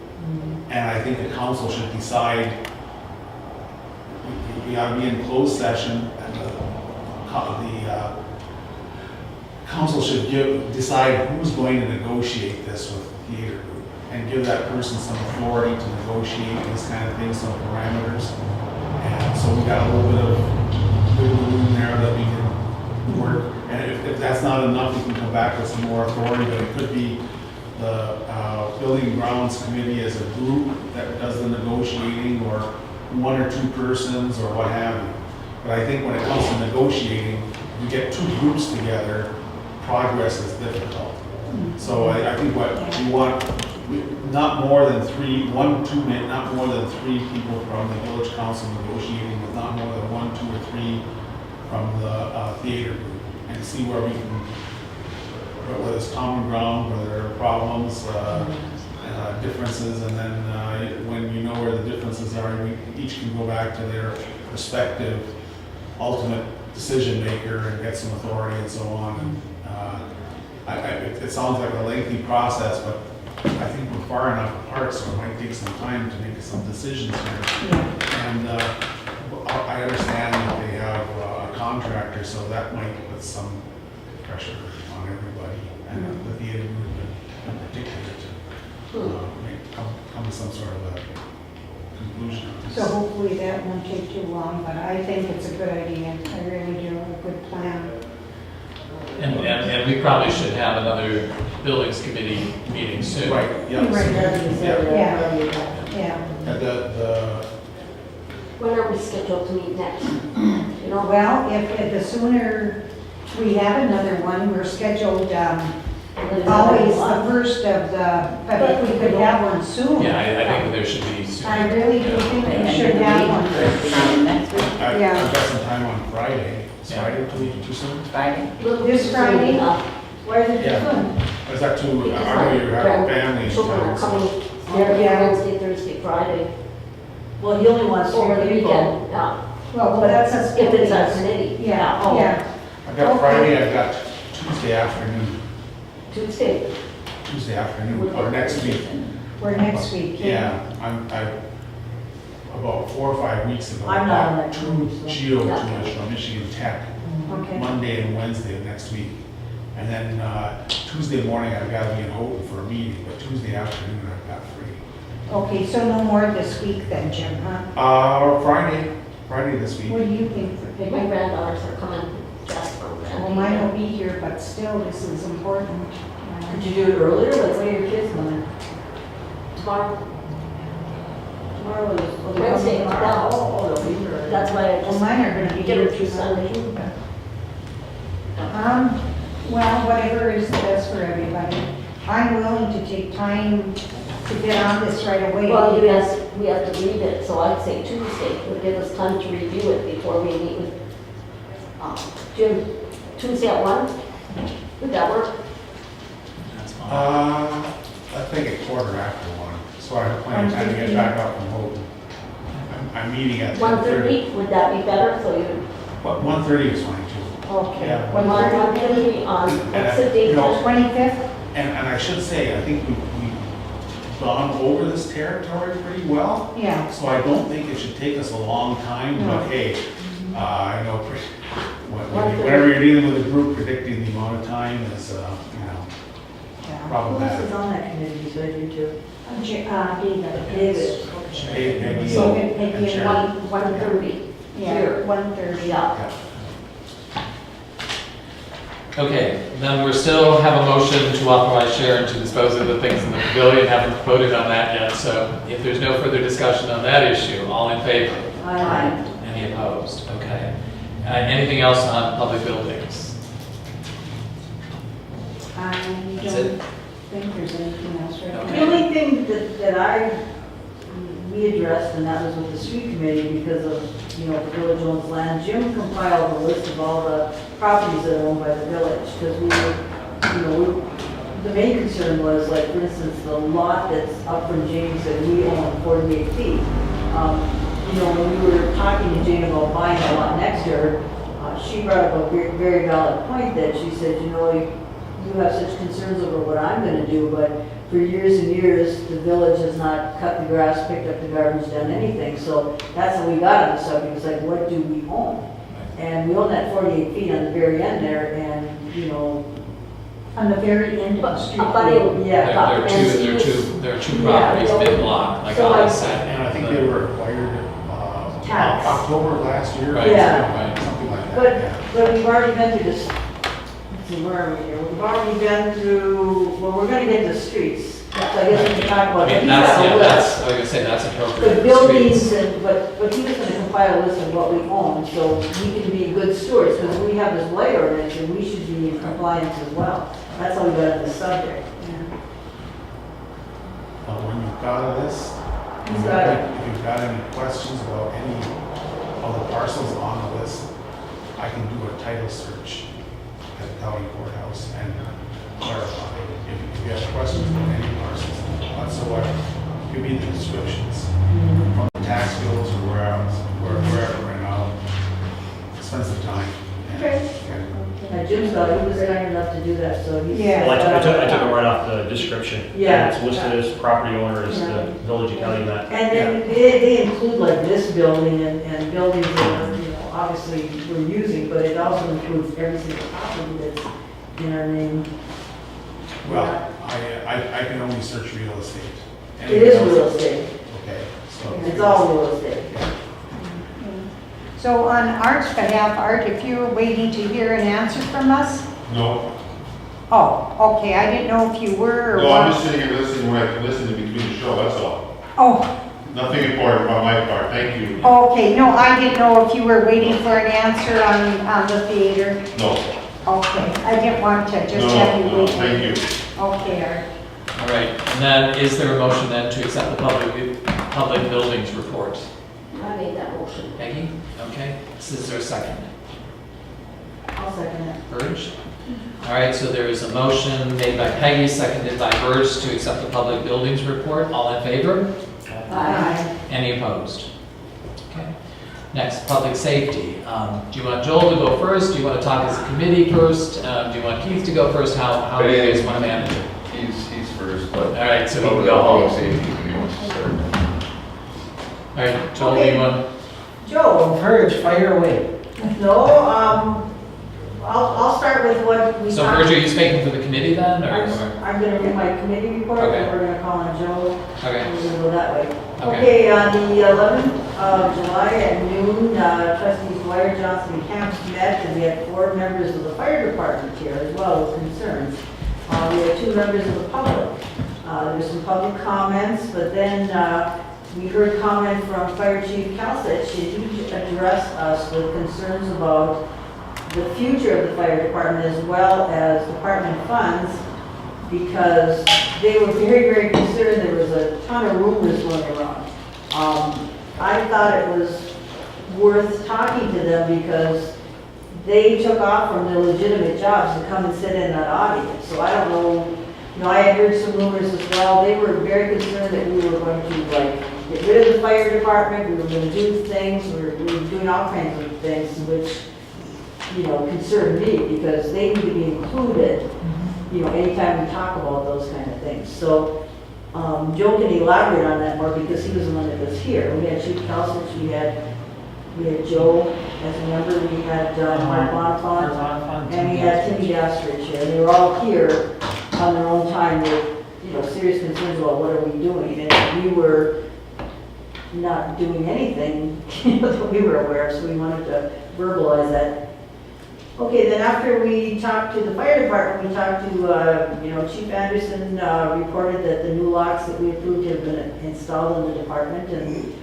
And I think the council should decide, we ought to be in closed session, and the council should decide who's going to negotiate this with the theater group, and give that person some authority to negotiate these kind of things, some parameters. And so we got a little bit of wiggle room there that we can work. And if that's not enough, we can come back with some more authority, but it could be the Building and Grounds Committee as a group that does the negotiating, or one or two persons, or what have you. But I think when it comes to negotiating, you get two groups together, progress is difficult. So I think what you want, not more than three, not more than three people from the village council negotiating, with not more than 1, 2, or 3 from the theater group, and see where we can, whether it's common ground, whether there are problems, differences, and then when you know where the differences are, we each can go back to their respective ultimate decision maker and get some authority and so on. And it sounds like a lengthy process, but I think we're far enough apart, so it might take some time to make some decisions here. And I understand that they have a contractor, so that might put some pressure on everybody, and the theater group in particular, to come to some sort of a conclusion on this. So hopefully that won't take too long, but I think it's a good idea. I really do, a good plan. And we probably should have another buildings committee meeting soon. Right, yes. Yeah. And when are we scheduled to meet next? You know, Well, if the sooner we have another one, we're scheduled, always the first of the, but if we could have one soon. Yeah, I think there should be soon. I really do think we should have one. Next week, I've Yeah. got some time on Friday. Is Yeah. Friday too soon? Friday. This Friday? Why is it Yeah. this one? Is that too, because I know you have my family in children town, are so. coming there Wednesday, Thursday, Friday. Well, he only wants over the three people. weekend, yeah. Well, that's a. If it's a committee. Yeah, Oh, yeah. I've got Friday, I've got Tuesday afternoon, Tuesday. or next week. We're next week. Yeah, about 4 or 5 weeks ago. I'm not on I that bought committee, two so- geo tours from Michigan Tech, Okay. Monday and Wednesday of next week. And then Tuesday morning, I've got to be in Houghton for a meeting, but Tuesday afternoon, I've got free. Okay, so no more this week then, Jim, huh? Or Friday this week. What do you think for My picnic? granddaughters are coming, Jasper and Well, Randy. mine will be here, but still, this is important. Could you do it earlier? Like, when are your kids coming? Tomorrow, Tomorrow is. oh, they're Wednesday, coming tomorrow. yeah. Oh, they'll be here. that's why I Well, just. mine are gonna be Get here it too, to Sunday. Well, whatever is the best for everybody. I'm willing to take time to get on this right away. Well, we have to read it, so I'd say Tuesday would give us time to review it before we meet with, Jim, Tuesday at 1? Would that work? That's fine. I think a quarter after 1, so I have plenty of time to get back up from Houghton. I'm meeting at 10:30. 1:30, would that be better, so you, But 1:30 is fine too. Okay. Yeah. 1:30 on, what's the And, date? you know, 25th? And I should say, I think we've gone over this territory pretty well. Yeah. So I don't think it should take us a long time, but hey, I know, whenever you're dealing with a group, predicting the amount of time is, Yeah. Who else problematic. is on that committee besides you two? David. David. Hey, Peggy, So, and Peggy, Sharon. 1:30. Yeah, Here. 1:30. Yeah. Yeah. Okay, then we still have a motion to authorize Sharon to dispose of the things in the pavilion, haven't voted on that yet, so if there's no further discussion on that issue, all in favor? Aye. Any opposed? Okay. Anything else on public buildings? I That's don't it? think there's anything else right Okay. The only thing that we addressed, and that was with the street committee, because of, the village owns land. Jim compiled a list of all the properties that are owned by the village, because the main concern was, like, for instance, the lot that's up from James that we own 48 feet. When we were talking to Jane about buying a lot next to her, she brought up a very valid point that she said, you have such concerns over what I'm gonna do, but for years and years, the village has not cut the grass, picked up the garbage, done anything. So that's how we got on the subject. It's like, what do we own? And we own that 48 feet on the very end there, and, On the very end of the street. There are two properties mid-block, like So I I- said. And I think they were acquired Tax. October of last year. Right. Yeah. Something like that, But, yeah. but we've already been through this, let's see, where are we here? We've already been through, well, we're gonna get to streets. So I guess we can talk I about. mean, he's that's, got a yeah, list. that's, I was gonna say, that's appropriate. The buildings and, but he was gonna compile a list of what we own, so we can be good stewards, because we have this blight ordinance, and we should be in compliance as well. That's how we got on the subject. When you've got a list, He's got it. if you've got any questions about any of the parcels on the list, I can do a title search at the county courthouse and clarify. If you have questions about any parcels whatsoever, give me the descriptions from the tax bills or wherever, and I'll spend some time. and- Okay. and Jim's got, he was kind enough to do that, so he's. Yeah. Well, I took it right off the description. Yeah. And it's listed as property owner as the village of Calumet. And then they include like this building and buildings that are, obviously we're using, but it also includes every single property that's in our name. Well, I can only search real estate. It is real estate. Okay, so. It's all real estate. So on Art's behalf, Art, if you're waiting to hear an answer from us? No, Oh, okay, I didn't know if you were or no, I'm what. just sitting here listening when I can listen in between the show, that's all. Oh, Nothing important on my part, thank you. okay, no, I didn't know if you were waiting for an answer on the theater. No, Okay, I didn't want to just no, have you no, waiting. thank you. Okay, Art. All right, and then is there a motion then to accept the public buildings report? I made that motion. Peggy? Okay, is there a second? I'll second that. Burge? All right, so there is a motion made by Peggy, seconded by Burge to accept the public buildings report. All in favor? Aye. Any opposed? Next, public safety. Do you want Joel to go first? Do you want to talk as a committee first? Do you want Keith to go first? How do you guys want to manage it? He's first, but. All right, so we can Public go home. safety committee wants to start. All right, Joel, do you want? Joe, Purge, fire away. no, I'll start with what we So, talked. Virgil, are you speaking for the committee then, or? I'm gonna read my committee report, Okay. and we're gonna call on Joe. Okay. We're gonna go that way. Okay. Okay, on the 11th of July at noon, trustees Dwyer, Johnson, and Camps met, and we had 4 members of the fire department here as well as concerns. We had 2 members of the public. There was some public comments, but then we heard comment from Fire Chief Calcett. He addressed us with concerns about the future of the fire department as well as department funds, because they were very, very concerned. There was a ton of rumors going around. I thought it was worth talking to them because they took off from their legitimate jobs to come and sit in that audience. So I don't know, I had heard some rumors as well. They were very concerned that we were going to get rid of the fire department. We were going to do things. We were doing all kinds of things which, concerned me because they need to be included, anytime we talk about those kind of things. So Joe can elaborate on that more because he was the one that was here. We had Chief Calcett, we had Joe as a member, we had Mark Bonfont, and we had Timmy Dastridge here. They were all here on their own time with, serious concerns about what are we doing. And we were not doing anything that we were aware of, so we wanted to verbalize that. Okay, then after we talked to the fire department, we talked to, Chief Anderson reported that the new locks that we approved have been installed in the department, and,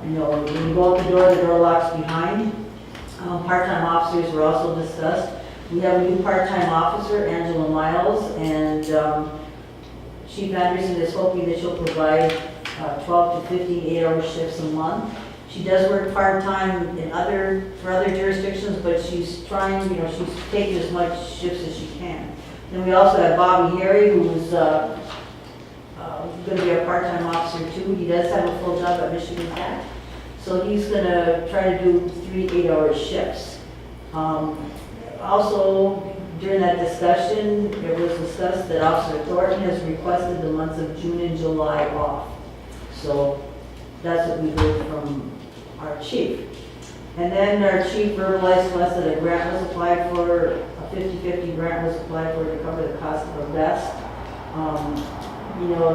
when you go out the door locks behind. Part-time officers were also discussed. We have a new part-time officer, Angela Miles, and Chief Anderson is hoping that she'll provide 12 to 15 8-hour shifts a month. She does work part-time for other jurisdictions, but she's trying, she's taking as much shifts as she can. Then we also have Bobby Harry, who's going to be a part-time officer too. He does have a full job at Michigan Tech, so he's going to try to do 3 8-hour shifts. Also, during that discussion, it was discussed that Officer Thornton has requested the months of June and July off. So that's what we heard from our chief. And then our chief verbalized to us that a grant was applied for, a 50-50 grant was applied for to cover the cost of a vest.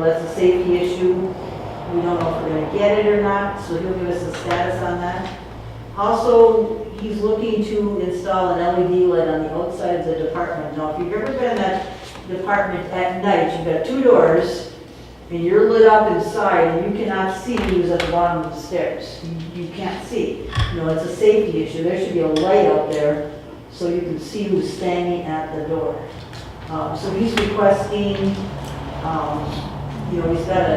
That's a safety issue. We don't know if we're going to get it or not, so he'll give us a status on that. Also, he's looking to install an LED light on the outside of the department. Now, if you've ever been in that department at night, you've got 2 doors, and you're lit up inside, and you cannot see who's at the bottom of the stairs. You can't see. It's a safety issue. There should be a light out there so you can see who's standing at the door. So he's requesting, he's got a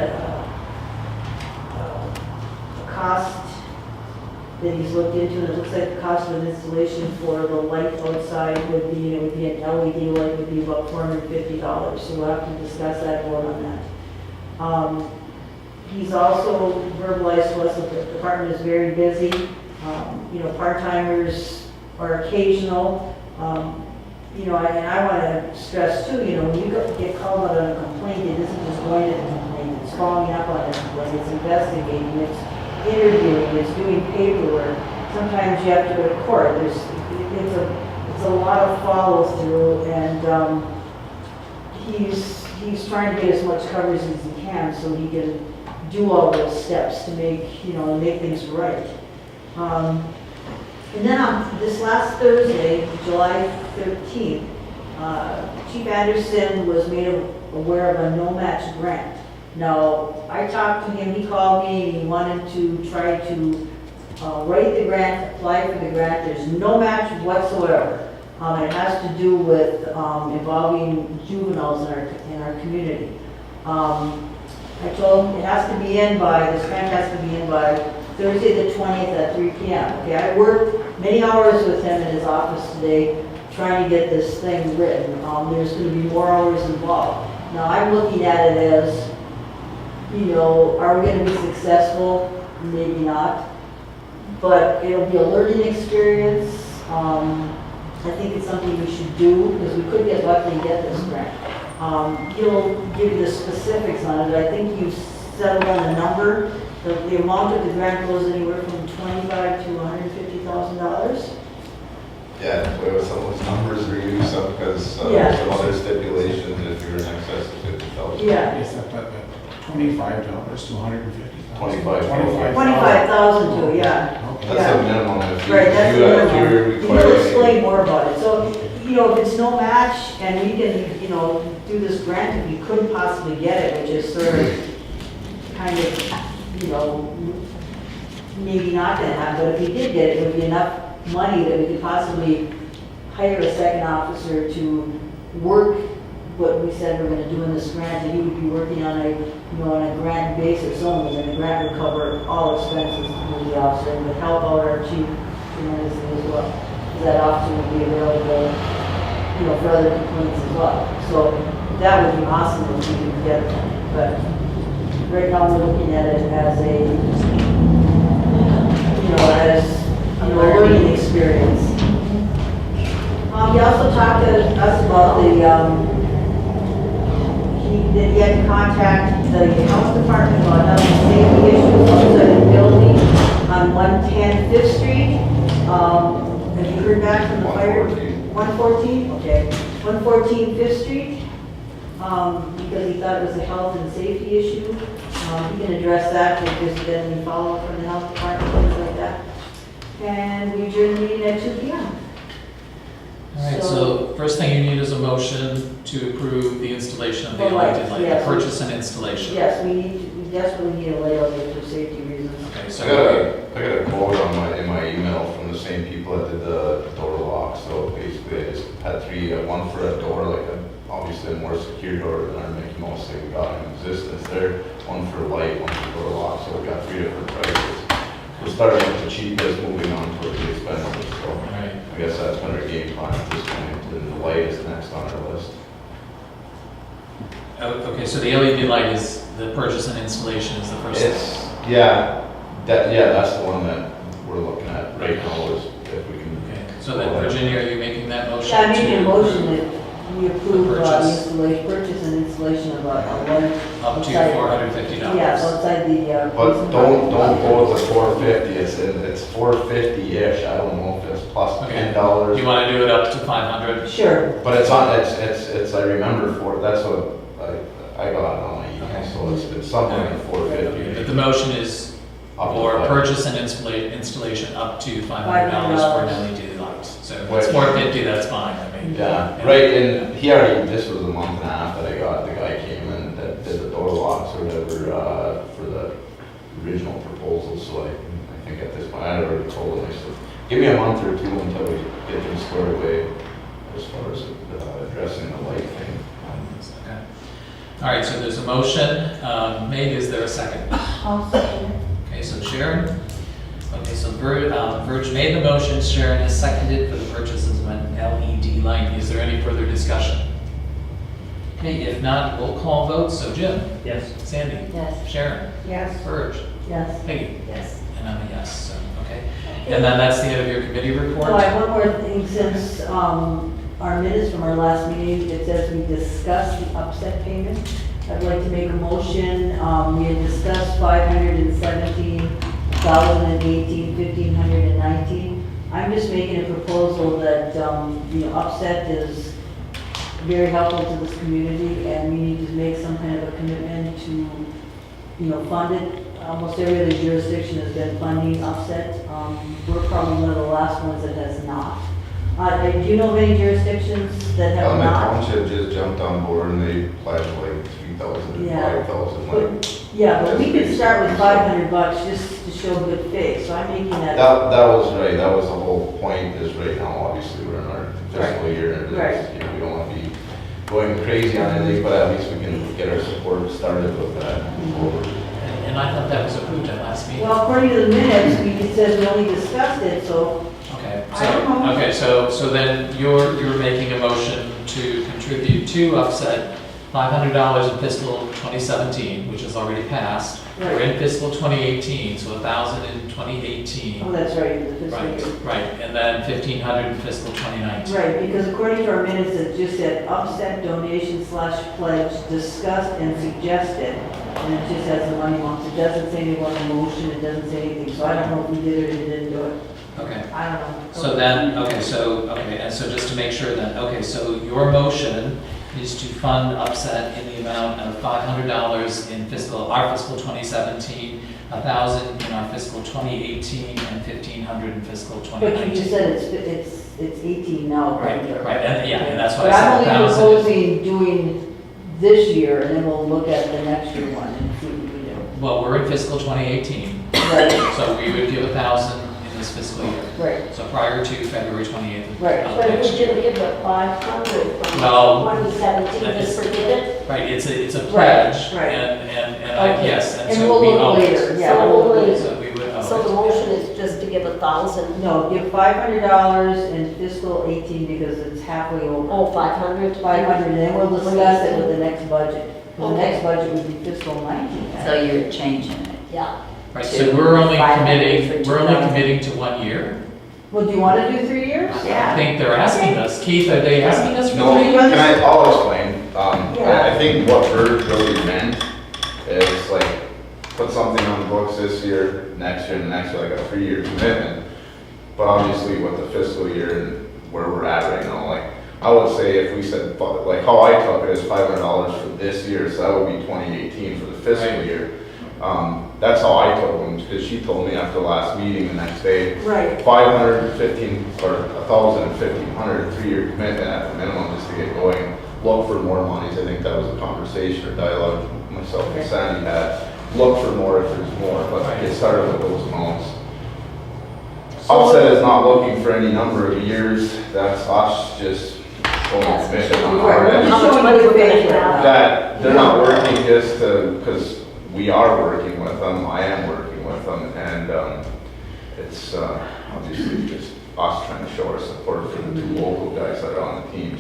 cost that he's looked into, and it looks like the cost of installation for the light outside would be an LED light would be about $450. So we'll have to discuss that more on that. He's also verbalized to us that the department is very busy. Part-timers are occasional. And I want to stress too, when you get called out on a complaint, it isn't just going to the complaint, it's following up on it, it's investigating, it's interviewing, it's doing paperwork. Sometimes you have to go to court. It's a lot of follow through, and he's trying to get as much coverage as he can so he can do all those steps to make things right. And then on this last Thursday, July 13th, Chief Anderson was made aware of a no-match grant. Now, I talked to him, he called me, and he wanted to try to write the grant, apply for the grant. There's no match whatsoever. It has to do with involving juveniles in our community. I told him it has to be in this grant has to be in by Thursday the 20th at 3 p.m. Okay, I worked many hours with him in his office today trying to get this thing written. There's going to be more hours involved. Now, I'm looking at it as, are we going to be successful? Maybe not. but it'll be a learning experience. I think it's something we should do, because we could get lucky and get this grant. He'll give you the specifics on it. I think you've settled on a number. The amount of the grant goes anywhere from $25,000 to $150,000. Yeah, play with some of those numbers or use some, because Yeah. some other stipulations if you're in excess of 50,000. Yeah. Is that $25 to $150,000? 25. 25,000 too, yeah. That's Yeah. the minimum if you, Right, that's if the you, minimum. if you're He'll requiring. explain more about it. So, you know, if it's no match and we can, you know, do this grant, if you could possibly get it, which is sort of kind of, you know, maybe not gonna happen, but if you did get it, it would be enough money that we could possibly hire a second officer to work what we said we're gonna do in this grant, and he would be working on a, you know, on a grant basis only, and the grant would cover all expenses to the officer, and would help out our chief tremendously as well. Because that officer would be available, you know, for other complaints as well. So that would be awesome if we could get it, but right now we're looking at it as a, you know, as a learning experience. He also talked to us about he had to contact the health department about health and safety issues outside the building on 110 Fifth Street. Have you heard back from the fire? 114, okay. 114 Fifth Street, because he thought it was a health and safety issue. He can address that if there's been any follow-up from the health department, things like that. And we adjourn the meeting at 2 p.m. All right, so first thing you need is a motion to approve the installation of the elected light, yes. purchase and installation. Yes, we desperately need a layout here for safety reasons. Okay, I so got a quote on in my email from the same people that did the door lock. So basically, I just had three, one for a door, like obviously a more secure door than our Mickey Mouse thing we got in existence there. One for light, one for door lock. So we got three different prices. We're starting with the cheapest, moving on towards the expensive. So Right. I guess that's been our game plan at this point. And the light is next on our list. Okay, so the LED light is, the purchase and installation is the first thing. It's that's the one that we're looking at right now. Is if we can. Okay, so then Virginia, are you making that motion? Yeah, I'm making a to motion that we approve the purchase. installation, purchase and installation of a light. Up to outside- $450. Yeah, outside the. But don't go with the 450. It's 450-ish. I don't know if it's plus Okay. $10. Do you want to do it up to 500? Sure. But it's on. It's. I remember that's what I got it on my email. So it's something like 450. But the motion is Up to for 500. purchase and installation up to $500 for an LED light. So if it's Which- 450, that's fine, I mean. Yeah, right, and he already, this was a month and a half that I got, the guy came in that did the door locks or whatever, for the original proposal, so I think at this point, I had already told him, I said, give me a month or two until we get things squared away as far as addressing the light thing. Okay. All right, so there's a motion made, is there a second? I'll second it. Okay, so Sharon? Okay, so Verge made the motion, Sharon has seconded for the purchase of an LED light. Is there any further discussion? Okay, if not, we'll call vote. So Jim? Yes. Sandy? Yes. Sharon? Yes. Verge? Yes. Peggy? Yes. And I'm a yes, so, okay. And then that's the end of your committee report? Oh, I have one more thing, since our minutes from our last meeting, it says we discussed the upset payment. I'd like to make a motion, we had discussed 517, 1,018, 1,519. I'm just making a proposal that, you know, upset is very helpful to this community, and we need to make some kind of a commitment to, you know, fund it. Almost every other jurisdiction has been funding upset. We're probably one of the last ones that has not. Do you know of any jurisdictions that have Calumet not? Township just jumped on board and they pledged like 3,000 to Yeah. 5,000, like. Yeah, but we could start with $500 just to show good faith, so I'm making that. That was right, that was the whole point, is right now, obviously, we're in our fiscal year, and Right. it's, you know, we don't want to be going crazy on anything, but at least we can get our support started with that forward. And I thought that was approved at last meeting. Well, according to the minutes, it says we only discussed it, so. Okay, I don't know. so then you're making a motion to contribute to offset $500 in fiscal 2017, which is already passed. We're in fiscal 2018, so 1,000 in 2018. Oh, that's right, the fiscal Right, year. right, and then 1,500 in fiscal 2019. Right, because according to our minutes, it just said upset donation / pledge discussed and suggested. And it just has the money amounts. It doesn't say anything about a motion, it doesn't say anything. So I don't know if we did it or didn't do it. Okay. I don't know. So then, okay, and so just to make sure then, okay, so your motion is to fund upset in the amount of $500 in our fiscal 2017, 1,000 in our fiscal 2018, and 1,500 in fiscal But 2019. you just said it's 18 now. Right, and yeah, and that's why But I said I'm only 1,000. proposing doing this year, and then we'll look at the next year one and see what we do. Well, we're in fiscal 2018, Right, so we would give 1,000 in this fiscal year. right. So prior to February 28th. of Right. But if next we year. didn't give it 500 from Well, 2017, just forget it? Right, it's a pledge, right. and Okay. yes, and And so we'll we look owe later, it. yeah. So we'll look only- later. So we would So the owe it. motion is just to give 1,000, No, give $500 in fiscal 18 because it's halfway over. oh, 500? 500, and then we'll discuss it with the next budget. The Okay. next budget would be fiscal 19. So you're changing it. Yeah. Right, to so we're only 500 for we're only 2000. committing to 1 year? Well, do you want to do 3 years? I think they're asking us, Keith, are they asking us for No, 3 years? I'll explain. Yeah. I think what Bert really meant is like, put something on the books this year, next year, and the next year, like a 3-year commitment. But obviously with the fiscal year and where we're at right now, like, I would say if we said, like, how I took it is $500 for this year, so that would be 2018 for the fiscal Right. year. That's how I took them, because she told me after the last meeting the next day, Right. 515 or 1,000 and 1,500, 3-year commitment at the minimum just to get going. Look for more monies. I think that was a conversation or dialogue myself and Sandy had. Look for more if there's more, but get started with those amounts. Offset is not looking for any number of years. That's us just showing Yes. commitment on our end. How much money we're gonna have? That they're not working just to, because we are working with them. I am working with them, and it's obviously just us trying to show our support for the 2 local guys that are on the team.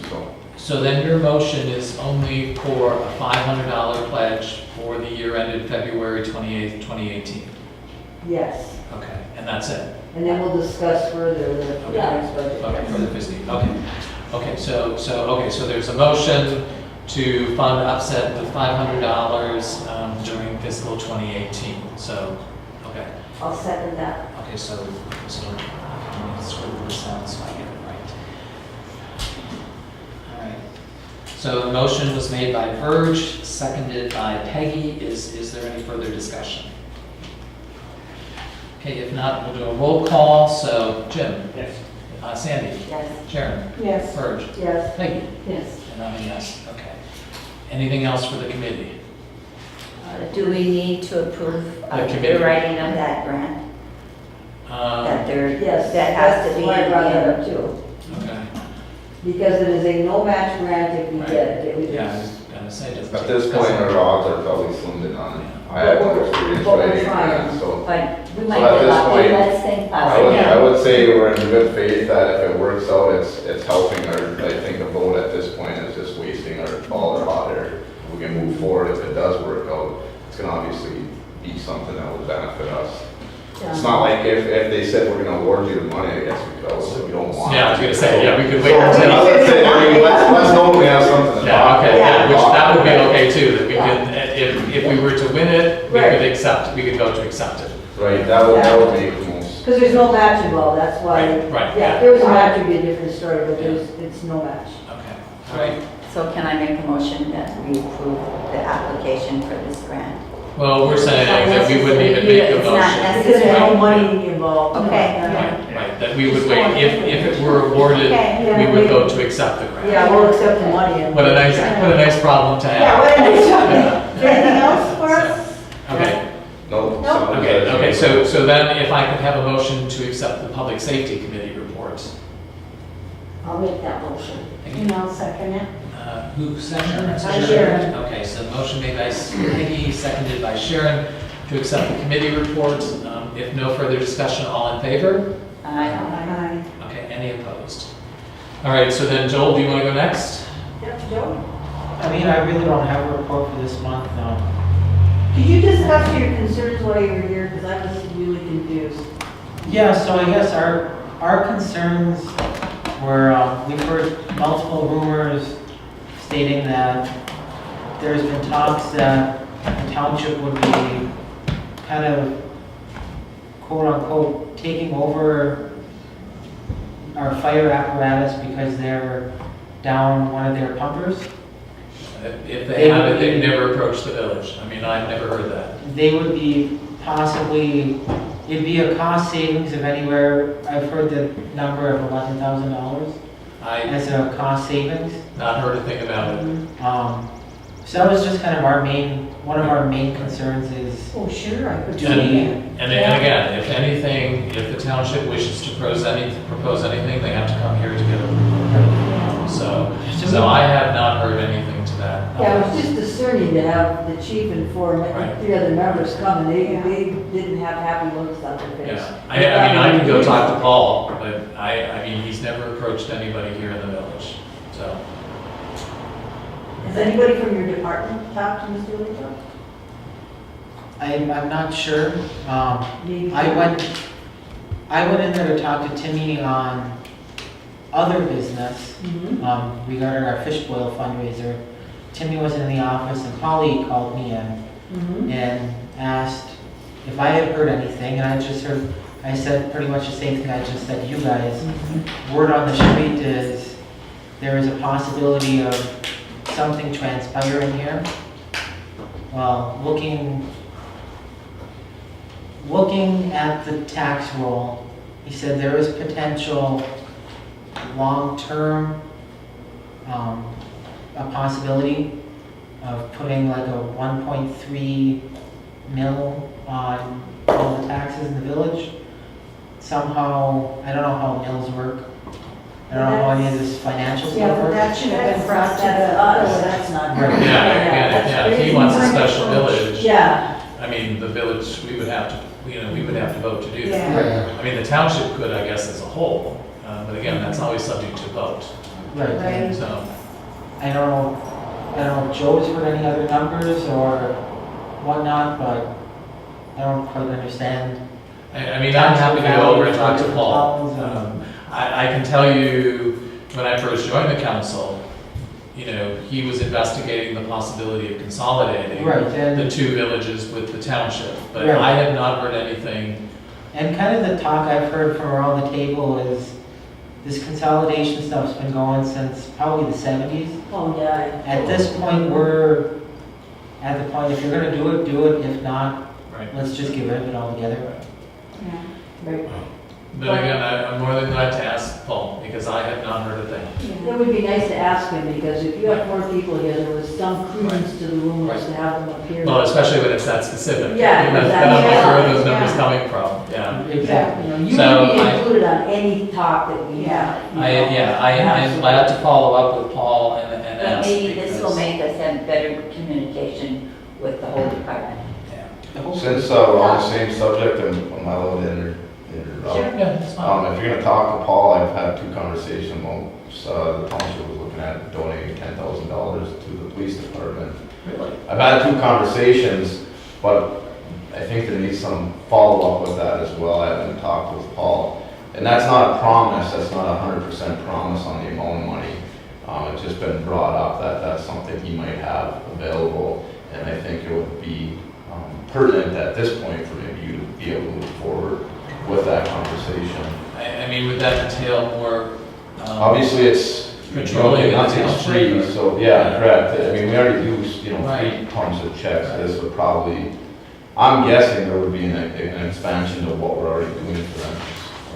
So then your motion is only for a $500 pledge for the year ended February 28th, 2018? Yes. Okay, and that's it? And then we'll discuss further the next budget. Okay, for the fiscal, okay, so there's a motion to fund upset with $500 during fiscal 2018, so, okay. I'll second that. Okay, so let me scribble this down so I get it right. All right. So the motion was made by Verge, seconded by Peggy. Is there any further discussion? Okay, if not, we'll do a roll call. So Jim? Yes. Sandy? Yes. Sharon? Yes. Verge? Yes. Peggy? Yes. And I'm a yes, okay. Anything else for the committee? Do we need to approve The of committee. the writing of that grant? That there, Yes, that has to that's be why I brought that in. up too. Okay. Because it is a no match grant if we Right. get it. It was- Yeah, I was gonna say, it doesn't At take- this point, our odds are probably slimmed in on it. I have no experience But we're writing trying. grants, so. But we So might at get this lucky, point, let's think I would positive. say we're in good faith that if it works out, it's helping our, I think a vote at this point is just wasting all our hot air. We can move forward if it does work out. It's gonna obviously be something that would benefit us. It's not like if they said we're gonna award you the money, I guess we could also, we don't want. Yeah, I was gonna say, yeah, we could wait So, until. let's say, let's know we have something to Yeah, talk okay, about. yeah, which that would be okay too, that we can, if we were to win it, we could accept, we could vote to accept it. Right, that would make the most. Because there's no match involved, that's why. Right, Yeah, if there was a match, it'd be a different story, but it's no match. Okay, all right. So can I make a motion that we approve the application for this grant? Well, we're saying that we wouldn't even make a It's not motion. Because there's no necessary. money involved. Okay. Right, that we would wait, if it were awarded, Okay, we would vote to accept the grant. Yeah, we'll accept the money. and- What a nice problem to Yeah, have. what a nice job. Yeah. Anything else for us? Okay, Nope. okay, so then if I could have a motion to accept the Public Safety Committee report. I'll make that motion. And I'll second it. Who seconded? Sharon. Okay, so motion made by Peggy, seconded by Sharon to accept the committee report. If no further discussion, all in favor? Aye. Okay, any opposed? All right, so then Joel, do you want to go next? Yep, Joe? I mean, I really don't have a report for this month, no. Could you discuss your concerns while you were here, because I was really confused. Yeah, so I guess our concerns were, we've heard multiple rumors stating that there's been talks that the township would be kind of quote-unquote taking over our fire apparatus because they're down one of their pumpers. If they haven't, they've never approached the village. I mean, I've never heard that. They would be possibly, it'd be a cost savings of anywhere, I've heard the number of $11,000 as a cost savings. Not heard a thing about it. So that was just kind of one of our main concerns is. Oh, sure, I could do And, that. and again, if anything, if the township wishes to propose anything, they have to come here to get a report. So I have not heard anything to that. Yeah, it was just discerning to have the chief inform Right. 3 other members come, and they didn't have happy looks on their face. Yeah, I mean, I can go talk to Paul, but I mean, he's never approached anybody here in the village, so. Has anybody from your department talked to Mr. Lito? I'm not sure. Maybe. I went in there to talk to Timmy on other business regarding our fish boil fundraiser. Timmy was in the office and Polly called me in and asked if I had heard anything, and I said pretty much the same thing I just said to you guys. Word on the street is there is a possibility of something transpiring here. Well, looking at the tax roll, he said there is potential long-term, a possibility of putting like a 1.3 mil on all the taxes in the village. Somehow, I don't know how mills work. I don't know how any of this financial Yeah, stuff but works. that should have been brought to That's the. us, that's not. Right. Yeah, if he wants a special village, Yeah, I mean, the village, we would have to vote to do that. Yeah. I mean, the township could, I guess, as a whole, but again, that's always subject to vote, Right. so. I don't know if Joe's heard any other numbers or whatnot, but I don't quite understand. I mean, I'm happy to go over and talk to Paul. I can tell you, when I first joined the council, you know, he was investigating the possibility of consolidating Right, and- the 2 villages with the township, but Right. I have not heard anything. And kind of the talk I've heard from around the table is this consolidation stuff's been going since probably the 70s. oh, yeah. At this point, we're at the point, if you're gonna do it. If not, Right. let's just get rid of it altogether. Right. But again, I'm more than glad to ask Paul, because I have not heard a thing. It would be nice to ask him, because if you have more people here, there was some credence to the rumors to have them appear. Well, especially when it's that specific. Yeah, Then exactly. I'm like, where are those numbers Yeah. coming from? Yeah. Exactly. You know, you So would be I- included on any talk that we have. you know. I'm glad to follow up with Paul and But ask. maybe this will because- make us have better communication with the whole department. Since we're on the same subject, and I'm allowed to interrupt. Yeah, that's fine. If you're gonna talk to Paul, I've had 2 conversations. The township was looking at donating $10,000 to the police department. Really? I've had 2 conversations, but I think there needs some follow-up with that as well. I haven't talked with Paul. And that's not a promise, that's not a 100% promise on the amount of money. It's just been brought up that that's something he might have available, and I think it would be pertinent at this point for maybe you to be able to move forward with that conversation. I mean, would that entail more? Obviously, it's, Patrolling in the nothing's township, free, or- so, yeah, correct. I mean, we already use, 3 Right. pumps of checks. This would probably, I'm guessing there would be an expansion of what we're already doing for them.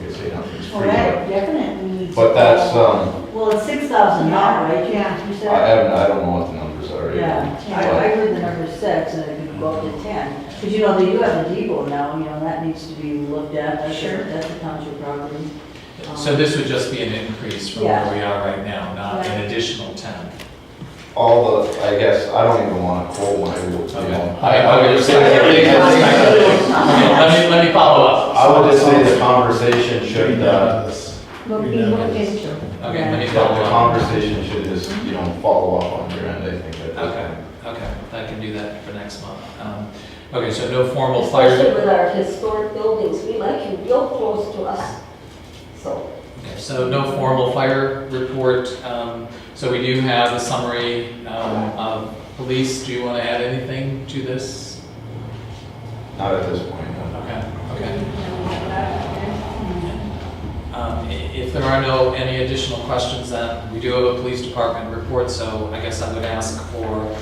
Like I say, nothing's Well, free, that definitely needs. but that's, Well, it's 6,000 now, right? Yeah. You I said? don't know what the numbers are. Yeah, I heard the number 6, and it could go up to 10. Because, you know, they do have a depot now, you know, that needs to be looked at. That's the township property. So this would just be an increase from Yeah. where we are right now, not an Right. additional 10. I guess, I don't even want to quote my, Okay. I would just say, Let me follow up. I would just say the conversation should, be looked into. Okay, let me The follow up. conversation should just, follow up on your end, I think. at this Okay, point. okay, I can do that for next month. Okay, so no formal fire. Especially with our historic buildings, we like you real close to us, so. Okay, so no formal fire report. So we do have a summary of police. Do you want to add anything to this? Not at this point, no. Okay, okay. If there are any additional questions, then we do have a police department report, so I guess I would ask for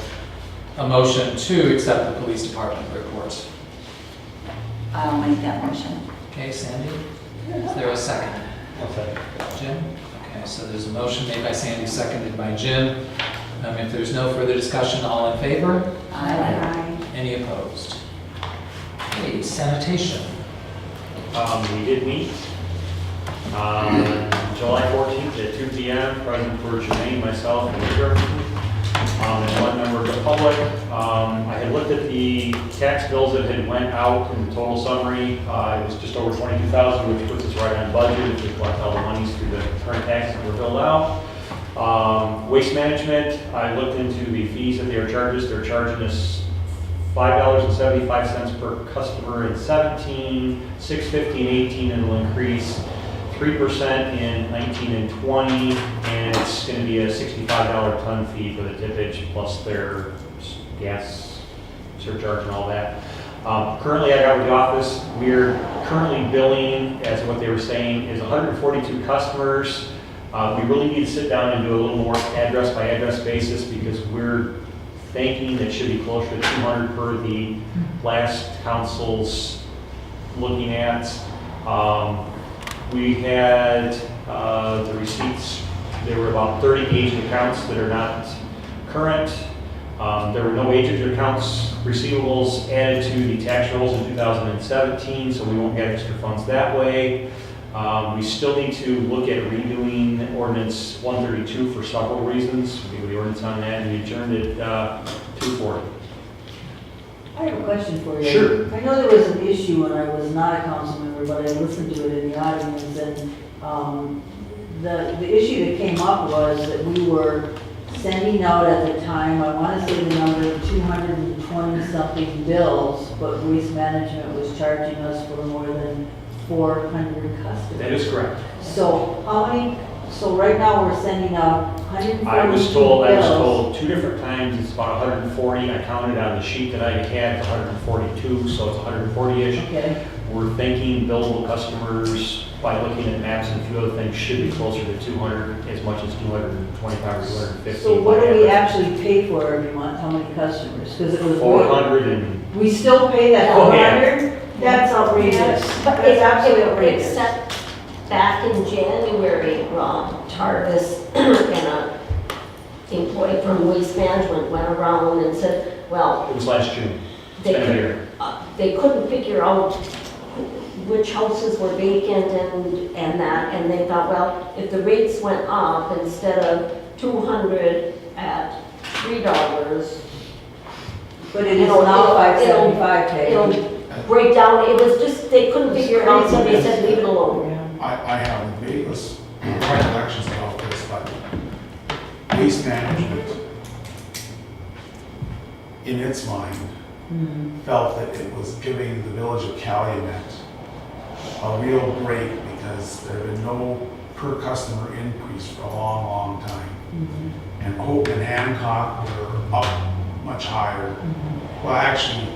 a motion to accept the police department report. I'll make that motion. Okay, Sandy, is there a second? I'll second. Jim? Okay, so there's a motion made by Sandy, seconded by Jim. If there's no further discussion, all in favor? Aye. Any opposed? Okay, sanitation. We did meet on July 14th at 2 p.m., present for Jermaine, myself, and Richard, and one member of the public. I had looked at the tax bills that had went out in the total summary. It was just over $22,000, which puts us right on budget if we collect all the monies through the current taxes that were billed out. Waste management, I looked into the fees that they are charges. They're charging us $5.75 per customer in 17, $6.50 in 18, and it'll increase 3% in 19 and 20, and it's going to be a $65 ton fee for the tippage plus their gas surcharge and all that. Currently, I got with the office, we're currently billing, as what they were saying, is 142 customers. We really need to sit down and do a little more address by address basis because we're thinking it should be closer to 200 per the last council's looking at. We had the receipts, there were about 30 agent accounts that are not current. There were no agent accounts receivables added to the tax rolls in 2017, so we won't get extra funds that way. We still need to look at redoing ordinance 132 for several reasons. We have the ordinance on that, and we adjourned it 240. I have a question for you. Sure. I know there was an issue when I was not a council member, but I listened to it in the audience, and the issue that came up was that we were sending out at the time, I want to say the number of 220-something bills, but Waste Management was charging us for more than 400 customers. That is correct. So how many, so right now we're sending out 142 I was told bills. 2 different times, it's about 140. I counted on the sheet that I had, it's 142, so it's 140-ish. Okay. We're thinking billable customers, by looking at maps and a few other things, should be closer to 200, as much as 225 or 250. So what do we actually pay for every month? How many customers? Because it was 400 and, we still pay that Oh, yeah. 400? That's outrageous. But That's absolutely outrageous. except back in January, Rob Tarvis and a employee from Waste Management went around and said, well, it was last June. It's they been a could- year. they couldn't figure out which houses were vacant and that, and they thought, well, if the rates went up, instead of 200 at $3, But it is now 575 it'll paid. break down, it was just, they couldn't figure it out, so they said, leave it alone. I have vaguest recollections about this, but Waste Management, in its mind, felt that it was giving the village of Calumet a real break because there had been no per customer increase for a long, long time. And Hope and Hancock were up much higher. Well, actually,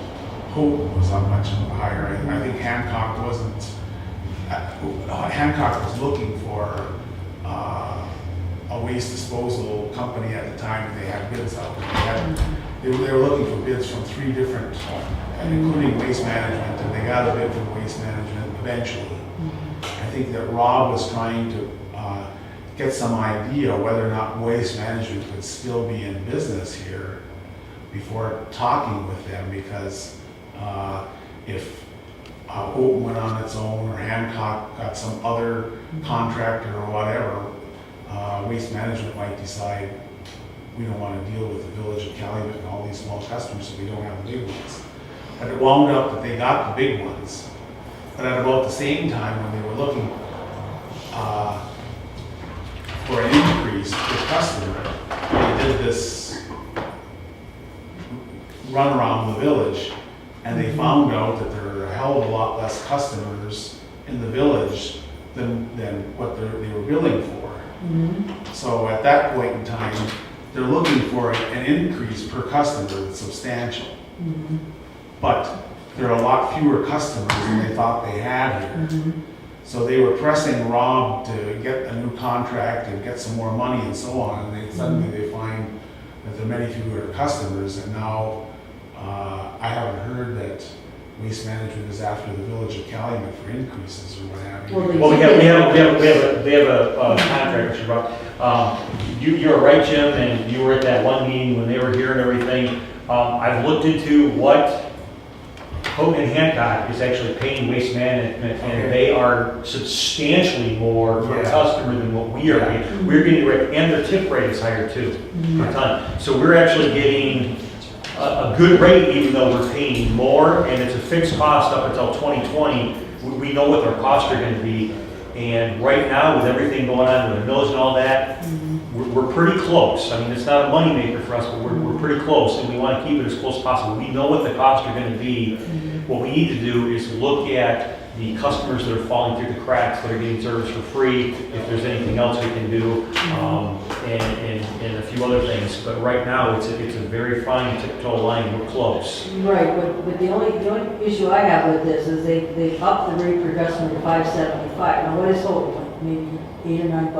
Hope was up much higher. I think Hancock wasn't. Hancock was looking for a waste disposal company at the time, and they had bids out. They were looking for bids from 3 different, including Waste Management, and they got a bid from Waste Management eventually. I think that Rob was trying to get some idea whether or not Waste Management would still be in business here before talking with them, because if Houghton went on its own, or Hancock got some other contractor or whatever, Waste Management might decide we don't want to deal with the village of Calumet and all these small customers, so we don't have the big ones. But it wound up that they got the big ones. But at about the same time, when they were looking, for an increase per customer, they did this run around the village, and they found out that there are a hell of a lot less customers in the village than what they were billing for. So at that point in time, they're looking for an increase per customer that's substantial. But there are a lot fewer customers than they thought they had here. So they were pressing Rob to get a new contract and get some more money and so on, and they suddenly they find that there are many fewer customers, and now I haven't heard that Waste Management is after the village of Calumet for increases or what have you. Well, we have a contract, Mr. Brock. You're right, Jim, and you were at that one meeting when they were here and everything. I've looked into what Hogan Hancock is actually paying Waste Management, and they are substantially more per customer than what we are paying. We're getting rate, and their tip rate is higher too, per ton. So we're actually getting a good rate, even though we're paying more, and it's a fixed cost up until 2020. We know what their costs are going to be, and right now, with everything going on with the mills and all that, we're pretty close. I mean, it's not a moneymaker for us, but we're pretty close, and we want to keep it as close as possible. We know what the costs are going to be. What we need to do is look at the customers that are falling through the cracks, that are getting service for free, if there's anything else we can do, and a few other things. But right now, it's a very fine tiptoe line. We're close. Right, but the only issue I have with this is they upped the rate per customer to $5.75. Now, what is total? Maybe $8 or $9 a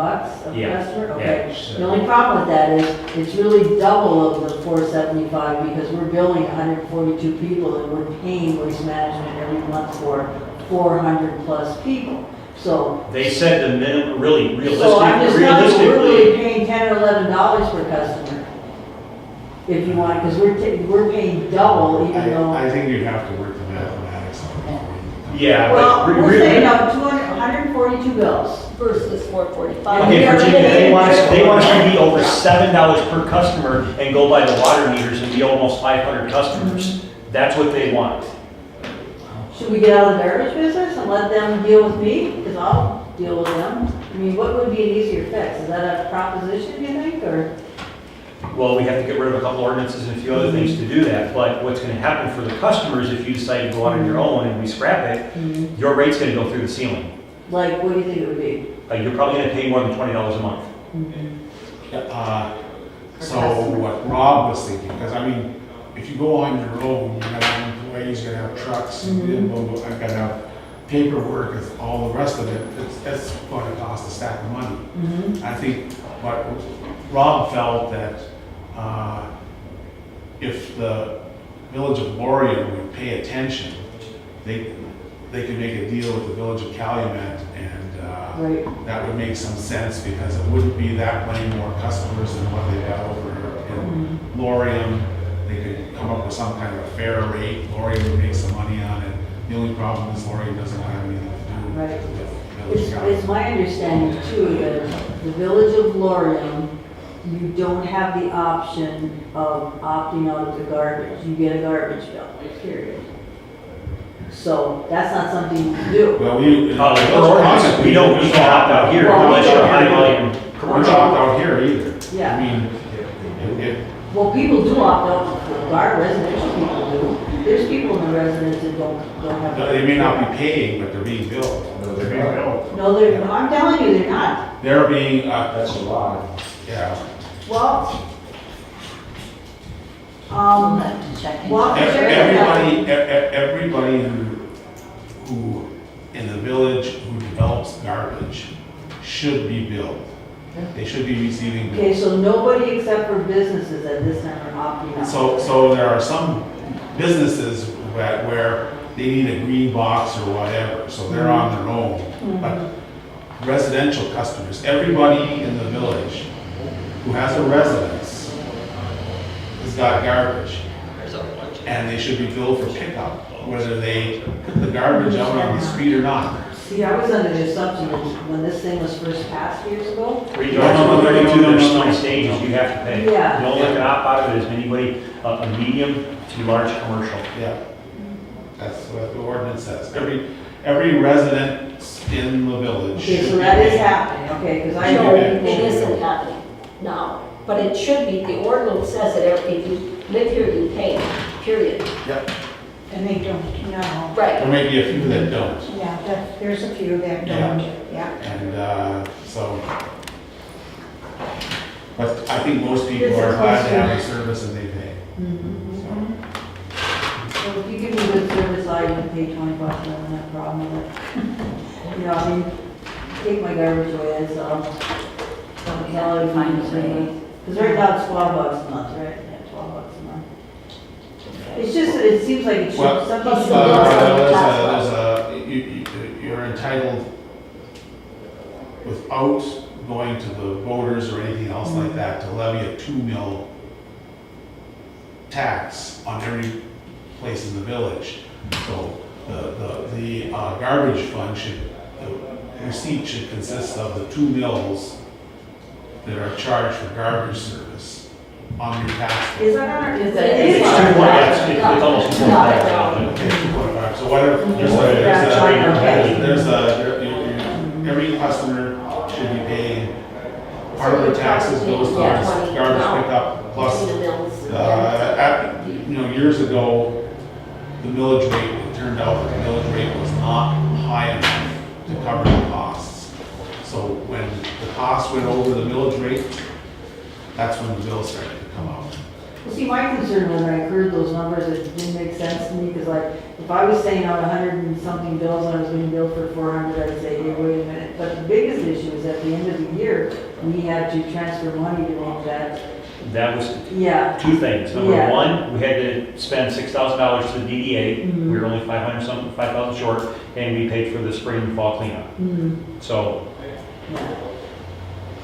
customer? Okay. The only problem with that is it's really double of the $4.75 because we're billing 142 people and we're paying Waste Management every month for 400 plus people. So they said the minimum, really so I'm just realistically, we're really paying $10 or $11 per customer if you want, because we're paying double even though. I think you have to work the mathematics on it. Yeah, well, but we're saying no, 142 bills versus 445. okay, Virginia, they want us to be over $7 per customer and go by the water meters and be almost 500 customers. That's what they want. Should we get out of the garbage business and let them deal with me? Because I'll deal with them. I mean, what would be an easier fix? Is that a proposition, do you think, or? Well, we have to get rid of a couple ordinances and a few other things to do that, but what's going to happen for the customers if you decide to go out on your own and we scrap it, your rate's going to go through the ceiling. Like, what do you think it would be? You're probably going to pay more than $20 a month. So what Rob was thinking, because I mean, if you go on your own, you have employees, you're gonna have trucks, and I've got to have paperwork, and all the rest of it, it's going to cost a stack of money. I think what Rob felt that if the village of Lorien would pay attention, they could make a deal with the village of Calumet, and that would make some sense because it wouldn't be that many more customers than what they have over in Lorien. They could come up with some kind of a fair rate. Lorien would make some money on it. The only problem is Lorien doesn't have anything to do with the village of Calumet. It's my understanding too that the village of Lorien, you don't have the option of opting out of the garbage. You get a garbage bill, period. So that's not something you can do. Well, we don't opt out here unless you're a high volume commercial. We don't opt out here either. Yeah. I mean, well, people do opt out for garbage. Residential people do. There's people in the residence that don't have. They may not be paying, but they're being billed. No, they're being billed. No, I'm telling you, they're not. They're being. That's a lot. Yeah. Well. Everybody who in the village who develops garbage should be billed. They should be receiving bills. Okay, so nobody except for businesses at this time are opting out. So there are some businesses where they need a green box or whatever, so they're on their own. But residential customers, everybody in the village who has a residence has got garbage. And they should be billed for pickup, whether they put the garbage out on the street or not. See, I was under the assumption that when this thing was first passed years ago. There's so many stages you have to pay. Yeah. The only one that can opt out of it is anybody, a medium to large commercial. Yeah. That's what the ordinance says. every resident in the village. Okay, should so be that is paying. happening, okay, because I No, know. it isn't happening now, but it should be. The ordinance says that if you live here, you pay, period. Yep. And they don't, no. Right. There may be a few that don't. Yeah, there's a few that don't, yeah. And so, but I think most people are glad to have the service and they pay. So if you give me good service, I can pay $20, I don't have a problem with it. You know, I mean, take my garbage away, it's, We have to find a way. because right now it's $12 a month, right? Yeah, $12 a month. It's just, that it seems like it should, Well, something. you're entitled without going to the voters or anything else like that to levy a 2 mil tax on every place in the village. So the garbage fund should, the receipt should consist of the 2 mills that are charged for garbage service on your tax bill. Is that on our, is that? It is It's on 2.5, that. it's almost 2.5. Okay, 2.5, so whatever, every customer should be paying, part of their taxes goes towards garbage pickup, plus, years ago, the millage rate, it turned out that the millage rate was not high enough to cover the costs. So when the cost went over the millage rate, that's when the bill started to come out. Well, see, my concern when I heard those numbers, it didn't make sense to me, because like, if I was saying out 100 and something bills and I was being billed for 400, I'd say, hey, wait a minute. But the biggest issue is at the end of the year, we had to transfer money to make that. That was Yeah. two things. Number Yeah. one, we had to spend $6,000 to the DDA. We were only 5,000 short, and we paid for the spring and fall cleanup. So,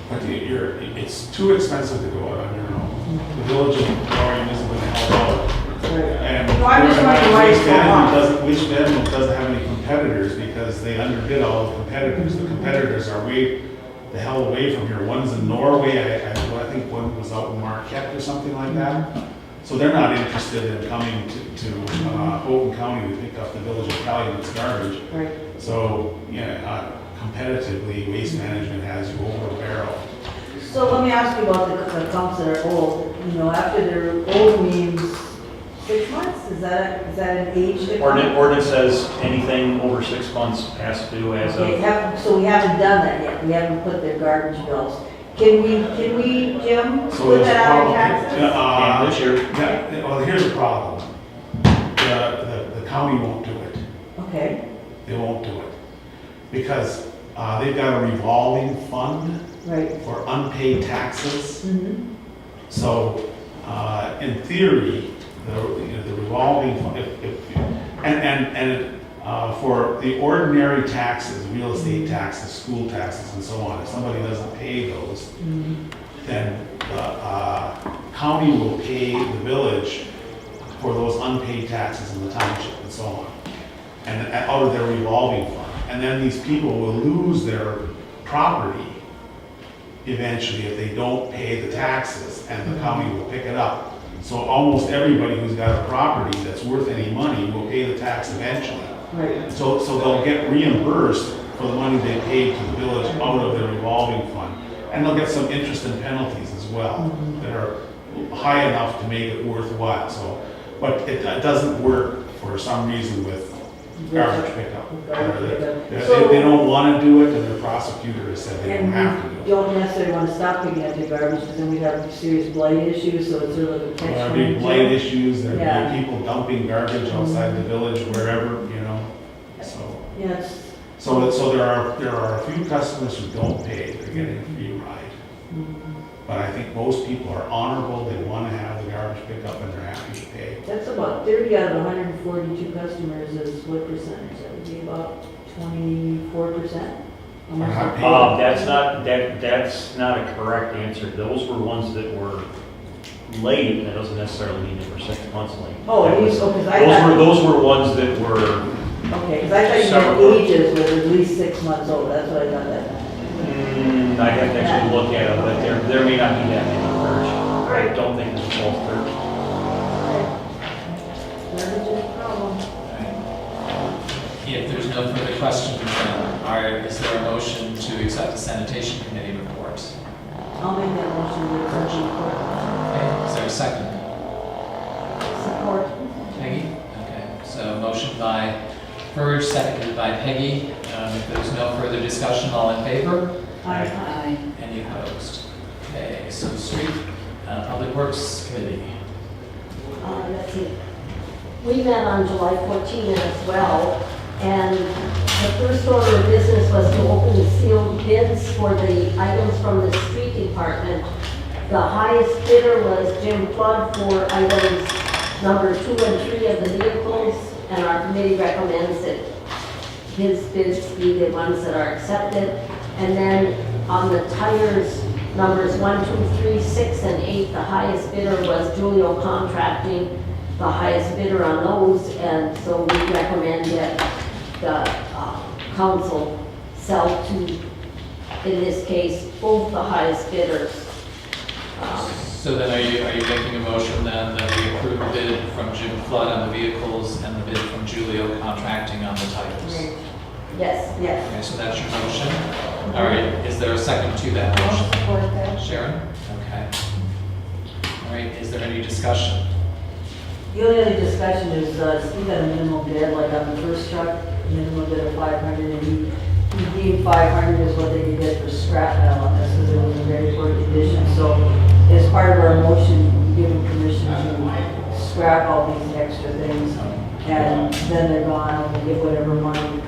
But it's too expensive to go out on your own. The village of Lorraine isn't going to help out. And Well, I'm just wondering why it's so high. Which then doesn't have any competitors because they underbid all the competitors. The competitors are way the hell away from here. One's in Norway, I think one was out in Marquette or something like that. So they're not interested in coming to Houghton County to pick up the village of Calumet's garbage. Right. So, competitively, Waste Management has you over a barrel. So let me ask you about the pumps that are old. You know, after they're old means 6 months? Is that an age? to come? ordinance says anything over 6 months has to, as Okay, of, so we haven't done that yet. We haven't put their garbage bills. Can we, Jim, So put there's a that out of problem. taxes? this year. Well, here's the problem. The county won't do it. Okay. They won't do it. Because they've got a revolving fund Right. for unpaid taxes. Mm-hmm. So, in theory, the revolving fund, for the ordinary taxes, real estate taxes, school taxes, and so on, if somebody doesn't pay those, then the county will pay the village for those unpaid taxes in the township and so on, and out of their revolving fund. And then these people will lose their property eventually if they don't pay the taxes, and the county will pick it up. So almost everybody who's got a property that's worth any money will pay the tax eventually. Right. So they'll get reimbursed for the money they paid to the village out of their revolving fund. And they'll get some interest and penalties as well that are high enough to make it worthwhile. So, but it doesn't work for some reason with garbage pickup. They don't want to do it, and the prosecutor has said they don't have to do it. And you don't necessarily want to stop picking up your garbage, because then we have serious blight issues, so it's sort of a catch. There'll be blight issues, there'll Yeah. be people dumping garbage outside the village, wherever, so. Yes. So there are a few customers who don't pay, they're getting a free ride. But I think most people are honorable, they want to have the garbage pickup, and they're happy to pay. That's about 30 out of 142 customers is what percentage? That would be about 24%? That's not a correct answer. Those were ones that were late, that doesn't necessarily mean they were 6 months late. Oh, That was- because I thought. Those were ones that were, Okay, because I thought Several. your ages was at least 6 months old, that's what I thought that meant. I have to actually look at them, but there may not be that many, Birch. I don't think it's a false third. Garbage is a problem. if there's no further questions, then is there a motion to accept the sanitation committee report? I'll make that motion with the report. Okay, is there a second? Support. Peggy? Okay, so motion by Verge, seconded by Peggy. If there's no further discussion, all in favor? Aye. Any opposed? Okay, so Street, Public Works Committee. Let's see. We met on July 14 as well, and the first order of business was to open the sealed bids for the items from the street department. The highest bidder was Jim Flood for items number 2 and 3 of the vehicles, and our committee recommends that his bids be the ones that are accepted. And then on the tires, numbers 1, 2, 3, 6, and 8, the highest bidder was Julio Contracting, the highest bidder on those, and so we recommend that the council sell to, in this case, both the highest bidders. So then are you making a motion then that we approve the bid from Jim Flood on the vehicles and the bid from Julio Contracting on the tires? Yes. Yes. Okay, so that's your motion. All right, is there a second to that motion? Support that. Sharon? Okay. All right, is there any discussion? The only other discussion is, Steve had a minimum bid, like on the first truck, minimum bid of 500, and he deemed 500 is what they could get for scrap metal on this, because it was in very poor condition. So as part of our motion, we give them permission to scrap all these extra things, and then they're gone, and we get whatever money.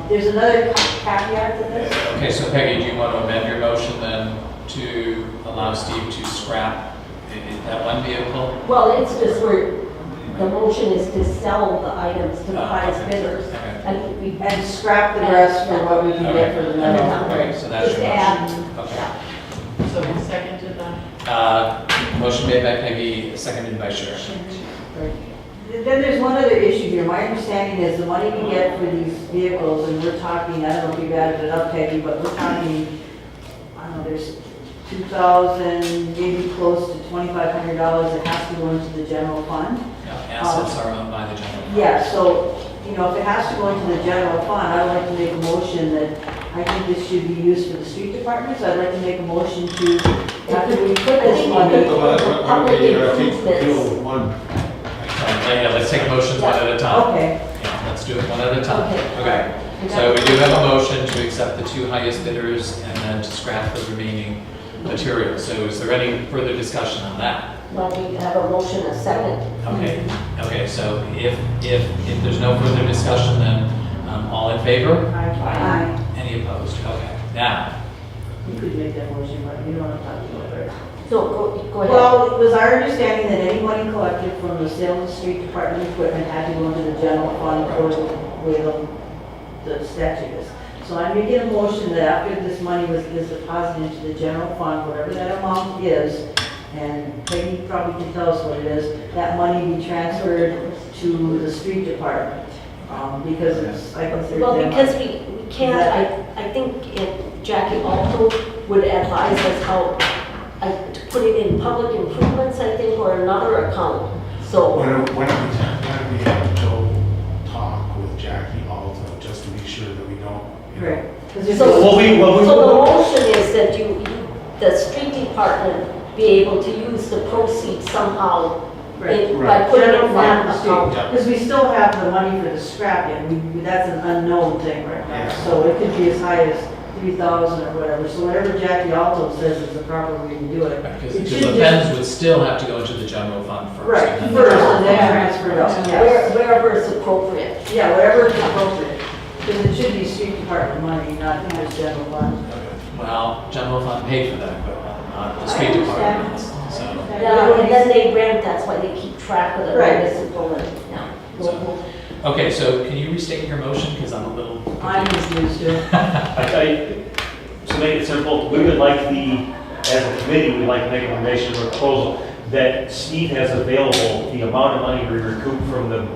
There's another caveat to this. Okay, so Peggy, do you want to amend your motion then to allow Steve to scrap that one vehicle? Well, it's just where the motion is to sell the items to the highest okay. bidders. Okay. And we And scrap the rest for what we can get for the metal. Okay, so that's just your add. motion. Okay. So we seconded that? Motion made by Peggy, seconded by Sharon. Then there's one other issue here. My understanding is the money we get for these vehicles, and we're talking, I don't know if you've added it up, Peggy, but we're talking, I don't know, there's 2,000, maybe close to $2,500 that has to go into the general fund. Yeah, assets are owned by the general fund. Yeah, so, you know, if it has to go into the general fund, I would like to make a motion that I think this should be used for the street department, so I'd like to make a motion to, after we put this money. Public improvements. Yeah, let's take motions one at a time. Okay. Yeah, let's do it one at a time. Okay. Okay. So we do have a motion to accept the 2 highest bidders and then to scrap the remaining material. So is there any further discussion on that? Well, we have a motion, a second. Okay. Okay, so if there's no further discussion, then all in favor? Aye. Any opposed? Okay. Now, You could make that motion, but you don't want to talk about it. So go ahead. Well, it was our understanding that any money collected from the sale of the street department equipment had to go into the general fund or the way the statute is. So I'm making a motion that after this money is deposited into the general fund, whatever that amount is, and Peggy probably can tell us what it is, that money be transferred to the street department. Because it's, I consider. Well, them- because we can't, I think Jackie also would advise us how to put it in public improvements, I think, or another account. So, Why don't we have Joe talk with Jackie Alta, just to be sure that we don't, you know. Right. 'Cause there's- so Well, the motion is that the street department be able to use the proceeds somehow Right. by putting it in that General account. fund, because we still have the money for the scrap yet, that's an unknown thing right now. Yeah. So it could be as high as 3,000 or whatever, so whatever Jackie Alto says is the proper way to do it. because It the should funds just- would still have to go into the general fund first. Right, and then- first, and then transfer it out, yes. Wherever it's appropriate. Yeah, whatever is appropriate, because it should be street department money, not just general fund. Well, general fund paid for that equipment, not the street I understand. department. So, Yeah, and then they rent, that's why they keep track of the Right. municipal and, yeah. local. okay, so can you restate your motion, because I'm a little. I'm just used to it. To make it simple, we would like as a committee, we'd like to make a recommendation or proposal that Steve has available the amount of money we recoup from the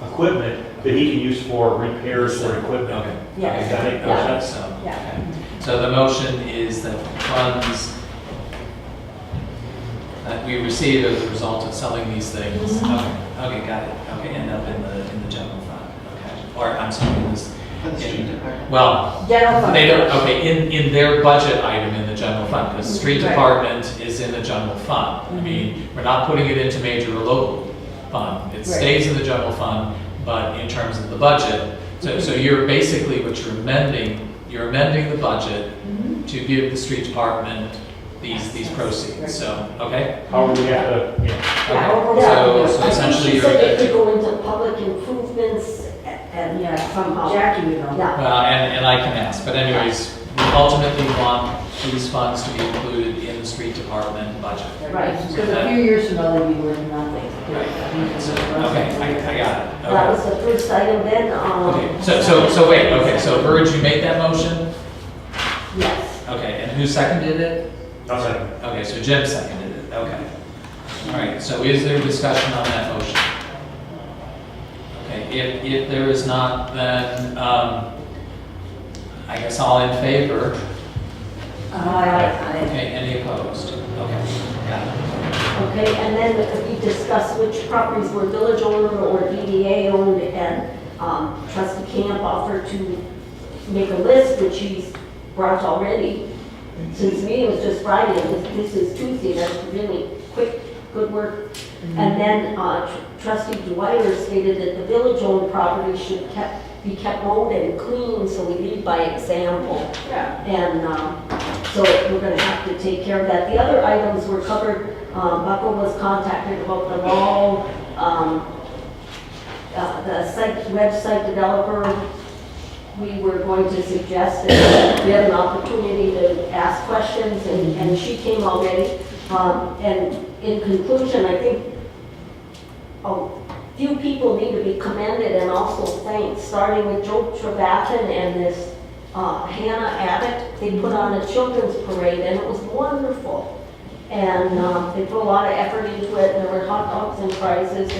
equipment that he can use for repairs for equipment. Okay. Yeah. Okay, got it. Yeah. Okay, so, Yeah. okay. So the motion is that funds that we receive as a result of selling these things, okay, got it, okay, end up in the general fund, okay. or I'm sorry, well, General fund. they don't, okay, in their budget item in the general fund, because street Right. department is in the general fund. I mean, we're not putting it into major or local fund, it Right. stays in the general fund, but in terms of the budget, so you're basically, what you're amending the budget to give the street department these proceeds, so, okay? However, we have to, yeah. Okay, Yeah. so I essentially think she you're. said it could go into public improvements and Yeah, somehow. Jackie would know. Yeah. Well, and I can ask, but anyways, we ultimately want these funds to be included in the street department budget. Right. Because a few years from now, they'll be worth nothing. Right. So, okay, I got it. That Okay. was the first item then, Okay, so wait, okay, so Verge, you made that motion? yes. Okay, and who seconded it? I'll second. Okay, so Jim seconded it, okay. All right, so is there discussion on that motion? Okay, if there is not, then, I guess all in favor? Okay, any opposed? Okay, got it. Okay, and then we discussed which properties were village owned or DDA owned, and trustee Camp offered to make a list, which he's brought already. Since the meeting was just Friday, and this is Tuesday, that's really quick, good work. And then trustee Dwyer stated that the village owned property should be kept mowed and clean, so we lead by example. Yeah. And so we're gonna have to take care of that. The other items were covered. Buckle was contacted about the mall, the website developer. We were going to suggest that we had an opportunity to ask questions, and she came already. And in conclusion, I think a few people need to be commended and also thanked, starting with Joe Trevathan and this Hannah Abbott. They put on a children's parade, and it was wonderful. And they put a lot of effort into it, and there were hot dogs and prizes,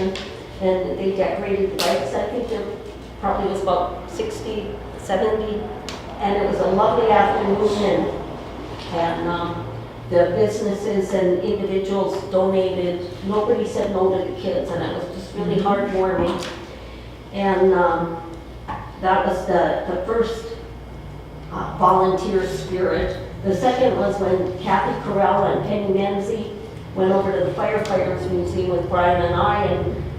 and they decorated the lights. I think there probably was about 60, 70, and it was a lovely afternoon, and the businesses and individuals donated. Nobody said no to the kids, and it was just really heartwarming. And that was the first volunteer spirit. The second was when Kathy Corral and Penny Menzie went over to the Firefighters Museum with Brian and I,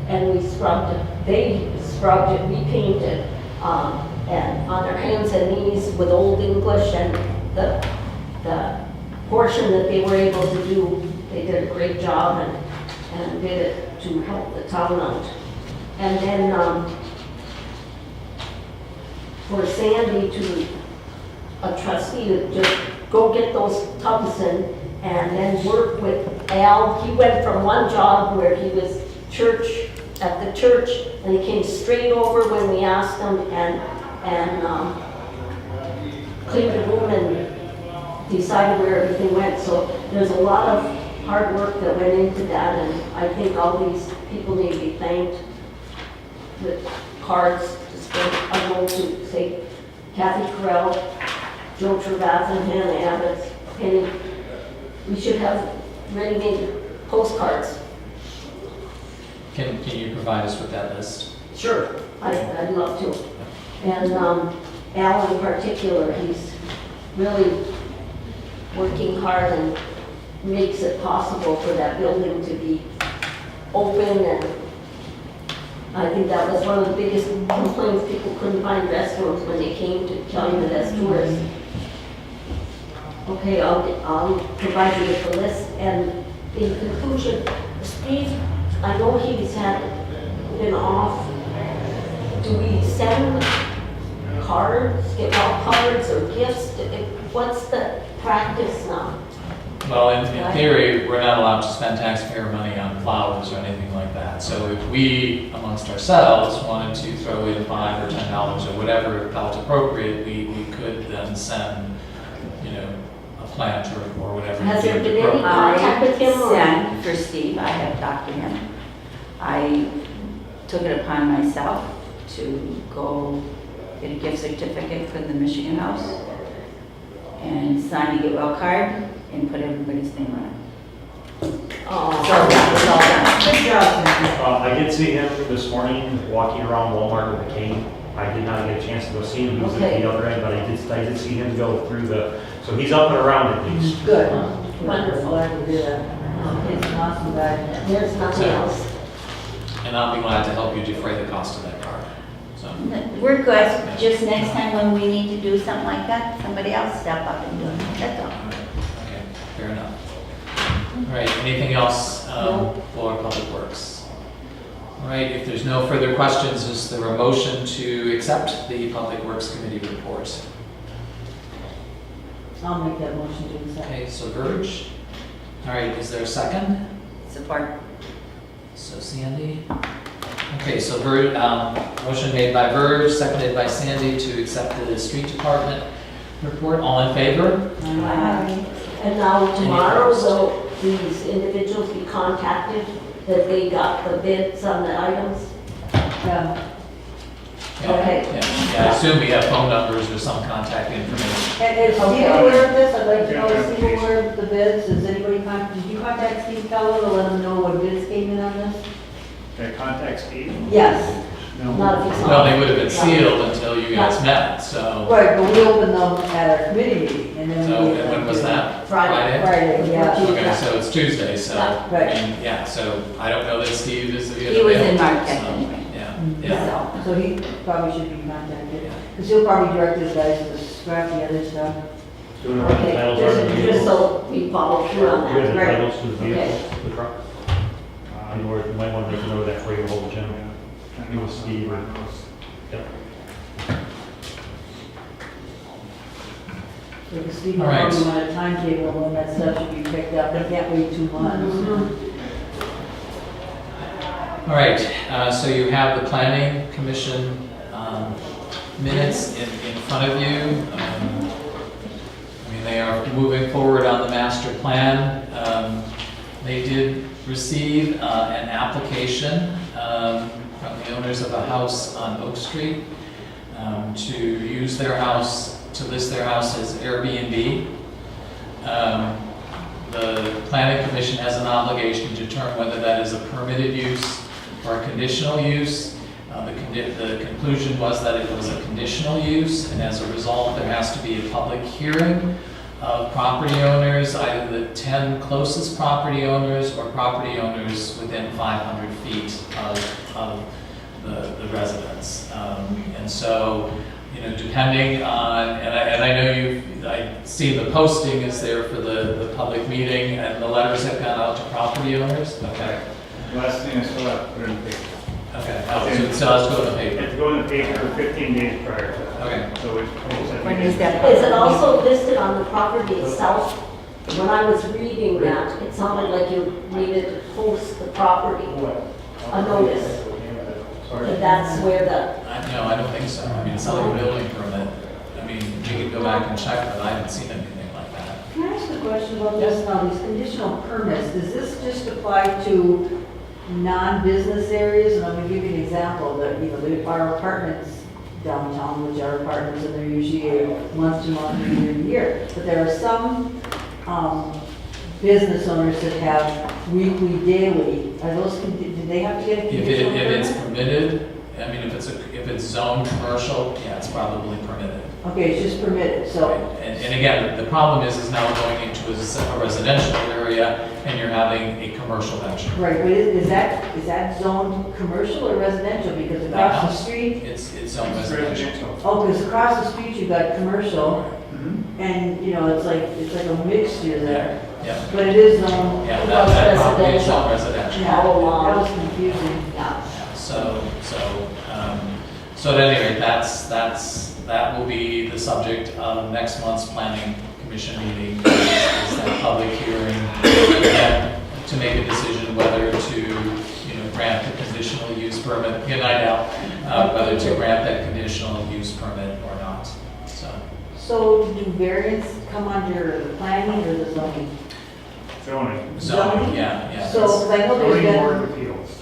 and we scrubbed it. They scrubbed it, we painted, and on their hands and knees with Old English, and the portion that they were able to do, they did a great job and did it to help the town out. And then for Sandy to, a trustee to just go get those tubs and then work with Al. He went from one job where he was at the church, and he came straight over when we asked him and cleaned the room and decided where everything went. So there's a lot of hard work that went into that, and I think all these people need to be thanked with cards to spend a note to say Kathy Corral, Joe Trevathan, Hannah Abbott, Penny. We should have ready-made postcards. Can you provide us with that list? Sure. I'd love to. And Al in particular, he's really working hard and makes it possible for that building to be open, and I think that was one of the biggest complaints. People couldn't find restrooms when they came to Calumet as tourists. Okay, I'll provide you with the list, and in conclusion, Steve, I know he's been off. Do we send cards, get all cards or gifts? What's the practice now? Well, in theory, we're not allowed to spend taxpayer money on flowers or anything like that. So if we, amongst ourselves, wanted to throw in $5 or $10 or whatever felt appropriate, we could then send, a plant or whatever. Has there deemed been any appropriate. contact with him? or- Sent for Steve, I have talked to him. I took it upon myself to go get a gift certificate for the Michigan House and sign a get well card and put everybody's name on it. Oh. So that was all done. Good job, Jackie. I did see him this morning walking around Walmart with a cane. I did not get a chance to go see him, he was at Okay. the other end, but I did see him go through so he's up and around at least. Good, I'm wonderful. glad to hear that. It's an awesome guy. There's nothing else. And I'll be glad to help you defray the cost of that card. So, We're good, just next time when we need to do something like that, somebody else step up and do it, that's all. okay, fair enough. All right, anything else for Public Works? All right, if there's no further questions, is there a motion to accept the Public Works Committee report? I'll make that motion to accept. Okay, so Verge. All right, is there a second? Support. So Sandy. Okay, so motion made by Verge, seconded by Sandy to accept the street department report. All in favor? Aye. And now tomorrow, will these individuals be contacted that they got the bids on the items? Yeah. Yeah, Okay. yeah, I assume we have phone numbers or some contact information. And is Steve aware of this? I'd like to know, is Steve aware of the bids? Did you contact Steve Keller to let him know what bids came in on this? Can I contact Steve? Yes. No. Not if it's Well, on. they would have been sealed until you guys met, so. Right, but we opened them at our committee meeting and then. So, we- and when was that? Friday. Friday, yeah. Okay, so it's Tuesday, so, Yeah, I right. mean, yeah, so I don't know that Steve is. He was in Marquette anyway. Yeah, yeah. So he probably should be contacted, because he'll probably direct his guys to scrap the other stuff. Doing what the Okay, titles are on the just vehicles. so we follow through on We have that. the Right. titles to the vehicles, Okay. the truck. You might want to make a note of that for your whole agenda. You with Steve or, yep. So because Steve All right. probably want a timetable when that stuff should be picked up, they can't wait 2 months. All right, so you have the planning commission minutes in front of you. I mean, they are moving forward on the master plan. They did receive an application from the owners of a house on Oak Street to use their house, to list their house as Airbnb. The planning commission has an obligation to determine whether that is a permitted use or a conditional use. The conclusion was that it was a conditional use, and as a result, there has to be a public hearing of property owners, either the 10 closest property owners or property owners within 500 feet of the residence. And so, you know, depending on, and I know I've seen the posting is there for the public meeting, and the letters have gone out to property owners. Okay. Last thing I still have to put in the paper. Okay, oh, so it still has to go in the It paper. had to go in the paper 15 days prior to that. Okay. So it's. When is that? Is it also listed on the property itself? When I was reading that, it sounded like you needed to post the property, a notice. And that's where the, No, I don't think so. I mean, it's not like a building permit. I mean, we could go back and check, but I haven't seen anything like that. Can I ask a question about this, now, these conditional permits, does this just apply to non-business areas? And I'm gonna give you an example, that, you know, there are apartments downtown, which are apartments, and they're usually month to month, year to year. But there are some, business owners that have weekly, daily, are those, do they have to get a If conditional permit? it's permitted, I mean, if it's zoned commercial, yeah, it's probably permitted. Okay, it's just permitted, so. And again, the problem is now going into a residential area and you're having a commercial venture. Right, but is that zoned commercial or residential? Because across the street, It's zoned residential. oh, because across the street you got commercial, Mm-hmm. and, you know, it's like a mixture there. Yeah, But it is zoned. yeah, that property is zoned residential. Yeah, all along. that was confusing. yeah. So at any rate, that will be the subject of next month's planning commission meeting, is that public hearing, again, to make a decision whether to, you know, grant the conditional use permit, and I doubt, whether to grant that conditional use permit or not, so. So do variants come under the planning or the zoning? Zoning. Zoning, yeah. So, 'cause I know there's Zoning Board been, of Appeals.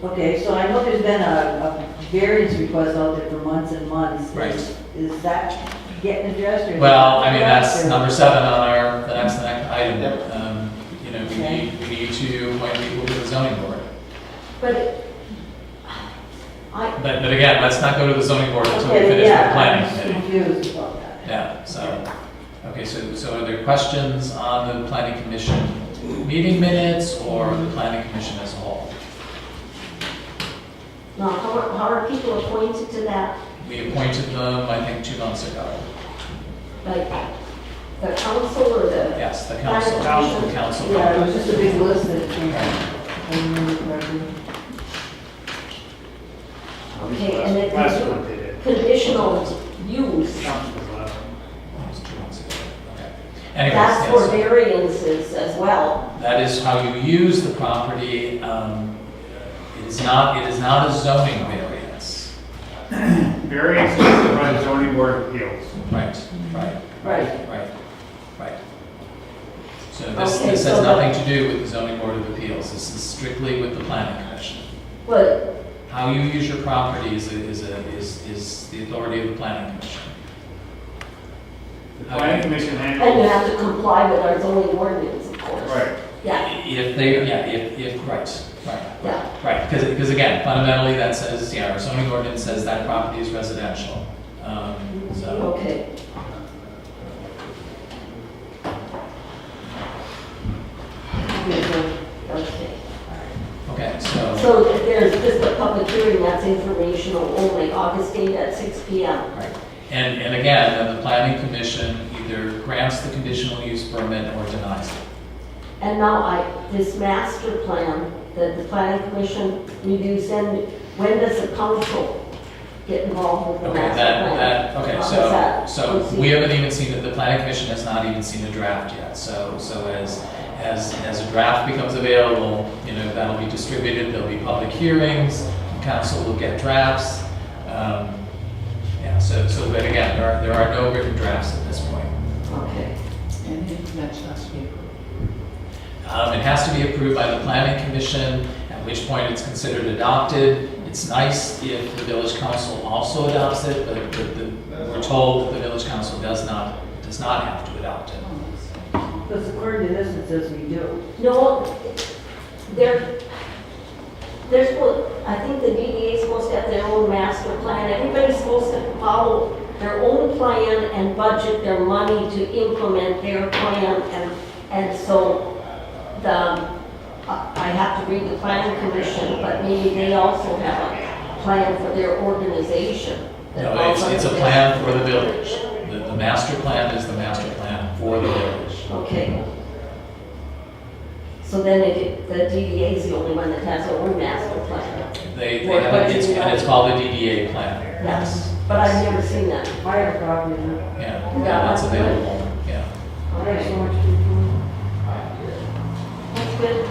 okay, so I know there's been a variance request out there for months and months. Right. Is that getting addressed or? Well, I mean, that's Or- number 7 on the next item. You know, we need to appoint people to the zoning board. But But again, let's not go to the zoning board until we Okay, finish the yeah, planning I'm just committee. confused about that. Yeah, so, okay, so are there questions on the planning commission meeting minutes or the planning commission as a whole? Now, how are people appointed to that? We appointed them, I think, 2 months ago. Like, the council or the? Yes, the council, Planning the council. Yeah, it was just a big list that came out. I remember correctly. Okay, and then Last one they did. conditional use, Council was last one. That was 2 months ago. Okay. Anyways, that's yeah, for so variances as well. that is how you use the property. It is not a zoning variance. Variance is by the zoning board of appeals. Right, right, Right. right. So this Okay, has so nothing to do with the zoning board of appeals. This is strictly with the planning commission. But, How you use your property is the authority of the planning commission. The planning commission and you handles. have to comply with our zoning ordinance, of course. Right. Yeah, If they, yeah, if, right, yeah. right, because again, fundamentally, that says, yeah, our zoning ordinance says that property is residential. So, Okay. Okay. okay, so, So if there's just a public hearing, that's informational only, August 8th at 6 PM. right. And again, then the planning commission either grants the conditional use permit or denies it. And now this master plan that the planning commission reviews, then when does the council get involved with the Okay, master plan? okay, How does that so proceed? we haven't even seen it, the planning commission has not even seen a draft yet. So as a draft becomes available, you know, that'll be distributed, there'll be public hearings, council will get drafts. Yeah, so, but again, there are no written drafts at this point. Okay. And it has to be approved. It has to be approved by the planning commission, at which point it's considered adopted. It's nice if the village council also adopts it, but we're told that the village council does not have to adopt it. Because according to this, it says we do. No, I think the DDA is supposed to have their own master plan. Everybody's supposed to follow their own plan and budget their money to implement their plan. And so I have to read the planning commission, but maybe they also have a plan for their organization. that No, it's a falls under plan for the village. The master plan is the master plan for the village. this. Okay. So then the DDA is the only one that has their own master plan. They Or have, budget, and it's called the DDA plan. Yes, but I've never seen that. I have a copy of it. Yeah, that's available, yeah. There's so much to do. That's good.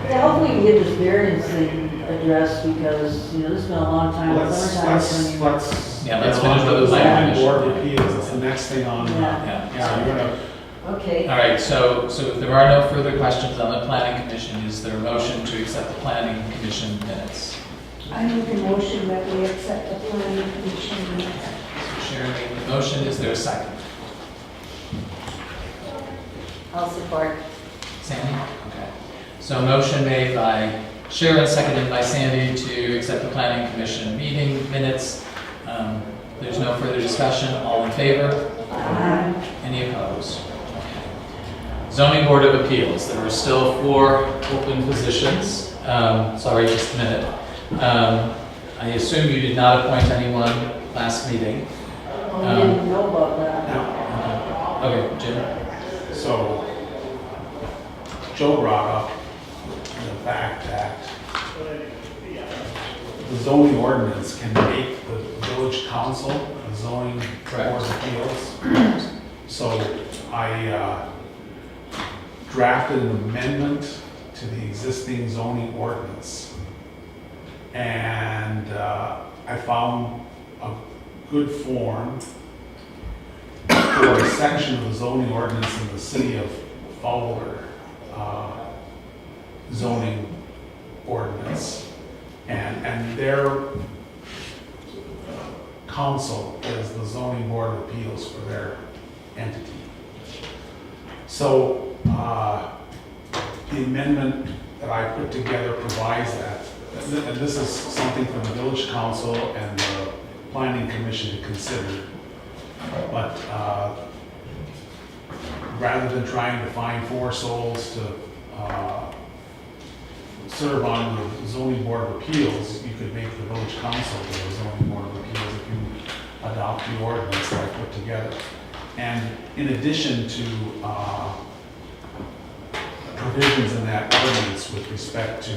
Yeah, hopefully we can get this variance thing addressed because, you know, this has been a long time. Let's Yeah, let's finish with the planning zoning board commission. of appeals, it's the next thing on. Yeah. Yeah. You're gonna, Okay. All right, so if there are no further questions on the planning commission, is there a motion to accept the planning commission minutes? I make a motion that we accept the planning commission minutes. So Sharon made the motion, is there a second? I'll support. Sandy? Okay. So motion made by Sharon, seconded by Sandy to accept the planning commission meeting minutes. There's no further discussion, all in favor? Any opposed? Okay. Zoning Board of Appeals, there are still 4 open positions. Sorry, just a minute. I assume you did not appoint anyone last meeting. Oh, we didn't know about that. Okay, Jim? so, Joe brought up the fact that the zoning ordinance can make the village council a zoning board of appeals. So I drafted an amendment to the existing zoning ordinance. And I found a good form for a section of the zoning ordinance in the city of Fowler zoning ordinance. And their council is the zoning board of appeals for their entity. So the amendment that I put together provides that and this is something for the village council and the planning commission to consider. But rather than trying to find 4 souls to serve on the zoning board of appeals, you could make the village council the zoning board of appeals if you adopt the ordinance that I put together. And in addition to provisions in that ordinance with respect to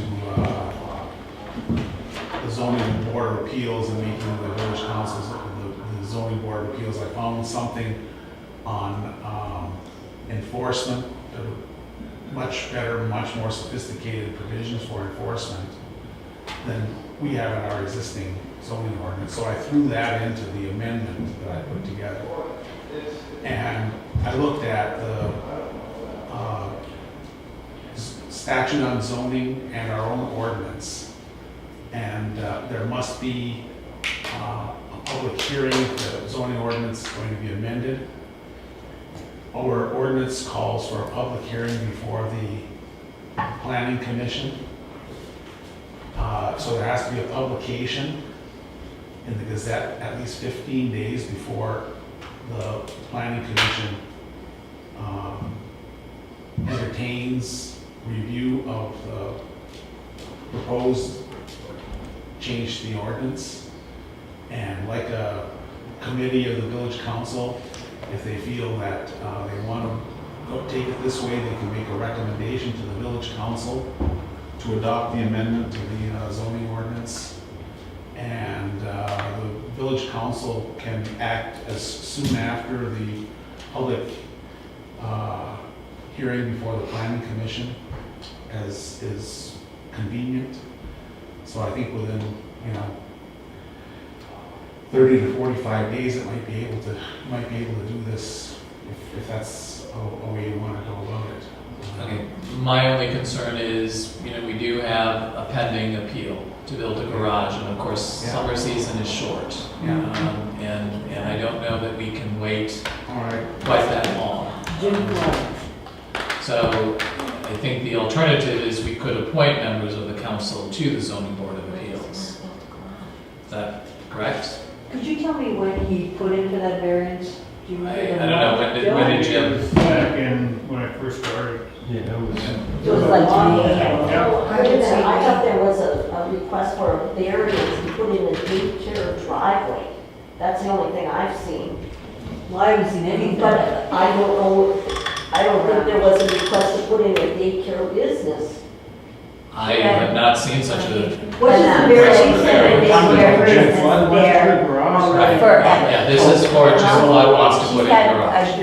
the zoning board of appeals and making the village councils the zoning board of appeals, I found something on enforcement, much better, much more sophisticated provisions for enforcement than we have in our existing zoning ordinance. So I threw that into the amendment that I put together. And I looked at the statute on zoning and our own ordinance. And there must be a public hearing. The zoning ordinance is going to be amended. Our ordinance calls for a public hearing before the planning commission. So there has to be a publication in the Gazette at least 15 days before the planning commission entertains review of the proposed change to the ordinance. And like a committee of the village council, if they feel that they want to take it this way, they can make a recommendation to the village council to adopt the amendment to the zoning ordinance. And the village council can act as soon after the public hearing before the planning commission as is convenient. So I think within, 30 to 45 days, it might be able to, you might be able to do this if that's a way you want to go about it. Okay, my only concern is, we do have a pending appeal to build a garage, and of course, Yeah. summer season is short. Yeah. And I don't know that we can wait All right. quite that long. So I think the alternative is we could appoint members of the council to the zoning board of appeals. Is that correct? Could you tell me when he put in for that variance? Do you I remember? don't know, when did Jim? Back in, when I first started. Yeah, that was. It was like, Yeah. I thought there was a request for a variance to put in a daycare driveway. That's the only thing I've seen. Well, I haven't seen anything. But I don't know, I don't think there was a request to put in a daycare business. I have not seen such a, What's the variance that a daycare business there? right, For- yeah, this is for just Flood wants to put in a garage.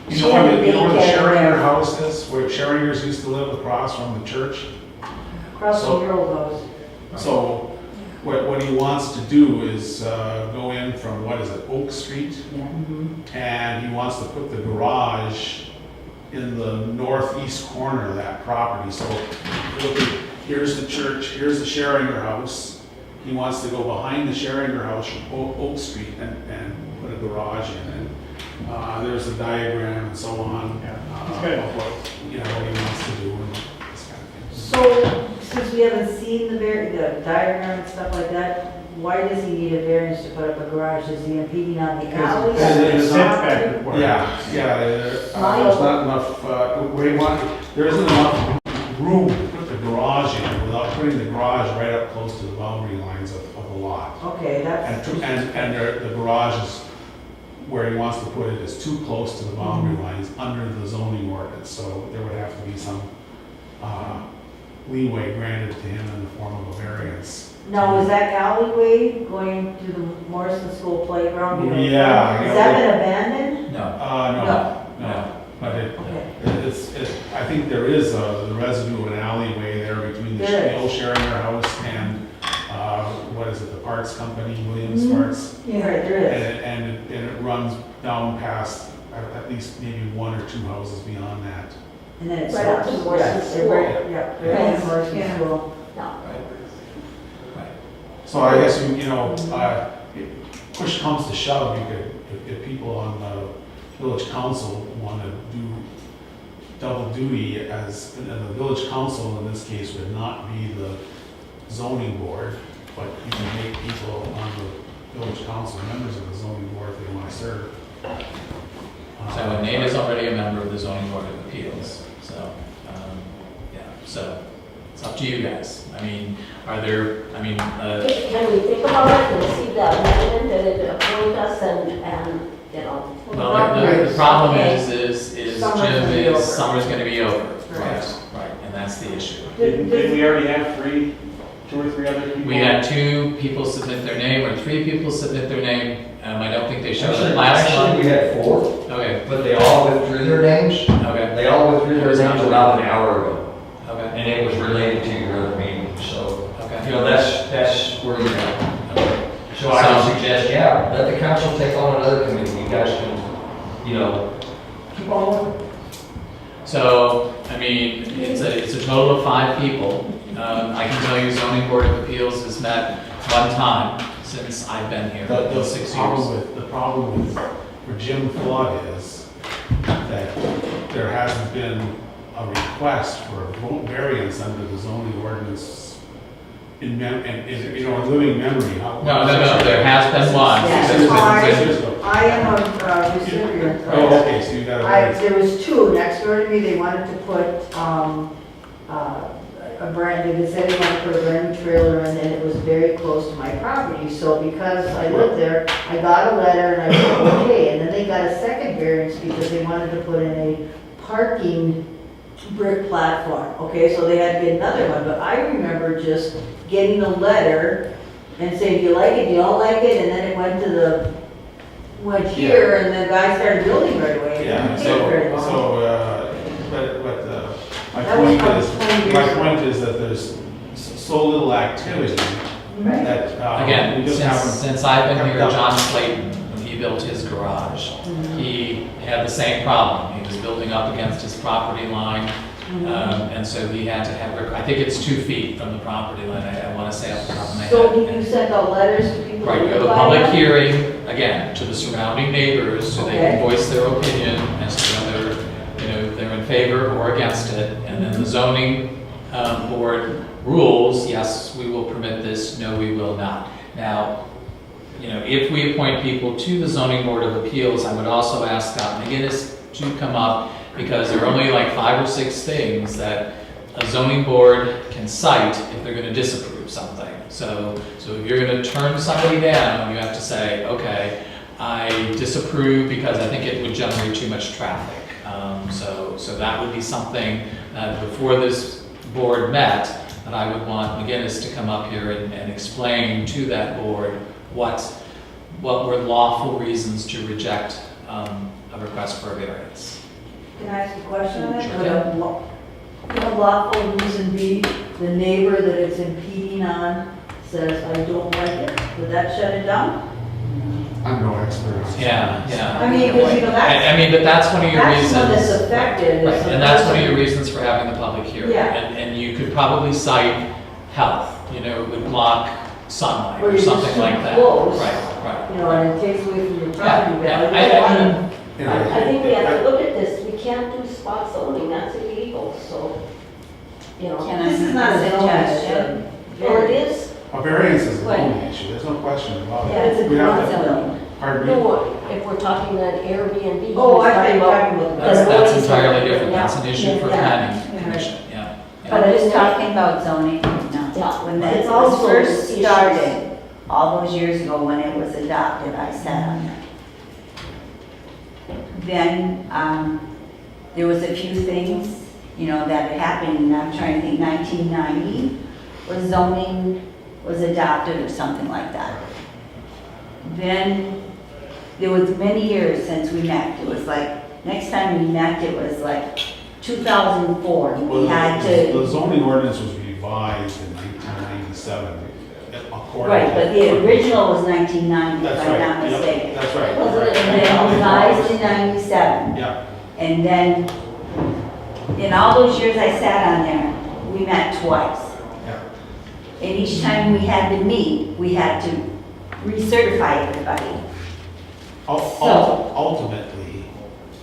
You know where the Scheringer house is, where Scheringers used to live across from the church? Across from your old house. So what he wants to do is go in from, Oak Street? And he wants to put the garage in the northeast corner of that property. So look, here's the church, here's the Scheringer house. He wants to go behind the Scheringer house, Oak Street, and put a garage in. And there's a diagram and so on. Of what he wants to do and this kind of thing. So, since we haven't seen the diagram and stuff like that, why does he need a variance to put up a garage? Is he impeding on the alley? It's setback requirement. There's not enough, there isn't enough room to put the garage in without putting the garage right up close to the boundary lines of the lot. Okay, that's. And the garage is, where he wants to put it is too close to the boundary lines under the zoning ordinance, so there would have to be some leeway granted to him in the form of a variance. Now, is that alleyway going to the Morrison School playground? Yeah. Has that been abandoned? No. But I think there is the residue of an alleyway there between the old Scheringer house and, the parts company, Williams Parts. Yeah, right, there is. And it runs down past at least maybe 1 or 2 houses beyond that. And then it's. Right up to the Morrison School. Right to the Morrison School. So I guess, push comes to shove, you could, if people on the village council want to do double duty and the village council in this case would not be the zoning board, but you can make people on the village council members of the zoning board if they want to serve. So Nate is already a member of the zoning board of appeals, so, yeah, so it's up to you guys. I mean, are there, I mean, Can we think about it and see the amendment that it appoint us and, you know? well, the problem Okay. is Summer's Jim gonna be is, over. summer's gonna be over. Right. Right, and that's the issue. Didn't we already have two or three other people? We had 2 people submit their name, or 3 people submit their name. I don't think they showed up Actually, last actually, we month. had 4, Okay, but they all withdrew their names. okay, They all withdrew their names about an hour ago, okay, and it was related to your other meeting, so, okay. you know, that's where you're at. Okay. So I would suggest, yeah, let the council take on another committee, you guys can, you know, keep on working. So, I mean, it's a total of 5 people. I can tell you zoning board of appeals has met 1 time since I've been here, The 6 years. the problem with, for Jim Flood is that there hasn't been a request for a variance under the zoning ordinance in you know, living memory. No, there has been one. Yes. There's been- I am a recipient. Oh, okay, so you got a variance. There was 2 next door to me, they wanted to put, a brand, they said they wanted to put a brand new trailer in, and it was very close to my property, so because I lived there, I got a letter and I said, okay, and then they got a second variance because they wanted to put in a parking brick platform, okay, so they had to get another one, but I remember just getting a letter and saying, do you like it, do you don't like it, and then it went here, and the guy started building right away. It Yeah, didn't take very long. my That was point about is, 20 years my ago. point is that there's so little activity Right. that, we Again, just since, haven't. since I've been here, haven't done. John Slayton, when he built his garage, he had the same problem. He was building up against his property line, and so he had to have, I think it's 2 feet from the property line, I want to say off the top of my head. So do you send out letters to people? Right, you have a public hearing, again, to the surrounding neighbors, so they can Okay. voice their opinion as to whether, they're in favor or against it. And then the zoning board rules, yes, we will permit this, no, we will not. Now, if we appoint people to the zoning board of appeals, I would also ask Scott McGinnis to come up, because there are only like 5 or 6 things that a zoning board can cite if they're going to disapprove something. So if you're going to turn somebody down, you have to say, okay, I disapprove because I think it would generate too much traffic. So that would be something that before this board met, that I would want McGinnis to come up here and explain to that board what were lawful reasons to reject a request for a variance. Can I ask a question on that? Sure. Could a lawful reason be the neighbor that it's impeding on says, I don't like it? Would that shut it down? I'm no expert. Yeah. I mean, because, that's, But that's one of your that's one that's reasons. affected. Right, is the and that's one of person- your reasons for having the public hearing. Yeah. And you could probably cite health, it would block sunlight Or or you're something just like too that. close. Right. You know, and it takes away from your Yeah, property yeah. value. I think we have to look at this, we can't do spot zoning, that's illegal, so, This is not a suggestion. Well, it is, A variance is a Right. zoning issue, there's no question about it. Yeah, it's a We have to- zoning. Pardon me? no, if we're talking an Airbnb. he's Oh, I thought talking you were about talking about the That's noise entirely and- different. yeah. That's an issue for Yeah. planning Yeah. commission, yeah. But I was talking about zoning, no. Yeah. When It's that also was first issues. started, all those years ago when it was adopted, I sat on that. Then, there was a few things, that had happened, and I'm trying to think, 1990, where zoning was adopted or something like that. Then, there was many years since we met. It was like, next time we met, it was like 2004. Well, We had the to, zoning ordinance was revised in 1997, according to. right, but the original was 1990, if That's I'm right, not yep, mistaken. that's right. Wasn't it- And then revised in 97. Yeah, And then, in all those years I sat on there, we met twice. yeah. And each time we had to meet, we had to recertify everybody. So- Ultimately,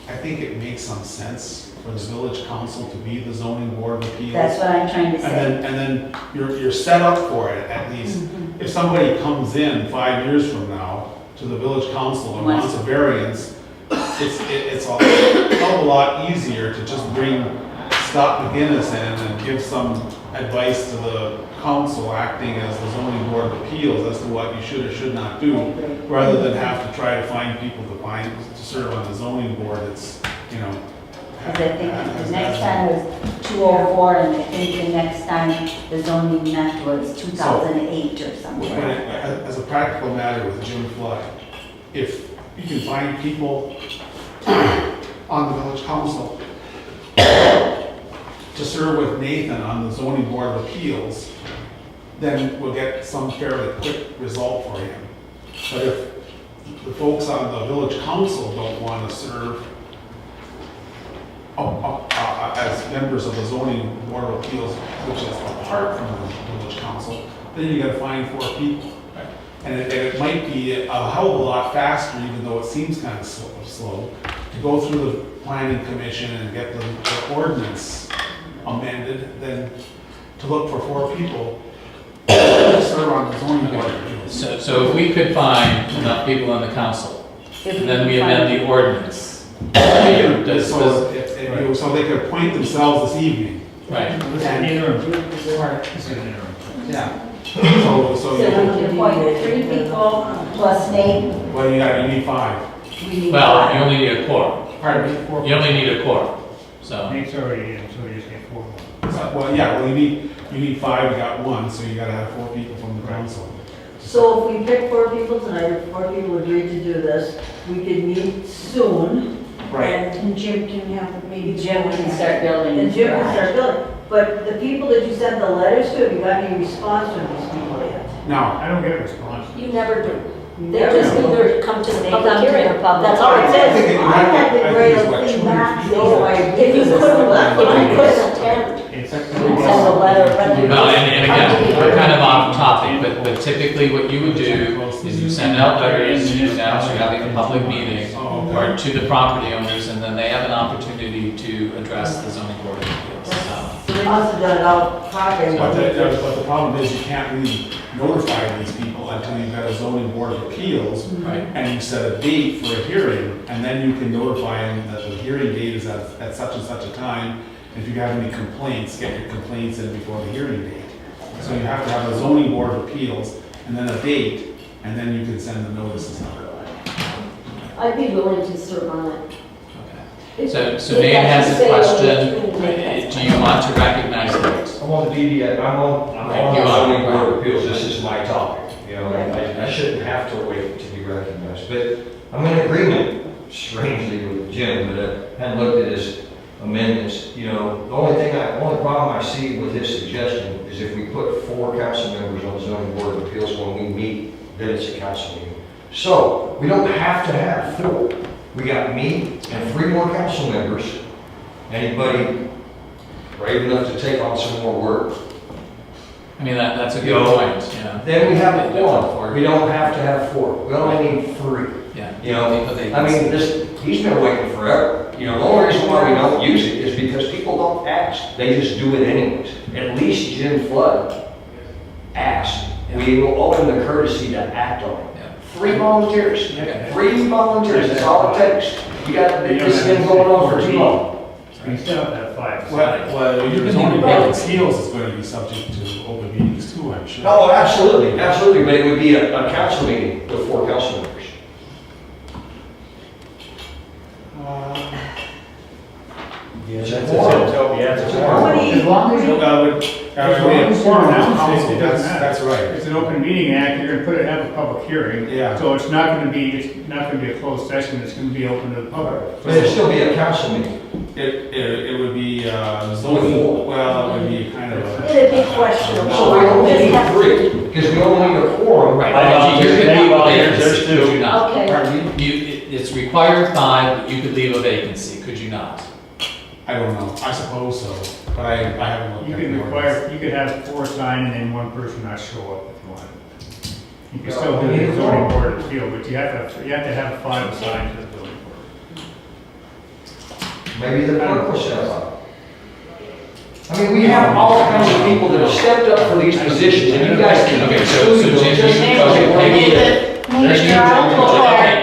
I think it makes some sense for the village council to be the zoning board of appeals. That's what I'm trying to say. And then you're set up for it, at least. If somebody comes in 5 years from now to the village council and wants a variance, it's a hell of a lot easier to just bring Scott McGinnis in and give some advice to the council acting as the zoning board of appeals as to what you should or should not do, rather than have to try to find people to serve on the zoning board. It's, you know. Because I think the next time was 204, and I think the next time the zoning met was 2008 or something. As a practical matter with Jim Flood, if you can find people on the village council to serve with Nathan on the zoning board of appeals, then we'll get some fairly quick result for him. But if the folks on the village council don't want to serve as members of the zoning board of appeals, which is apart from the village council, then you gotta find 4 people. And it might be a hell of a lot faster, even though it seems kind of slow, to go through the planning commission and get the ordinance amended than to look for 4 people to serve on the zoning board of appeals. So if we could find enough people on the council, and then we amend the ordinance. So they could appoint themselves this evening. Right. This is an interim. This is an interim. Yeah. So So we can appoint 3 people plus Nate. well, you need 5. We need Well, 5. you only need a quorum. Pardon me? You only need a quorum, so. Nate's already in, so we just get 4 more. Well, yeah, well, you need 5, you got 1, so you gotta have 4 people from the council. So if we pick 4 people tonight, if 4 people agree to do this, we could meet soon. And Jim can have, maybe Jim can start building And his Jim can garage. start building. But the people that you sent the letters to, have you got any response from these people yet? Now, I don't get a response. You never do. You They never just know. either come to the They public come to hearing. the public That's all it I says. think it- I had I the think great it's what, thing 200 back. feet? No, I If you couldn't, attend, It's send a letter. Well, and again, we're kind of off topic, but typically what you would do is you send out letters, you announce you're having a public meeting, or to the property owners, and then they have an opportunity to address the zoning board of appeals. So they must have done it out properly. But the problem is you can't really notify these people until you've got a zoning board of appeals. Right. And you set a date for a hearing, and then you can notify them that the hearing date is at such and such a time. If you have any complaints, get your complaints in before the hearing date. So you have to have a zoning board of appeals, and then a date, and then you can send the notices out. I'd be willing to serve on it. Okay. So Nate has a question. Do you want to recognize Nate? I'm on the DDA, I'm on You the are. zoning board of appeals, this is my topic, you know, I shouldn't have to wait to be recognized, but I'm in agreement strangely with Jim, but I hadn't looked at his amendments, you know, the only problem I see with his suggestion is if we put 4 council members on the zoning board of appeals when we meet, then it's a council meeting. So, we don't have to have 4. We got me and 3 more council members. Anybody brave enough to take on some more work? I mean, that's a good point, yeah. Then we have a quorum. We don't have to have 4. We only need 3. Yeah. You know, I mean, he's been waiting forever. You know, the only reason why we don't use it is because people don't ask. They just do it anyways. At least Jim Flood asked. We will owe him the courtesy to act on it. 3 volunteers. 3 volunteers, that's all it takes. You got, this has been going on for too long. We still have that 5. Well, your zoning board of appeals is going to be subject to open meetings too, I'm sure. Oh, absolutely, absolutely, but it would be a council meeting with 4 council members. Yeah, that's a How many- As long as, That's right. It's an open meeting act, you're gonna have a public hearing. Yeah. So it's not gonna be a closed session, it's gonna be open to the public. But it'd still be a council meeting. It would be zoning, well, it would be kind of a. It'd be questionable. So we only need 3, because we only need a quorum. Right. You could leave a vacancy, could you not? Okay. Pardon me? It's required 5, but you could leave a vacancy, could you not? I don't know, I suppose so, but I haven't looked You at could the ordinance. you could have 4 sign and then 1 person not show up if you wanted. You can Yeah, still do we need the a zoning quorum. board appeal, but you have to have 5 assigned to the zoning board. Maybe the clerk will step up. I mean, we have all kinds of people that have stepped up for these positions, and you guys keep Okay, so excluding them. Jim, Just- okay, Peggy, okay,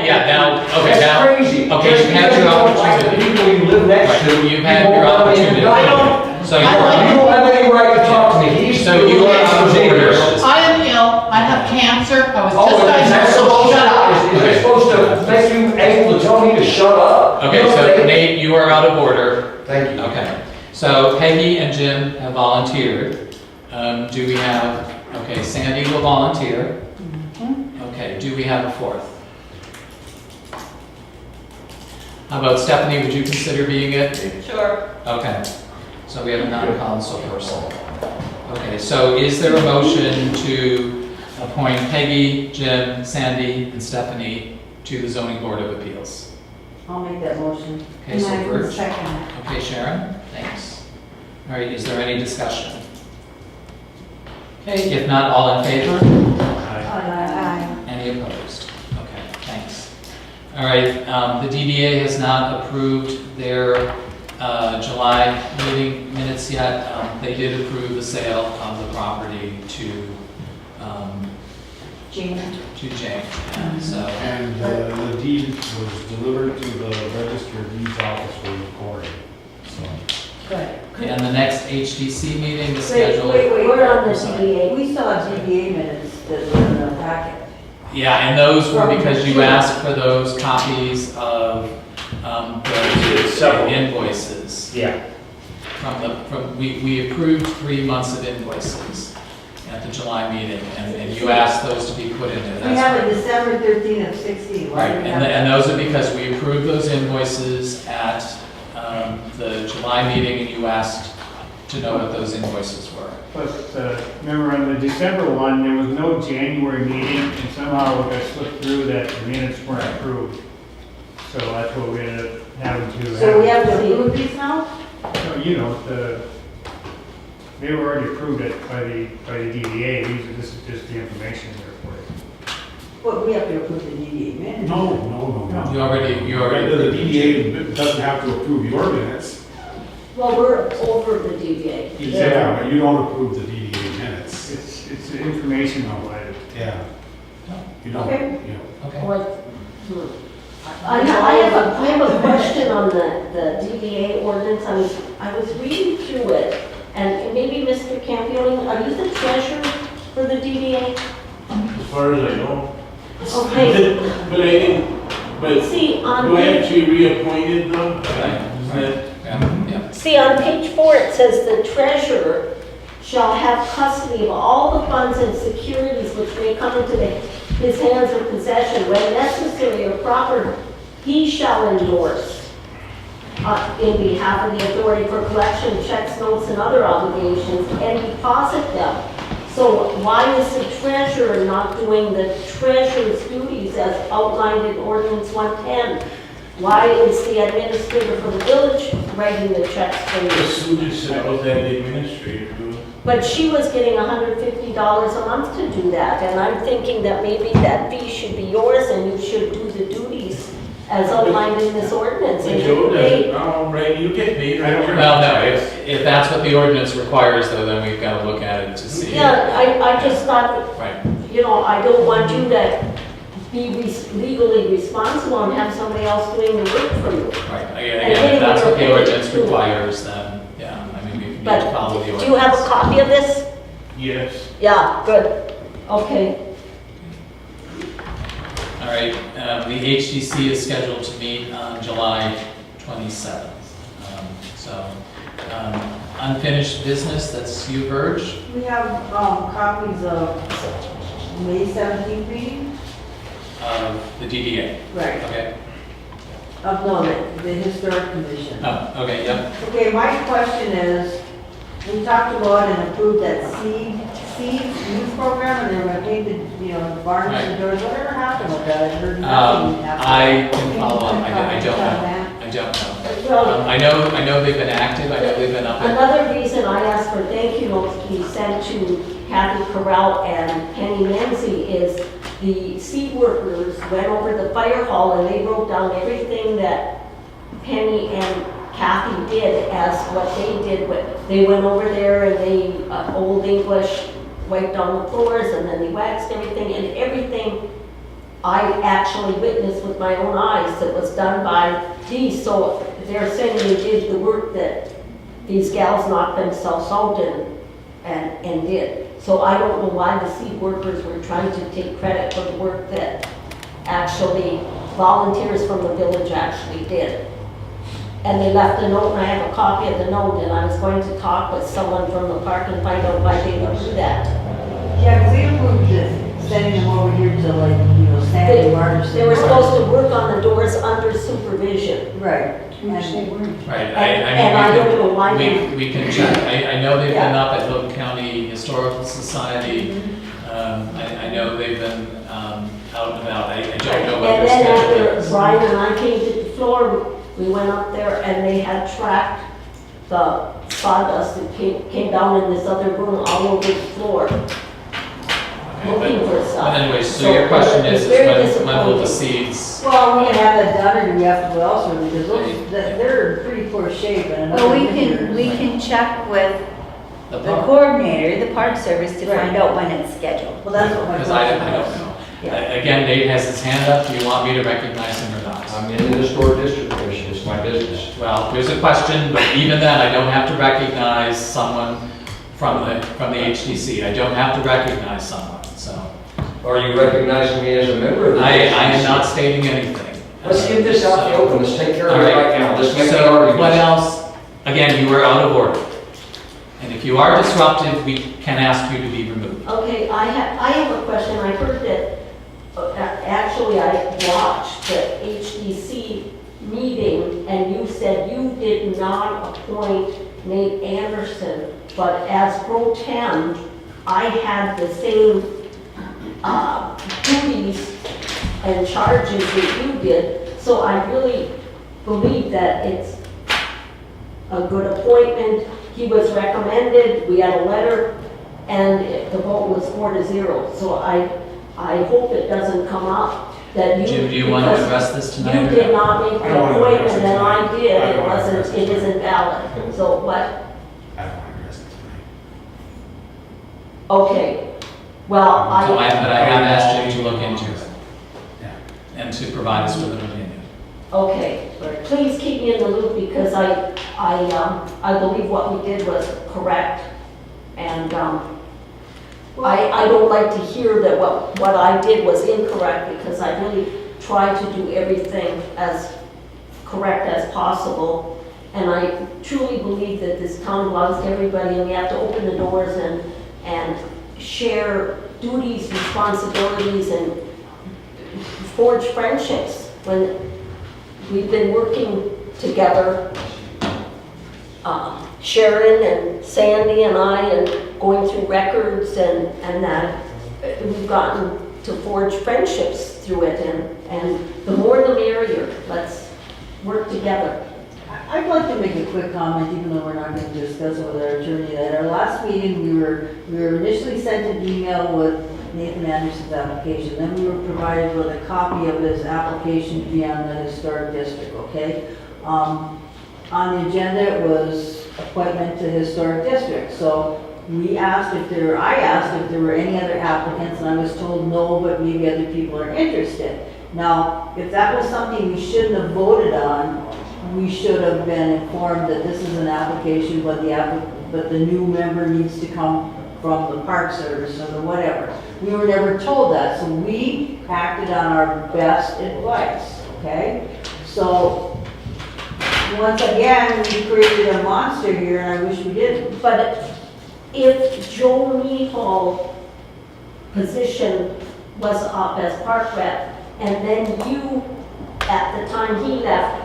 yeah, now, okay, That's now, crazy. okay, Just you've had because your you don't like the opportunity. people you live next to. Right, you've had you your won't let me opportunity. indict them. So You you're, don't have any right to talk to me. He's. so you are out of order. I am ill, I have cancer, I was Oh, just is that diagnosed, so supposed shut up. to, is it supposed to make you able to tell me to shut up? Okay, You know, so they- Nate, you are out of order. Thank you. Okay, so Peggy and Jim have volunteered. Do we have, okay, Sandy will volunteer. Okay, do we have a fourth? How about Stephanie, would you consider being it? Sure. Okay, so we have a non-council person. Okay, so is there a motion to appoint Peggy, Jim, Sandy, and Stephanie to the Zoning Board of Appeals? I'll make that motion. Okay, so And I can Birch. second it. Okay, Sharon, thanks. All right, is there any discussion? Okay, if not, all in favor? Aye. Any opposed? Okay, thanks. All right, the DDA has not approved their July meeting minutes yet. They did approve the sale of the property to Jane. Jane, and so. And the deed was delivered to the Register of Deeds office for recording, so. Good. And the next HDC meeting is Wait, scheduled. we're on the Sorry. DDA. We saw DDA minutes that were in the packet. Yeah, and those were because you asked for those copies of the Several. invoices. Yeah. We approved 3 months of invoices at the July meeting, and you asked those to be put in there. We That's have right. a December 13th of 16. Why Right, do we and, have and those are because we approved those invoices at the July meeting, and you asked to know what those invoices were. But remember on the December one, there was no January meeting, and somehow it got slipped through that the minutes weren't approved. So that's what we ended up having to have. So we have to approve these now? So, you know, they were already approved by the DDA, this is just the information there for you. Well, we have to approve the DDA minutes. No. You already The DDA doesn't have to approve your minutes. Well, we're over the DDA. Yeah, but you don't approve the DDA minutes. It's information related. Yeah. You don't, Okay. you know. Okay. What? I have a question on the DDA ordinance. I was reading through it, and maybe Mr. Campione, are you the treasurer for the DDA? As far as I know. Okay. But I didn't, but See, on do I have page, to be reappointed though? Yeah. see, on page 4, it says the treasurer shall have custody of all the funds and securities which may come into his hands or possession when necessary or proper, he shall endorse in behalf of the authority for collection, checks, notes, and other obligations, and deposit them. So why is the treasurer not doing the treasurer's duties as outlined in ordinance 110? Why is the administrator for the village writing the checks for you? Sue just said about that administrator doing. But she was getting $150 a month to do that, and I'm thinking that maybe that fee should be yours and you should do the duties as outlined in this ordinance. But and Joe get paid. doesn't, oh, right, you get paid, right? Well, no, if that's what the ordinance requires, though, then we've got to look at it to see. Yeah, I just thought, Right. you know, I don't want you to be legally responsible and have somebody else doing the work for you. Right, again, if that's what the ordinance requires, then, yeah, I mean, we need to But follow the ordinance. do you have a copy of this? Yes. Yeah, good. Okay. All right, the HDC is scheduled to meet on July 27th. Unfinished business, that's you, Verge. We have copies of May 17th meeting? Of the DDA. Right. Okay. Of the Historic Commission. Oh, okay, yep. Okay, my question is, we talked about and approved that seed youth program, and they were gonna paint the, you know, barns and doors. Whatever happened with that? I heard nothing happen. I can follow up, I don't know. I don't know. Well, I know they've been active, I know they've been up. another reason I asked for thank you notes to be sent to Kathy Corral and Penny Menzie is the seed workers went over the fire hall and they wrote down everything that Penny and Kathy did as what they did. They went over there and they, Old English, wiped on the floors and then they waxed everything, and everything I actually witnessed with my own eyes that was done by these. So they're saying they did the work that these gals knocked themselves out and did. So I don't know why the seed workers were trying to take credit for the work that actually volunteers from the village actually did. And they left a note, and I have a copy of the note, and I was going to talk with someone from the park and find out why they would do that. Yeah, because we approved it, sending them over here to like, Sandy Martin. They were supposed to work on the doors under supervision. Right. Which they weren't. Right, And I don't know why they. we can check. I know they've been Yeah. up at Hilton County Historical Society. I know they've been out and about. I don't know what And their then schedule after is. Brian and I came to the floor, we went up there and they had tracked the sawdust that came down in this other room all over the floor, looking for But stuff. anyways, so your question it's is very when will the disappointing. seeds? Well, we can have that done, or do we have to go elsewhere, because they're in pretty poor shape, and Well, we another can check with The the park? coordinator, the Park Service, to Right. find out when it's scheduled. Well, that's what my Because question I don't was. know. Yeah. Again, Dave has his hand up. Do you want me to recognize him or not? I'm in the historic district commission, it's my business. Well, there's a question, but even then, I don't have to recognize someone from the HDC. I don't have to recognize someone, so. Are you recognizing me as a member of the I am HDC? not stating anything. Let's get this out in the open, let's take care of All it right. right now, let's make the So argument. what else? Again, you were out of order. And if you are disruptive, we can ask you to be removed. Okay, I have a question. I heard that, actually I watched the HDC meeting and you said you did not appoint Nate Anderson, but as pro tem, I had the same duties and charges that you did. So I really believe that it's a good appointment. He was recommended, we had a letter, and the vote was 4-0. So I hope it doesn't come up that you. Jim, do you want to because address this tonight? You did not make I the don't want to address appointment, it and I tonight. did, I it don't want to wasn't, address it it tonight. isn't valid. So what, I don't want to address it tonight. okay, well, So but I have asked Jim to look into it Yeah. and to provide us with an opinion. okay, please keep me in the loop because I believe what we did was correct. And, I don't like to hear that what I did was incorrect because I really tried to do everything as correct as possible. And I truly believe that this town belongs to everybody and we have to open the doors and share duties, responsibilities, and forge friendships. When we've been working together, Sharon and Sandy and I, and going through records and that, we've gotten to forge friendships through it, and the more the merrier. Let's work together. I'd like to make a quick comment, even though we're not going to discuss it with our attorney. At our last meeting, we were initially sent an email with Nathan Anderson's application. Then we were provided with a copy of his application to be on the historic district, okay? On the agenda, it was appointment to historic district. So I asked if there were any other applicants, and I was told no, but maybe other people are interested. Now, if that was something we shouldn't have voted on, we should have been informed that this is an application, but the new member needs to come from the Park Service or the whatever. We were never told that, so we acted on our best advice, okay? So, once again, we created a monster here, and I wish we didn't. But if Joe Meehall position was up as park rep, and then you, at the time he left,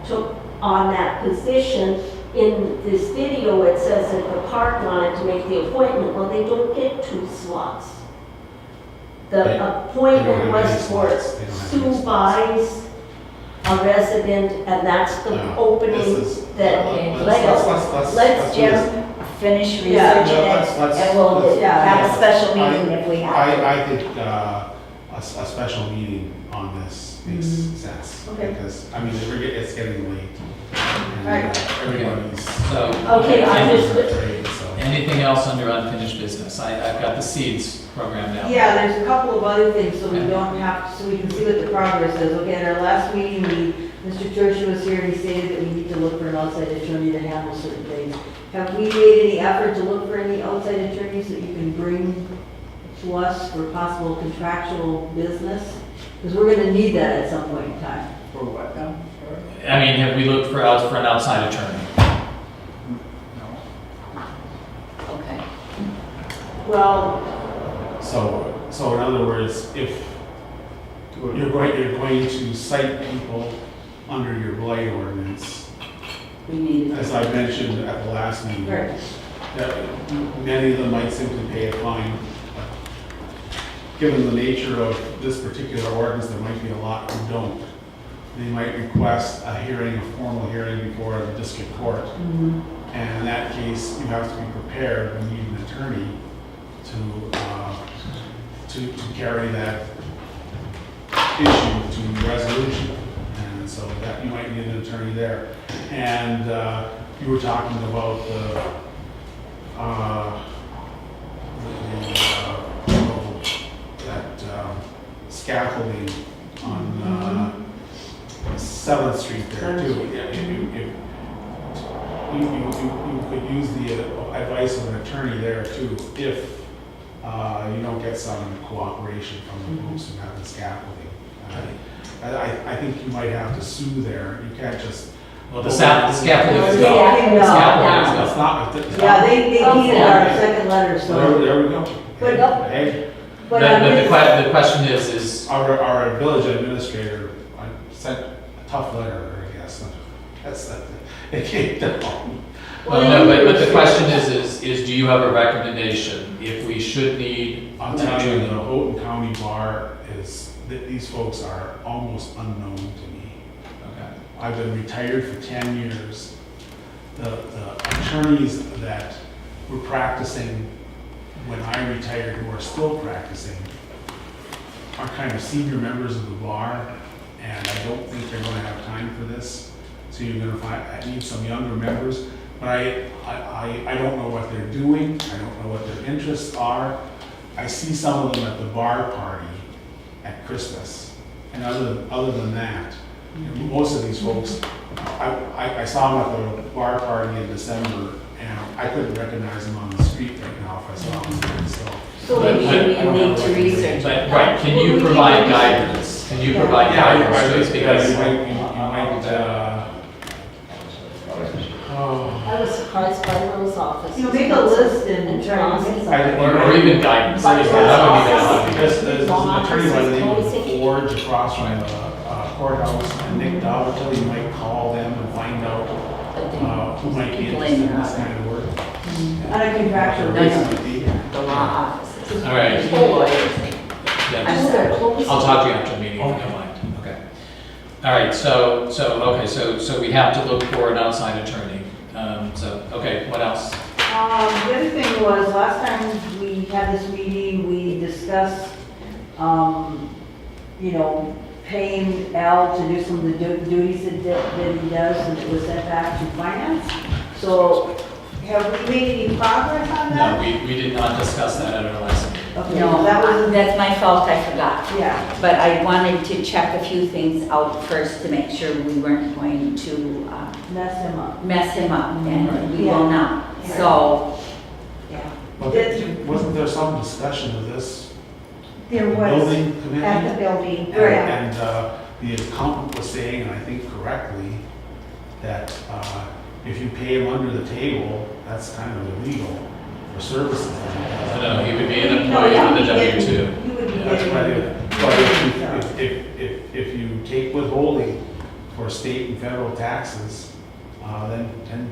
took on that position, in this video it says that the park wanted to make the appointment. Well, they don't get 2 slots. The They don't appointment have was any for slots. They don't have Sue any slots. Buys, a resident, and that's the No, opening this is- that, Let's do this. Jim finish Yeah, researching let's- it, and we'll yeah, have a yeah. special meeting if we have to. I could a special meeting on this makes sense. Okay. Because, I mean, it's getting late. And Right. everybody's. So. Okay, I just- afraid, so. Anything else under unfinished business? I've got the seeds program now. Yeah, there's a couple of other things, so we don't have, so we can see what the progress is. Okay, at our last meeting, Mr. Tertia was here and he stated that we need to look for an outside attorney to handle certain things. Have we made any effort to look for any outside attorneys that you can bring to us for possible contractual business? Because we're gonna need that at some point in time. For what now? I mean, have we looked for an outside attorney? Okay. Well, So in other words, if you're going to cite people under your blight ordinance, we need it. as I mentioned at the last meeting, Right. that many of them might simply pay a fine. Given the nature of this particular ordinance, there might be a lot who don't. They might request a hearing, a formal hearing before the district court. And in that case, you have to be prepared, you need an attorney to carry that issue to resolution. And so that you might need an attorney there. And you were talking about scaffolding on 7th Street there too. Yeah, you could use the advice of an attorney there too, if you don't get some cooperation from the folks who have the scaffolding. I think you might have to sue there. You can't just. Well, the scaffolding is Yeah, gone. The scaffolding is It's gone. not. Yeah, they needed our second letter, so. There we go. But- Hey, But The question is, our village administrator, I sent a tough letter, I guess. It came down. well, no, but the question is do you have a recommendation if we should need? I'll tell you, the Houghton County Bar these folks are almost unknown to me. Okay. I've been retired for 10 years. The attorneys that were practicing when I retired, who are still practicing, are kind of senior members of the bar, and I don't think they're gonna have time for this. So you're gonna I need some younger members, but I don't know what they're doing, I don't know what their interests are. I see some of them at the bar party at Christmas, and other than that, most of these folks, I saw them at the bar party in December, and I couldn't recognize them on the street right now if I saw them, So maybe you need to research. But, right, can you provide guidance? Can you provide guidance to us? Because you might I was surprised by Will's office. You know, make a list and try to get something. or even guidance. That would be because there's an attorney by the name of Forge across from the courthouse, and Nick Dovital, you might call them and find out who might be interested in this kind of work. On a contractual basis. The law offices. All right. The lawyers. Yeah, I'm sorry, close. I'll talk to you after the meeting if you don't mind. Okay. All right, so we have to look for an outside attorney. Okay, what else? The other thing was, last time we had this meeting, we discussed, paying Al to do some of the duties that he does, and it was sent back to finance. So have we made any progress on No, that? we did not discuss that at our last meeting. Okay, No, that was, that's my fault, I forgot. yeah. But I wanted to check a few things out first to make sure we weren't going to Mess him up. mess him up, and we Yeah. will not. So, But wasn't there some discussion of this? There was Building committee? at the building. And the accountant was saying, and I think correctly, that if you pay him under the table, that's kind of illegal for services. No, he would be an employee with a W-2. You would be That's getting. right. But if you take withholding for state and federal taxes, then you can,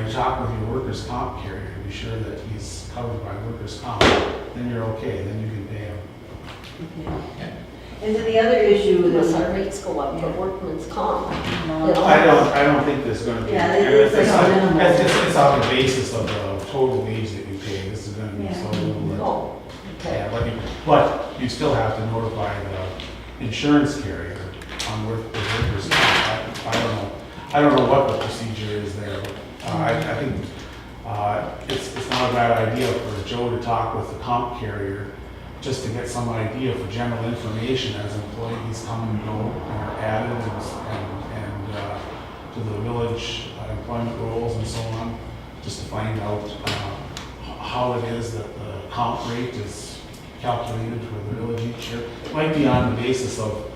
you talk with your workers' comp carrier to be sure that he's covered by workers' comp, then you're okay, then you can pay him. Okay. And then the other issue Unless is, our rates go up for workman's comp. I don't think there's gonna be. Yeah, it's like a minimum. It's on the basis of the total wage that you pay, this is gonna be so little that. Oh, okay. you still have to notify the insurance carrier on where the workers are. I don't know what the procedure is there, but I think it's not a bad idea for Joe to talk with the comp carrier just to get some idea for general information as employees come and go and are added and to the village employment roles and so on, just to find out how it is that the comp rate is calculated for the village each year. It might be on the basis of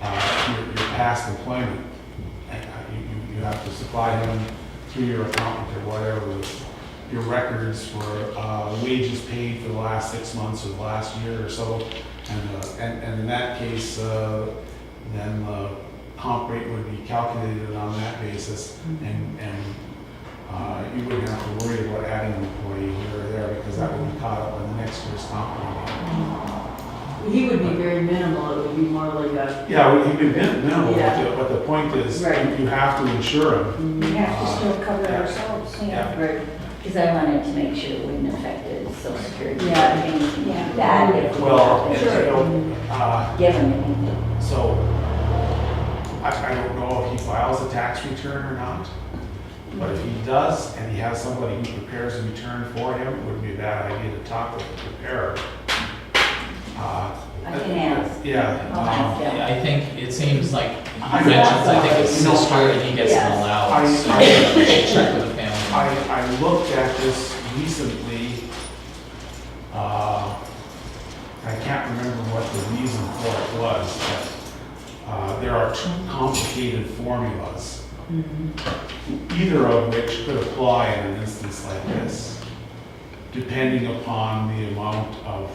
your past employment. You have to supply him through your accountant or whatever with your records for wages paid for the last 6 months or the last year or so. And in that case, then the comp rate would be calculated on that basis, and you wouldn't have to worry about adding an employee here or there because that would be caught up in the next year's comp rate. He would be very minimal, it would be more like a. Yeah, he'd be minimal, Yeah. but the point is, Right. you have to insure him. We have to still cover ourselves, yeah. Right. Because I wanted to make sure it wouldn't affect his social security. Yeah. Anything Yeah. bad if we Well, have to give him anything. So, I don't know if he files a tax return or not, but if he does, and he has somebody who prepares a return for him, it would be a bad idea to talk with the preparer. I can ask. Yeah. I'll ask him. I think it seems like I he mentions, I think his know, sister, and he gets an yes. allowance, so we should check with the family. I looked at this recently. I can't remember what the reason for it was, but there are two complicated formulas, either of which could apply in an instance like this, depending upon the amount of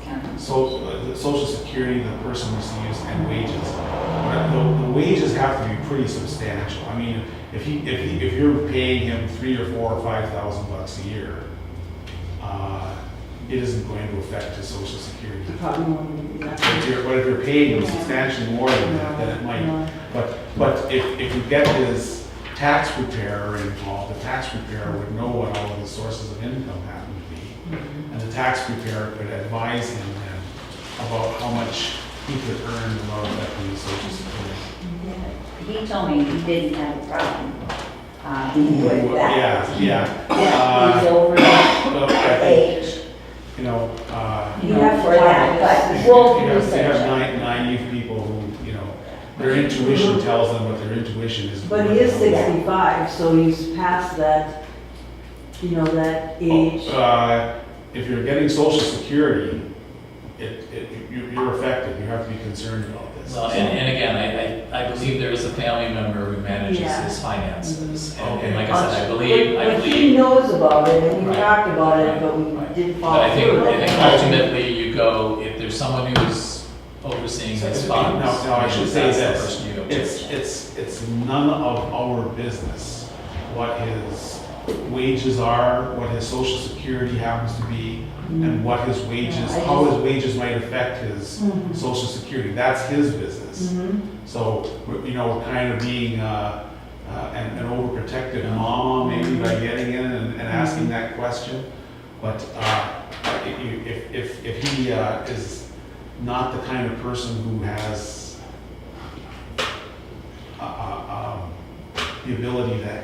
the Social Security the person receives and wages. But the wages have to be pretty substantial. I mean, if you're paying him $3,000 or $4,000 or $5,000 a year, it isn't going to affect his Social Security. Probably won't be that. But if you're paying him substantially more than that, then it might. But if you get his tax preparer involved, the tax preparer would know what all of his sources of income happen to be. And the tax preparer could advise him then about how much he could earn without affecting his Social Security. He told me he didn't have a problem with that. Yeah. He's over I think, age. you know, You have for that, but we'll you have research it. naive people who, you know, their intuition tells them what their intuition is. But he is 65, so he's past that, you know, that age. If you're getting Social Security, you're affected. You have to be concerned about this. Well, and again, I believe there is a family member who manages Yeah. his finances, and Okay. like I said, I believe. But he knows about it, and we Right. talked about it, Right. but we Right. didn't But follow I think through. ultimately you go, if there's someone who's overseeing his funds. Now, I should say that's the this, person you go to. it's none of our business what his wages are, what his Social Security happens to be, and what his wages, how his wages might affect his Social Security. That's his business. So, you know, we're kind of being an overprotective mama maybe by getting in and asking that question. But if he is not the kind of person who has the ability to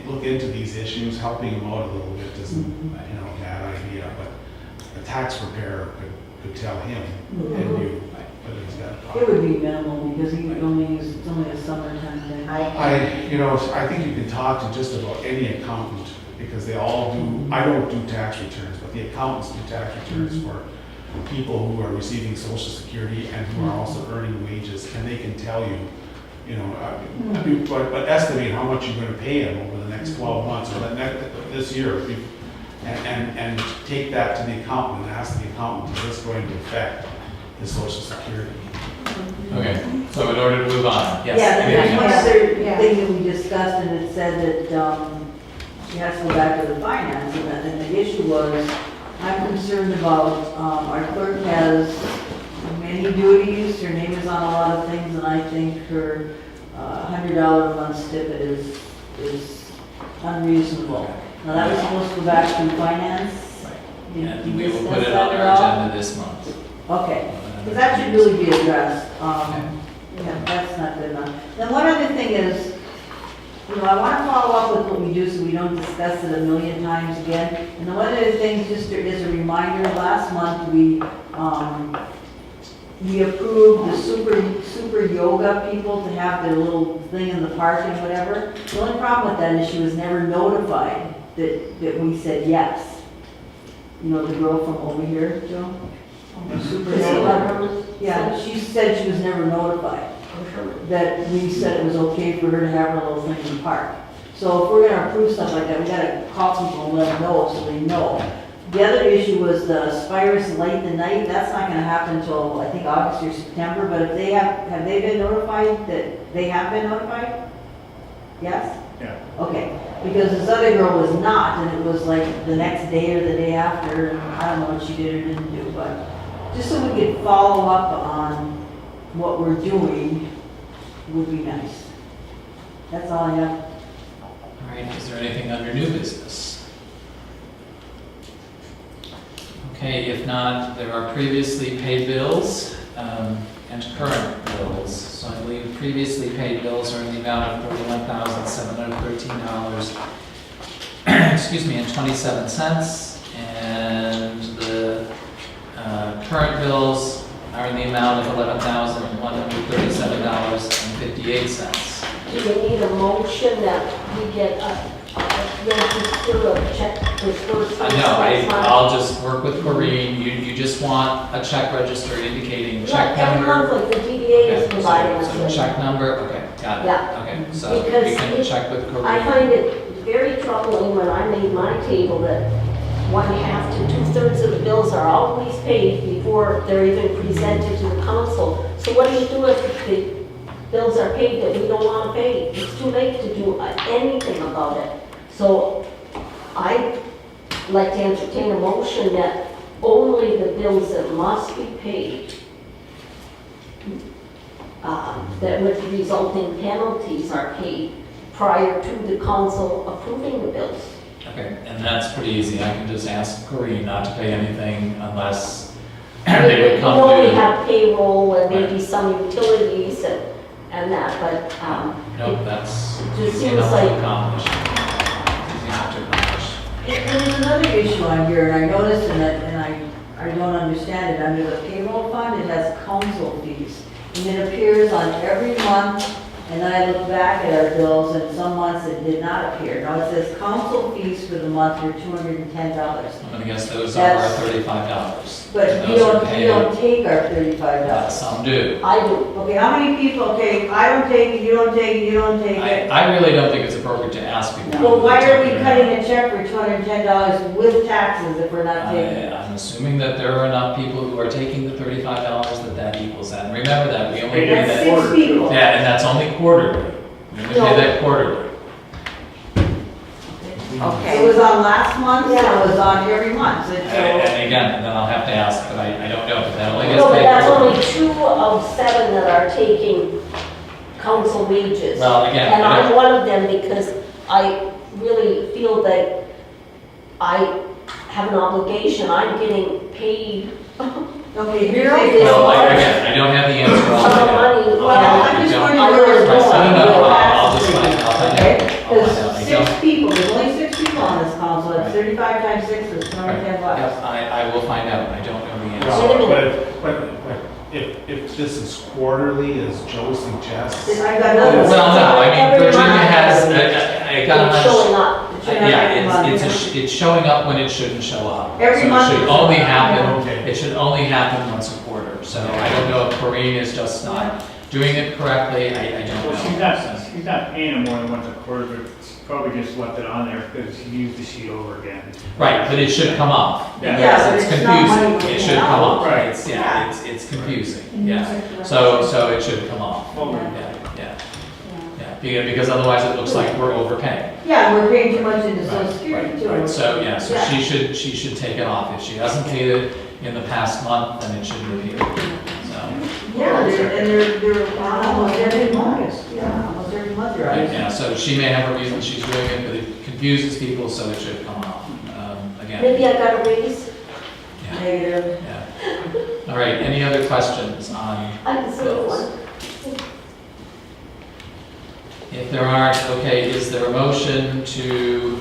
look into these issues, helping him out a little bit isn't, you know, a bad idea. But a tax preparer could tell him and you whether he's got a problem. It would be minimal, because he only uses, it's only a summertime thing. I think you can talk to just about any accountant, because they all do, I don't do tax returns, but the accountants do tax returns for people who are receiving Social Security and who are also earning wages, and they can tell you, you know, but estimate how much you're gonna pay them over the next 12 months, or this year, and take that to the accountant and ask the accountant, is this going to affect his Social Security? Okay, so in order to move on, yes. Yeah, anything there's one else? other thing that we discussed, and it said that she has to go back to the finance, and the issue was, I'm concerned about, our clerk has many duties, her name is on a lot of things, and I think her $100 a month stipend is unreasonable. Now, that was supposed to go back to finance? And we will put it on our agenda this month. Okay, because that should really be addressed. Yeah, that's not good enough. Then one other thing is, I want to follow up with what we do so we don't discuss it a million times again. And then one of the things, just as a reminder, last month we approved the super yoga people to have their little thing in the park and whatever. The only problem with that is she was never notified that we said yes. The girl from over here, Joe? Super yoga. Yeah, she said she was never notified that we said it was okay for her to have her little thing in the park. So if we're gonna approve stuff like that, we gotta call people and let them know so they know. The other issue was the Spirus Light the Night. That's not gonna happen until, I think, August or September, but if they have they been notified that they have been notified? Yes? Yeah. Okay, because this other girl was not, and it was like the next day or the day after, and I don't know what she did or didn't do, but just so we could follow up on what we're doing would be nice. That's all I have. All right, is there anything under new business? Okay, if not, there are previously paid bills and current bills. So I believe previously paid bills are in the amount of $41,713, and 27 cents. And the current bills are in the amount of $11,137.58. Do we need a motion that we get a register of check disbursement? No, I'll just work with Corinne. You just want a check register indicating check every number. month, like the DDA is providing us So with. check number, okay, got it. Yeah. Okay, so we Because can check with Corinne. I find it very troubling when I made my table that 1/2 to 2/3 of the bills are always paid before they're even presented to the council. So what do you do if the bills are paid that we don't want to pay? It's too late to do anything about it. So I'd like to entertain a motion that only the bills that must be paid, that would result in penalties, are paid prior to the council approving the bills. Okay, and that's pretty easy. I can just ask Corinne not to pay anything unless they would come We only to. have payroll and maybe some utilities and that, but, No, that's just easy seems enough like- to accomplish. Easy enough to accomplish. And there's another issue on here, and I noticed in it, and I don't understand it, under the payroll fund, it has council fees. And it appears on every month, and then I look back at our bills, and some months it did not appear. Now it says council fees for the month are $210. I'm gonna guess those are our That's- $35. But And you those are don't paid. take our $35. Some do. I do. Okay, how many people, okay, I don't take it, you don't take it, you don't take it. I really don't think it's appropriate to ask people. Well, why are we to take it. cutting a check for $210 with taxes if we're not taking it? I'm assuming that there are enough people who are taking the $35 that equals that. And remember that, we only pay That's that. 6 people. Yeah, and that's only quarterly. We only pay that quarterly. It was on last month, and it was on every month, and so. And again, then I'll have to ask, but I don't know, but that only gets No, but paid that's quarterly. only 2 of 7 that are taking council wages. Well, again, And I I'm don't- one of them because I really feel that I have an obligation. I'm getting paid Okay, here here's this the. Well, month. again, I don't have the answer all Some together. money, well, I'm just I wondering don't- where it's Right, going. No, I'll just find out. I'll find Okay, out. I'll there's find out. I 6 don't- people, there's only 6 people on this council, it's 35 times 6 is $210. Yep, I will find out. I don't know the answer. Wait a minute. But if this is quarterly, as Joe suggests, I've got another. Well, no, I mean, Every Virginia month. has, I got It's showing up. it's showing up when it shouldn't show up. Every month So it should it's only showing up, happen, yeah. it should only happen once a quarter. So I don't know if Corinne is just not doing it correctly, I don't Well, know. she's not paying them more than once a quarter, but she probably just left it on there because she used the sheet over again. Right, but it should come off. Yeah. Yeah, but It's it's not confusing, money it should come off. Right. It's, Yeah. it's confusing, yeah. So it should come off. Well, Yeah, because otherwise it looks like we're overpaying. Yeah, we're paying too much into Social Right, Security right, too. right. So, yeah, so Yeah. she should take it off. If she hasn't paid it in the past month, then it should be appealed. So, Yeah, they're on almost every month. Yeah, almost every month they're on. yeah, so she may have a reason she's doing it, but it confuses people, so it should come off. Again, Maybe I got a raise. right, any other questions on I can see bills? one. If there aren't, okay, is there a motion to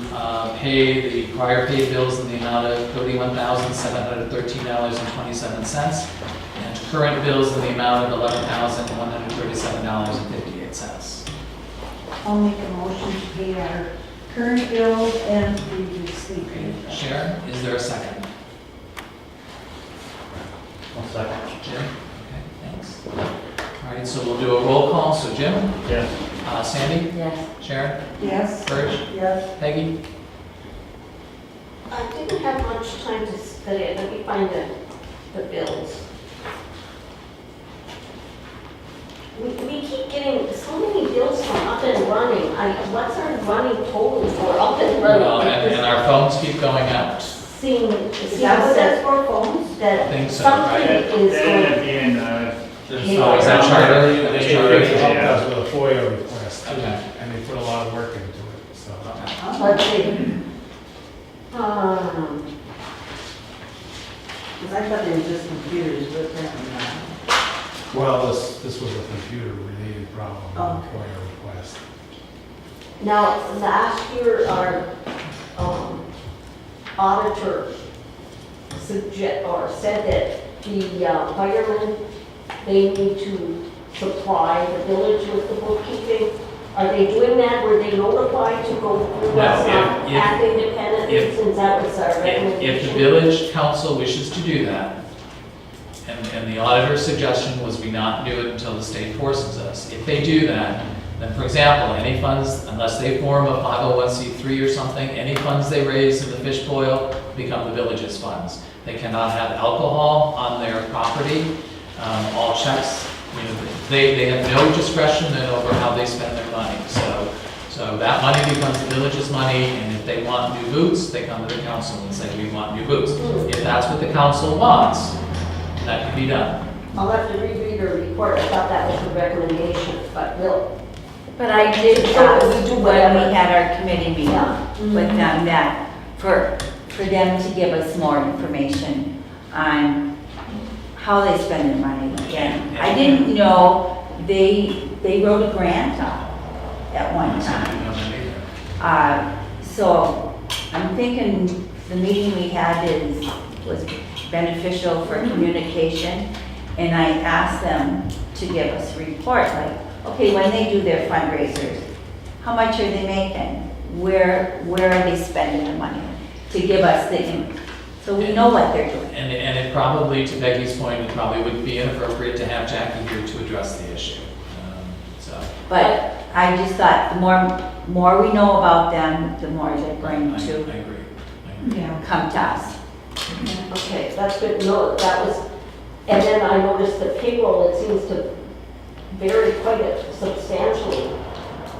pay the prior paid bills in the amount of $31,713.27 and current bills in the amount of $11,137.58? I'll make a motion to pay our current bills and previously paid bills. Sharon, is there a second? One second. Jim? Okay, thanks. All right, so we'll do a roll call. So Jim? Yes. Sandy? Yes. Sharon? Yes. Serge? Yes. Peggy? I didn't have much time to study it. Let me find the bills. We keep getting so many bills from up and running. What's our running total for up and running? Well, and our phones keep going out. Seeing, Is that what that's for, phones? I that think so, something right? is Then going. at the end, Oh, is that charter? That is charter? They helped us with a FOIA request too, Okay. and they put a lot of work into it, so. Let's see. Because I thought they were just computers, but apparently not. Well, this was a computer-related problem, a Oh. FOIA request. Now, last year, our auditor said that the firemen, they need to supply the village with the bookkeeping. Are they doing that? Were they notified to go through No, us, not if- act independently, if- since that was our If the recommendation? village council wishes to do that, and the auditor's suggestion was we not do it until the state forces us. If they do that, then for example, any funds, unless they form a 501c3 or something, any funds they raise in the fish boil become the village's funds. They cannot have alcohol on their property, all checks, you know, they have no discretion over how they spend their money. So that money becomes the village's money, and if they want new boots, they come to the council and say, we want new boots. If that's what the council wants, that can be done. I'll have to reread her report. I thought that was the recommendation, but we'll. But I did So ask we do when whatever. we had our committee meeting Yeah. with them that for them to give us more information on how they spend their money. And I didn't know they wrote a grant at one time. So I'm thinking the meeting we had was beneficial for communication. And I asked them to give us a report, like, okay, when they do their fundraisers, how much are they making? Where are they spending their money? To give us so we know what they're doing. And it probably, to Peggy's point, it probably would be inappropriate to have Jackie here to address the issue. But I just thought the more we know about them, the more they're going I to agree. come to us. Okay, that's good. No, that was, and then I noticed the payroll, it seems to vary quite substantially.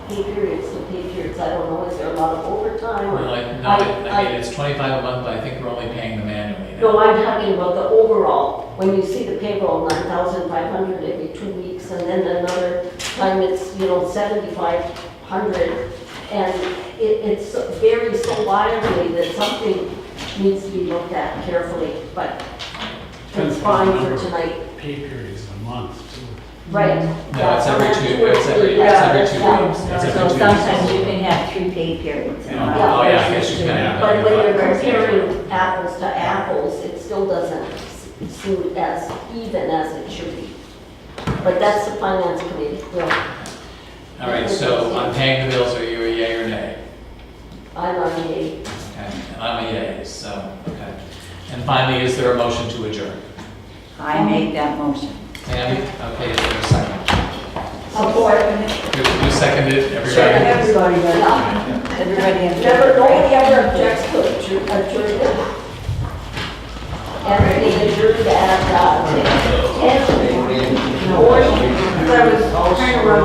Pay periods to pay periods. I don't know, is there a lot of overtime? Well, I mean, it's 25 a month, but I think we're only paying them annually. now. No, I'm talking about the overall. When you see the payroll, 9,500 every 2 weeks, and then another time it's, 7,500. And it's varies so wildly that something needs to be looked at carefully, but it's fine for tonight. Pay periods in a month too. Right. No, it's every 2 weeks. It's every 2 weeks. It's every 2 So weeks. sometimes you can have 3 pay periods. Oh, yeah, I guess you can. But when you're comparing apples to apples, it still doesn't seem as even as it should be. But that's the finance committee. All right, so on paying the bills, are you a yay or nay? I'm on the Okay, and I'm a yay, so, okay. And finally, is there a motion to adjourn? I make that motion. Tammy, okay, is there a second? support. Who seconded? Everybody? Everybody, Yeah. everybody. in Never, favor. nobody ever objects to adjournment. Everything adjourned at 10. I was trying to run